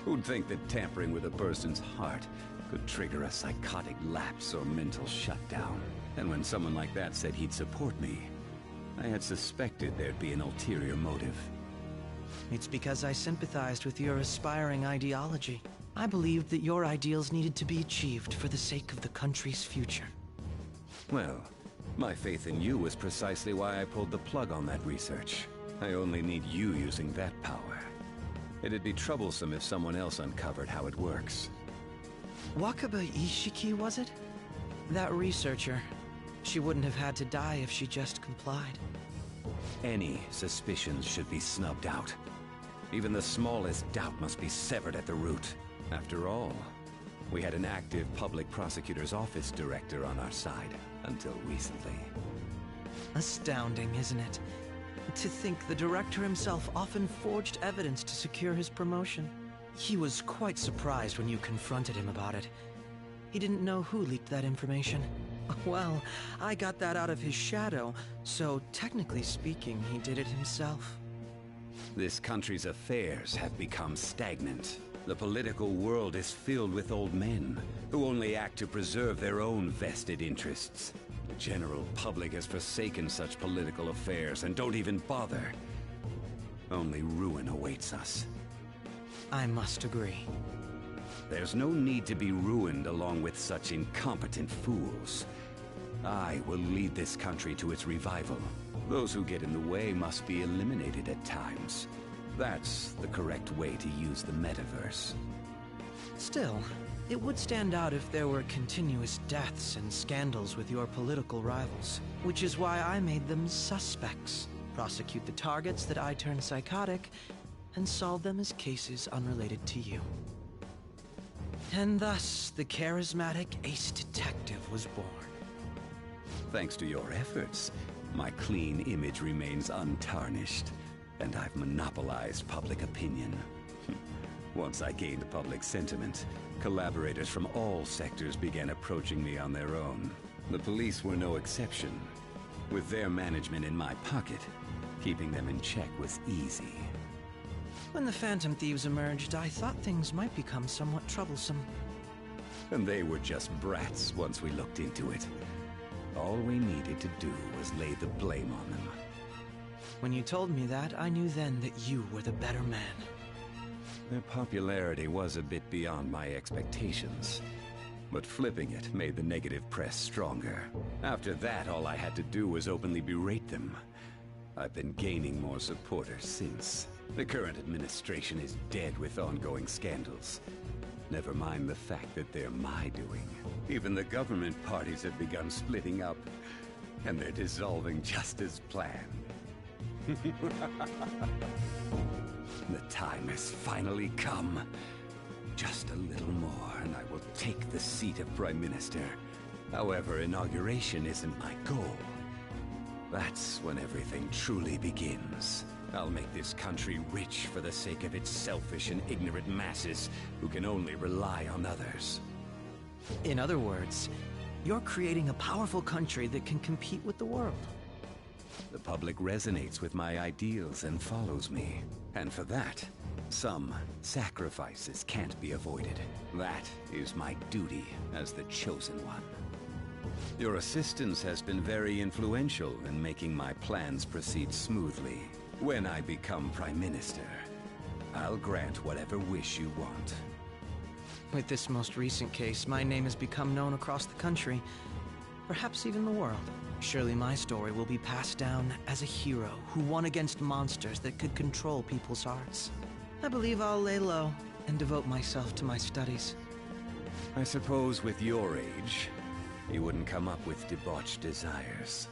Who'd think that tampering with a person's heart could trigger a psychotic lapse or mental shutdown? And when someone like that said he'd support me, I had suspected there'd be an ulterior motive. It's because I sympathized with your aspiring ideology. I believed that your ideals needed to be achieved for the sake of the country's future. Well, my faith in you was precisely why I pulled the plug on that research. I only need you using that power. It'd be troublesome if someone else uncovered how it works. Wakaba Ishiki, was it? That researcher. She wouldn't have had to die if she just complied. Any suspicions should be snubbed out. Even the smallest doubt must be severed at the root. After all, we had an active public prosecutor's office director on our side, until recently. Astounding, isn't it? To think the director himself often forged evidence to secure his promotion. He was quite surprised when you confronted him about it. He didn't know who leaked that information. Well, I got that out of his shadow, so technically speaking, he did it himself. This country's affairs have become stagnant. The political world is filled with old men who only act to preserve their own vested interests. The general public has forsaken such political affairs and don't even bother. Only ruin awaits us. I must agree. There's no need to be ruined along with such incompetent fools. I will lead this country to its revival. Those who get in the way must be eliminated at times. That's the correct way to use the metaverse. Still, it would stand out if there were continuous deaths and scandals with your political rivals, which is why I made them suspects. Prosecute the targets that I turn psychotic, and solve them as cases unrelated to you. And thus, the charismatic ace detective was born. Thanks to your efforts, my clean image remains untarnished, and I've monopolized public opinion. Once I gained public sentiment, collaborators from all sectors began approaching me on their own. The police were no exception. With their management in my pocket, keeping them in check was easy. When the Phantom Thieves emerged, I thought things might become somewhat troublesome. And they were just brats once we looked into it. All we needed to do was lay the blame on them. When you told me that, I knew then that you were the better man. Their popularity was a bit beyond my expectations. But flipping it made the negative press stronger. After that, all I had to do was openly berate them. I've been gaining more supporters since. The current administration is dead with ongoing scandals. Never mind the fact that they're my doing. Even the government parties have begun splitting up, and they're dissolving just as planned. The time has finally come. Just a little more, and I will take the seat of Prime Minister However, inauguration isn't my goal. That's when everything truly begins. I'll make this country rich for the sake of its selfish and ignorant masses who can only rely on others. In other words, you're creating a powerful country that can compete with the world. The public resonates with my ideals and follows me. And for that, some sacrifices can't be avoided. That is my duty as the Chosen One. Your assistance has been very influential in making my plans proceed smoothly. When I become Prime Minister, I'll grant whatever wish you want. With this most recent case, my name has become known across the country, perhaps even the world. Surely my story will be passed down as a hero who won against monsters that could control people's hearts. I believe I'll lay low and devote myself to my studies. I suppose with your age, you wouldn't come up with debauched desires.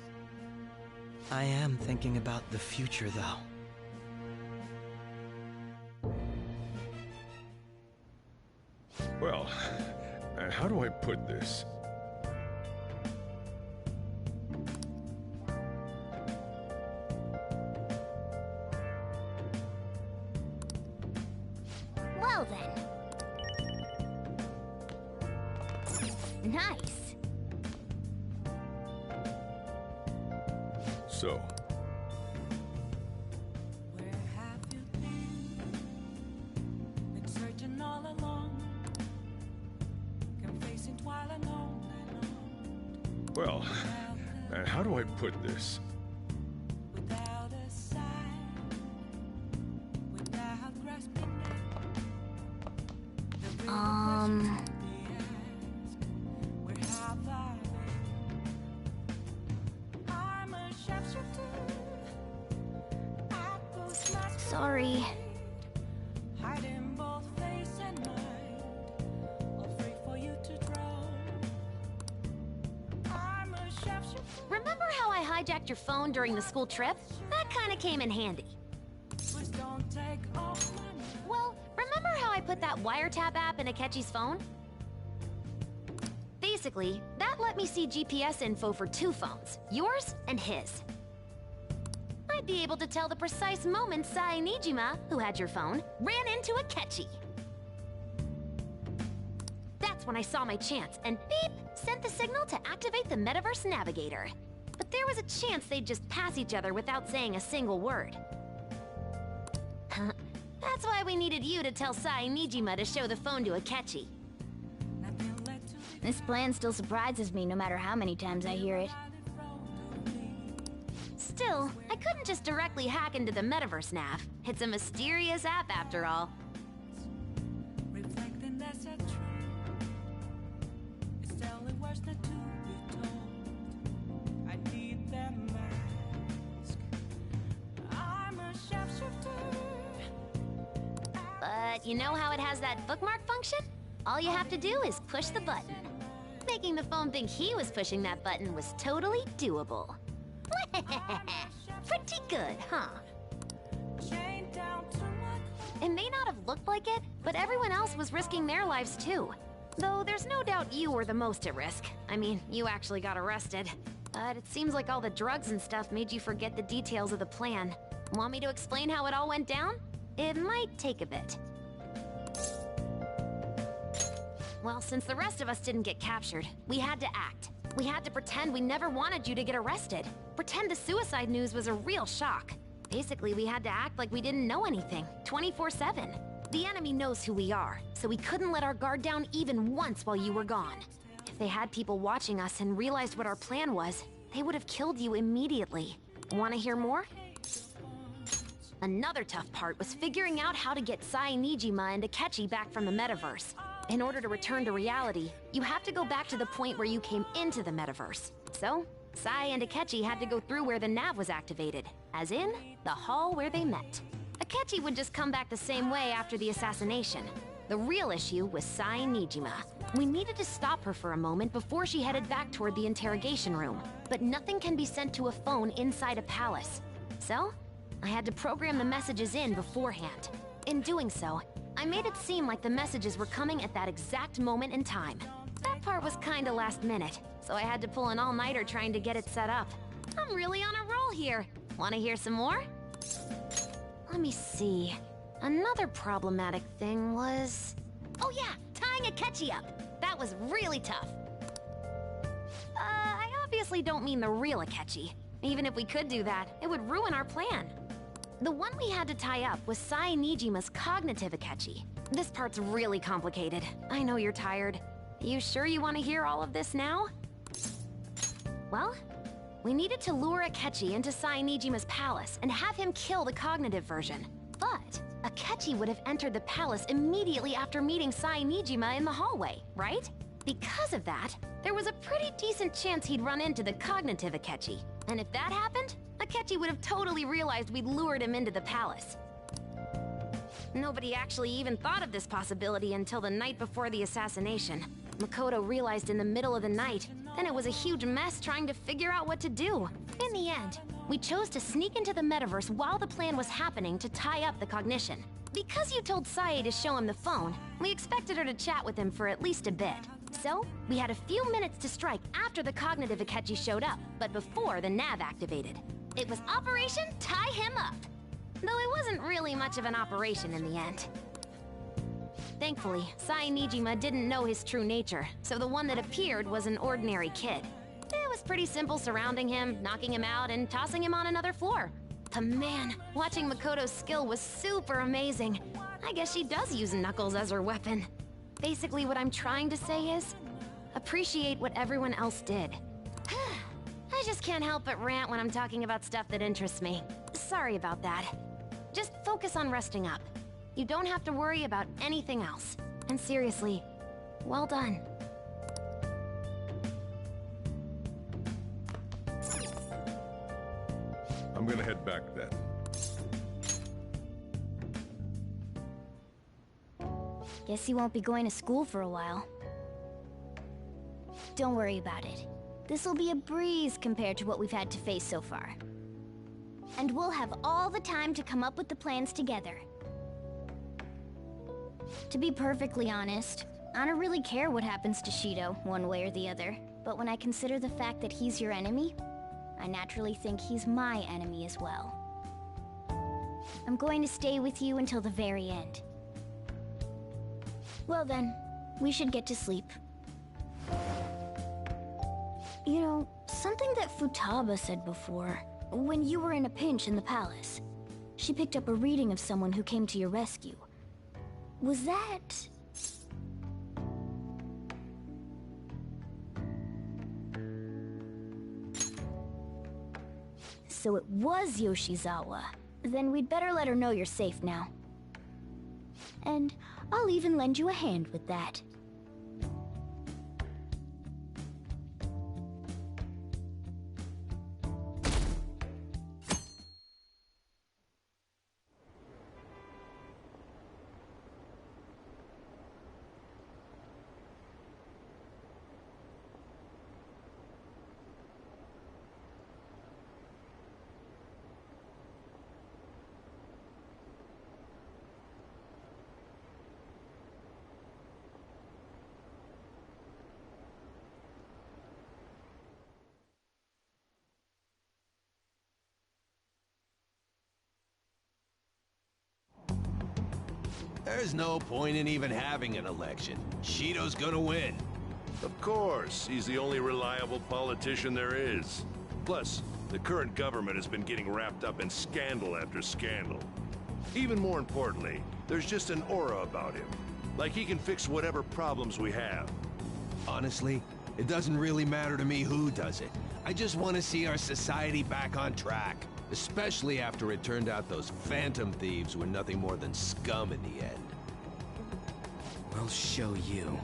I am thinking about the future, though. Well, how do I put this? Well then. Nice. So, well, how do I put this? Sorry. Remember how I hijacked your phone during the school trip? That kinda came in handy. Well, remember how I put that wiretap app in Akechi's phone? Basically, that let me see GPS info for 2 phones, yours and his. I'd be able to tell the precise moment Sai Nijima, who had your phone, ran into Akechi. That's when I saw my chance, and beep, sent the signal to activate the Metaverse Navigator. But there was a chance they'd just pass each other without saying a single word. That's why we needed you to tell Sai Nijima to show the phone to Akechi. This plan still surprises me no matter how many times I hear it. Still, I couldn't just directly hack into the Metaverse Nav. It's a mysterious app after all. But you know how it has that bookmark function? All you have to do is push the button. Making the phone think he was pushing that button was totally doable. Pretty good, huh? It may not have looked like it, but everyone else was risking their lives too. Though there's no doubt you were the most at risk. I mean, you actually got arrested. But it seems like all the drugs and stuff made you forget the details of the plan. Want me to explain how it all went down? It might take a bit. Well, since the rest of us didn't get captured, we had to act. We had to pretend we never wanted you to get arrested. Pretend the suicide news was a real shock. Basically, we had to act like we didn't know anything, 24/7. The enemy knows who we are, so we couldn't let our guard down even once while you were gone. If they had people watching us and realized what our plan was, they would have killed you immediately. Want to hear more? Another tough part was figuring out how to get Sai Nijima and Akechi back from the metaverse. In order to return to reality, you have to go back to the point where you came into the metaverse. So, Sai and Akechi had to go through where the nav was activated, as in, the hall where they met. Akechi would just come back the same way after the assassination. The real issue was Sai Nijima. We needed to stop her for a moment before she headed back toward the interrogation room. But nothing can be sent to a phone inside a palace. So, I had to program the messages in beforehand. In doing so, I made it seem like the messages were coming at that exact moment in time. That part was kinda last minute, so I had to pull an all-nighter trying to get it set up. I'm really on a roll here. Wanna hear some more? Let me see. Another problematic thing was... Oh yeah, tying Akechi up. That was really tough. I obviously don't mean the real Akechi. Even if we could do that, it would ruin our plan. The one we had to tie up was Sai Nijima's cognitive Akechi. This part's really complicated. I know you're tired. You sure you want to hear all of this now? Well, we needed to lure Akechi into Sai Nijima's palace and have him kill the cognitive version. But Akechi would have entered the palace immediately after meeting Sai Nijima in the hallway, right? Because of that, there was a pretty decent chance he'd run into the cognitive Akechi. And if that happened, Akechi would have totally realized we'd lured him into the palace. Nobody actually even thought of this possibility until the night before the assassination. Makoto realized in the middle of the night, then it was a huge mess trying to figure out what to do. In the end, we chose to sneak into the metaverse while the plan was happening to tie up the cognition. Because you told Sae to show him the phone, we expected her to chat with him for at least a bit. So, we had a few minutes to strike after the cognitive Akechi showed up, but before the nav activated. It was Operation Tie Him Up! Though it wasn't really much of an operation in the end. Thankfully, Sai Nijima didn't know his true nature, so the one that appeared was an ordinary kid. It was pretty simple surrounding him, knocking him out, and tossing him on another floor. But man, watching Makoto's skill was super amazing. I guess she does use Knuckles as her weapon. Basically, what I'm trying to say is, appreciate what everyone else did. I just can't help but rant when I'm talking about stuff that interests me. Sorry about that. Just focus on resting up. You don't have to worry about anything else. And seriously, well done. I'm gonna head back then. Guess you won't be going to school for a while. Don't worry about it. This'll be a breeze compared to what we've had to face so far. And we'll have all the time to come up with the plans together. To be perfectly honest, I don't really care what happens to Shido, one way or the other. But when I consider the fact that he's your enemy, I naturally think he's my enemy as well. I'm going to stay with you until the very end. Well then, we should get to sleep. You know, something that Futaba said before, when you were in a pinch in the palace, she picked up a reading of someone who came to your rescue. Was that... So it was Yoshizawa. Then we'd better let her know you're safe now. And I'll even lend you a hand with that. There's no point in even having an election. Shido's gonna win. Of course, he's the only reliable politician there is. Plus, the current government has been getting wrapped up in scandal after scandal. Even more importantly, there's just an aura about him. Like he can fix whatever problems we have. Honestly, it doesn't really matter to me who does it. I just want to see our society back on track. Especially after it turned out those Phantom Thieves were nothing more than scum in the end. We'll show you.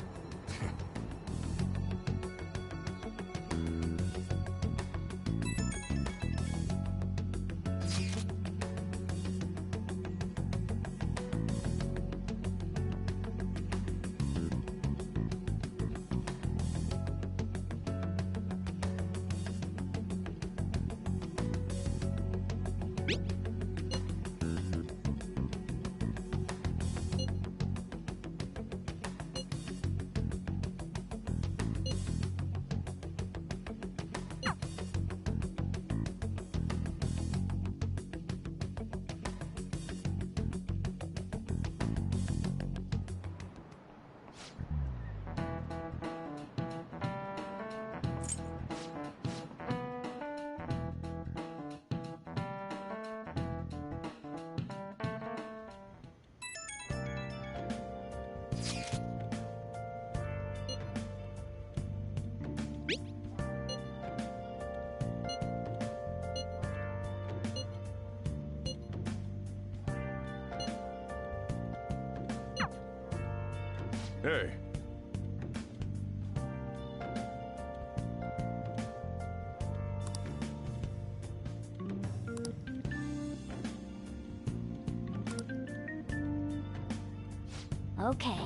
Hey. Okay.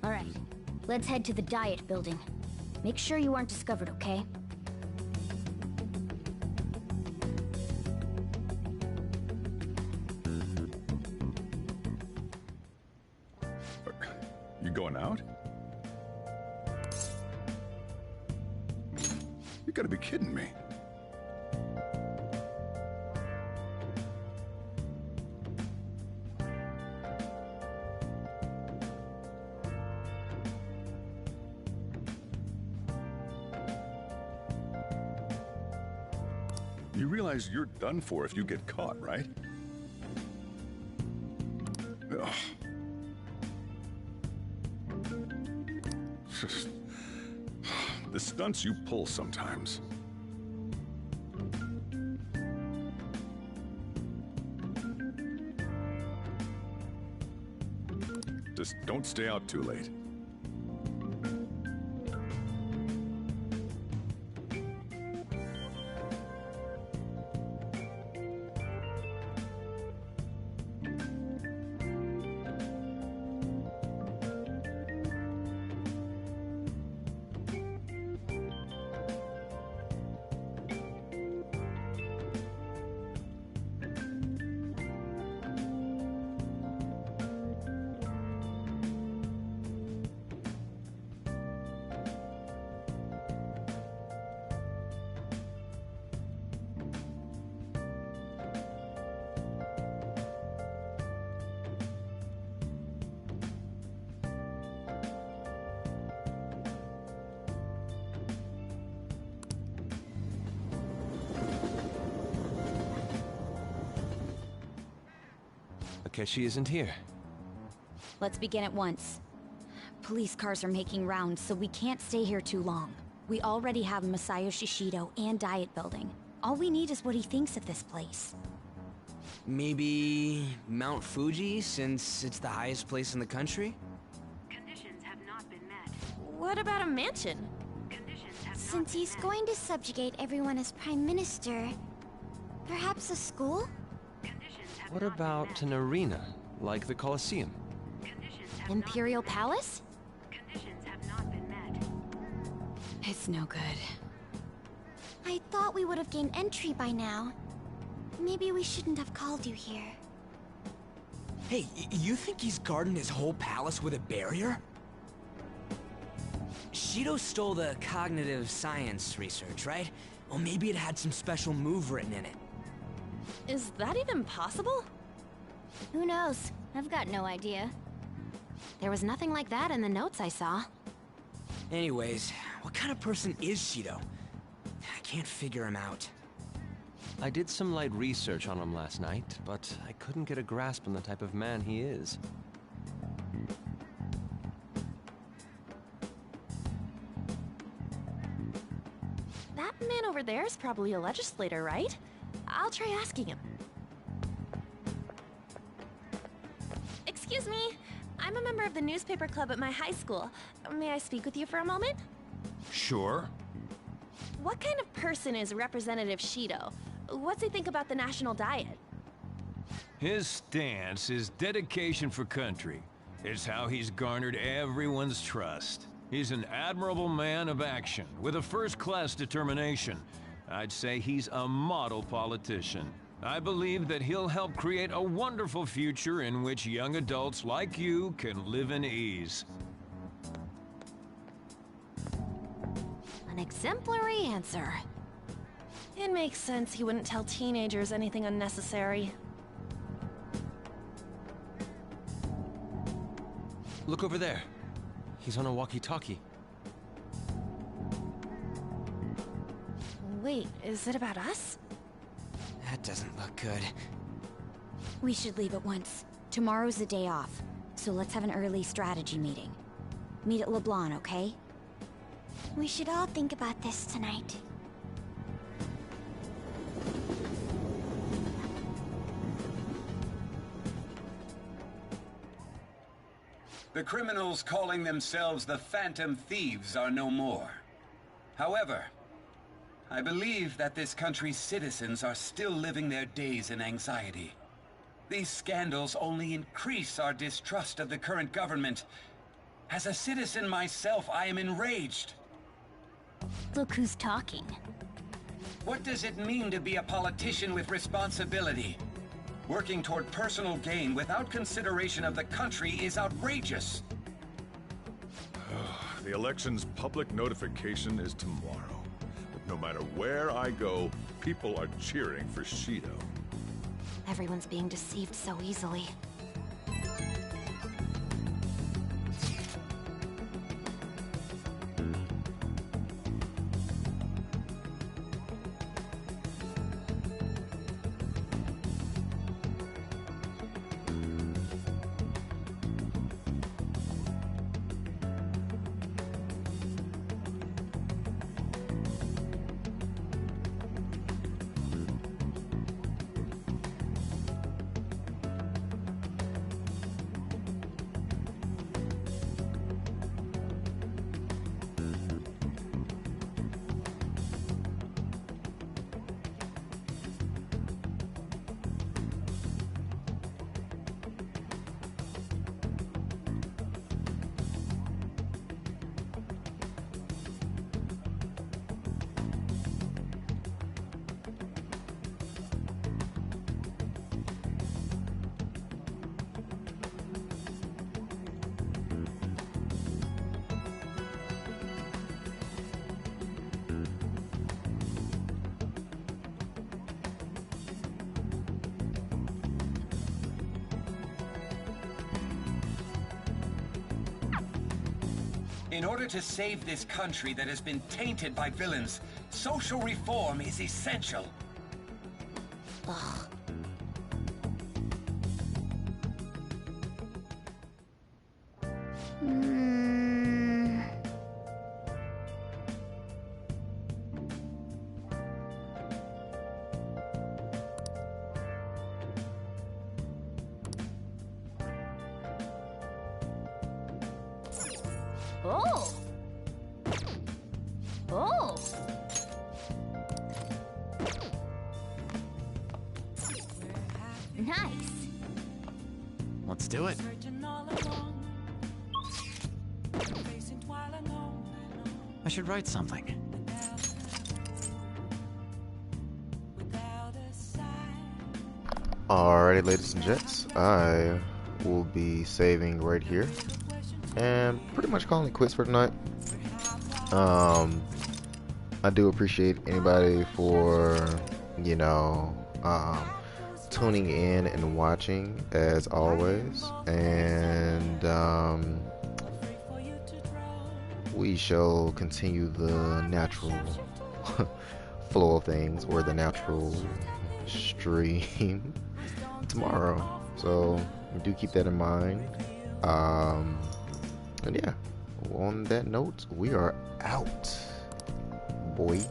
Alright, let's head to the Diet Building. Make sure you aren't discovered, okay? You going out? You gotta be kidding me. You realize you're done for if you get caught, right? Ugh. The stunts you pull sometimes. Just don't stay out too late. Akechi isn't here. Let's begin at once. Police cars are making rounds, so we can't stay here too long. We already have Masayoshi Shido and Diet Building. All we need is what he thinks of this place. Maybe Mount Fuji, since it's the highest place in the country? Conditions have not been met. What about a mansion? Since he's going to subjugate everyone as Prime Minister, perhaps a school? What about an arena, like the Colosseum? Imperial Palace? Conditions have not been met. It's no good. I thought we would have gained entry by now. Maybe we shouldn't have called you here. Hey, you think he's guarding his whole palace with a barrier? Shido stole the cognitive science research, right? Well, maybe it had some special move written in it. Is that even possible? Who knows? I've got no idea. There was nothing like that in the notes I saw. Anyways, what kind of person is Shido? I can't figure him out. I did some light research on him last night, but I couldn't get a grasp on the type of man he is. That man over there is probably a legislator, right? I'll try asking him. Excuse me. I'm a member of the newspaper club at my high school. May I speak with you for a moment? Sure. What kind of person is Representative Shido? What's he think about the national diet? His stance is dedication for country. It's how he's garnered everyone's trust. He's an admirable man of action, with a first-class determination. I'd say he's a model politician. I believe that he'll help create a wonderful future in which young adults like you can live in ease. An exemplary answer. It makes sense he wouldn't tell teenagers anything unnecessary. Look over there. He's on a walkie-talkie. Wait, is it about us? That doesn't look good. We should leave at once. Tomorrow's the day off, so let's have an early strategy meeting. Meet at LeBlanc, okay? We should all think about this tonight. The criminals calling themselves the Phantom Thieves are no more. However, I believe that this country's citizens are still living their days in anxiety. These scandals only increase our distrust of the current government. As a citizen myself, I am enraged. Look who's talking. What does it mean to be a politician with responsibility? Working toward personal gain without consideration of the country is outrageous. The election's public notification is tomorrow. But no matter where I go, people are cheering for Shido. Everyone's being deceived so easily. In order to save this country that has been tainted by villains, social reform is essential. Ugh. Oh! Oh! Nice. Let's do it. should write something. Alrighty, ladies and gents, I will be saving right here and pretty much calling it quits for tonight. I do appreciate anybody for, you know, tuning in and watching as always, and we shall continue the natural flow of things, or the natural stream tomorrow. So do keep that in mind. And yeah, on that note, we are out, boy.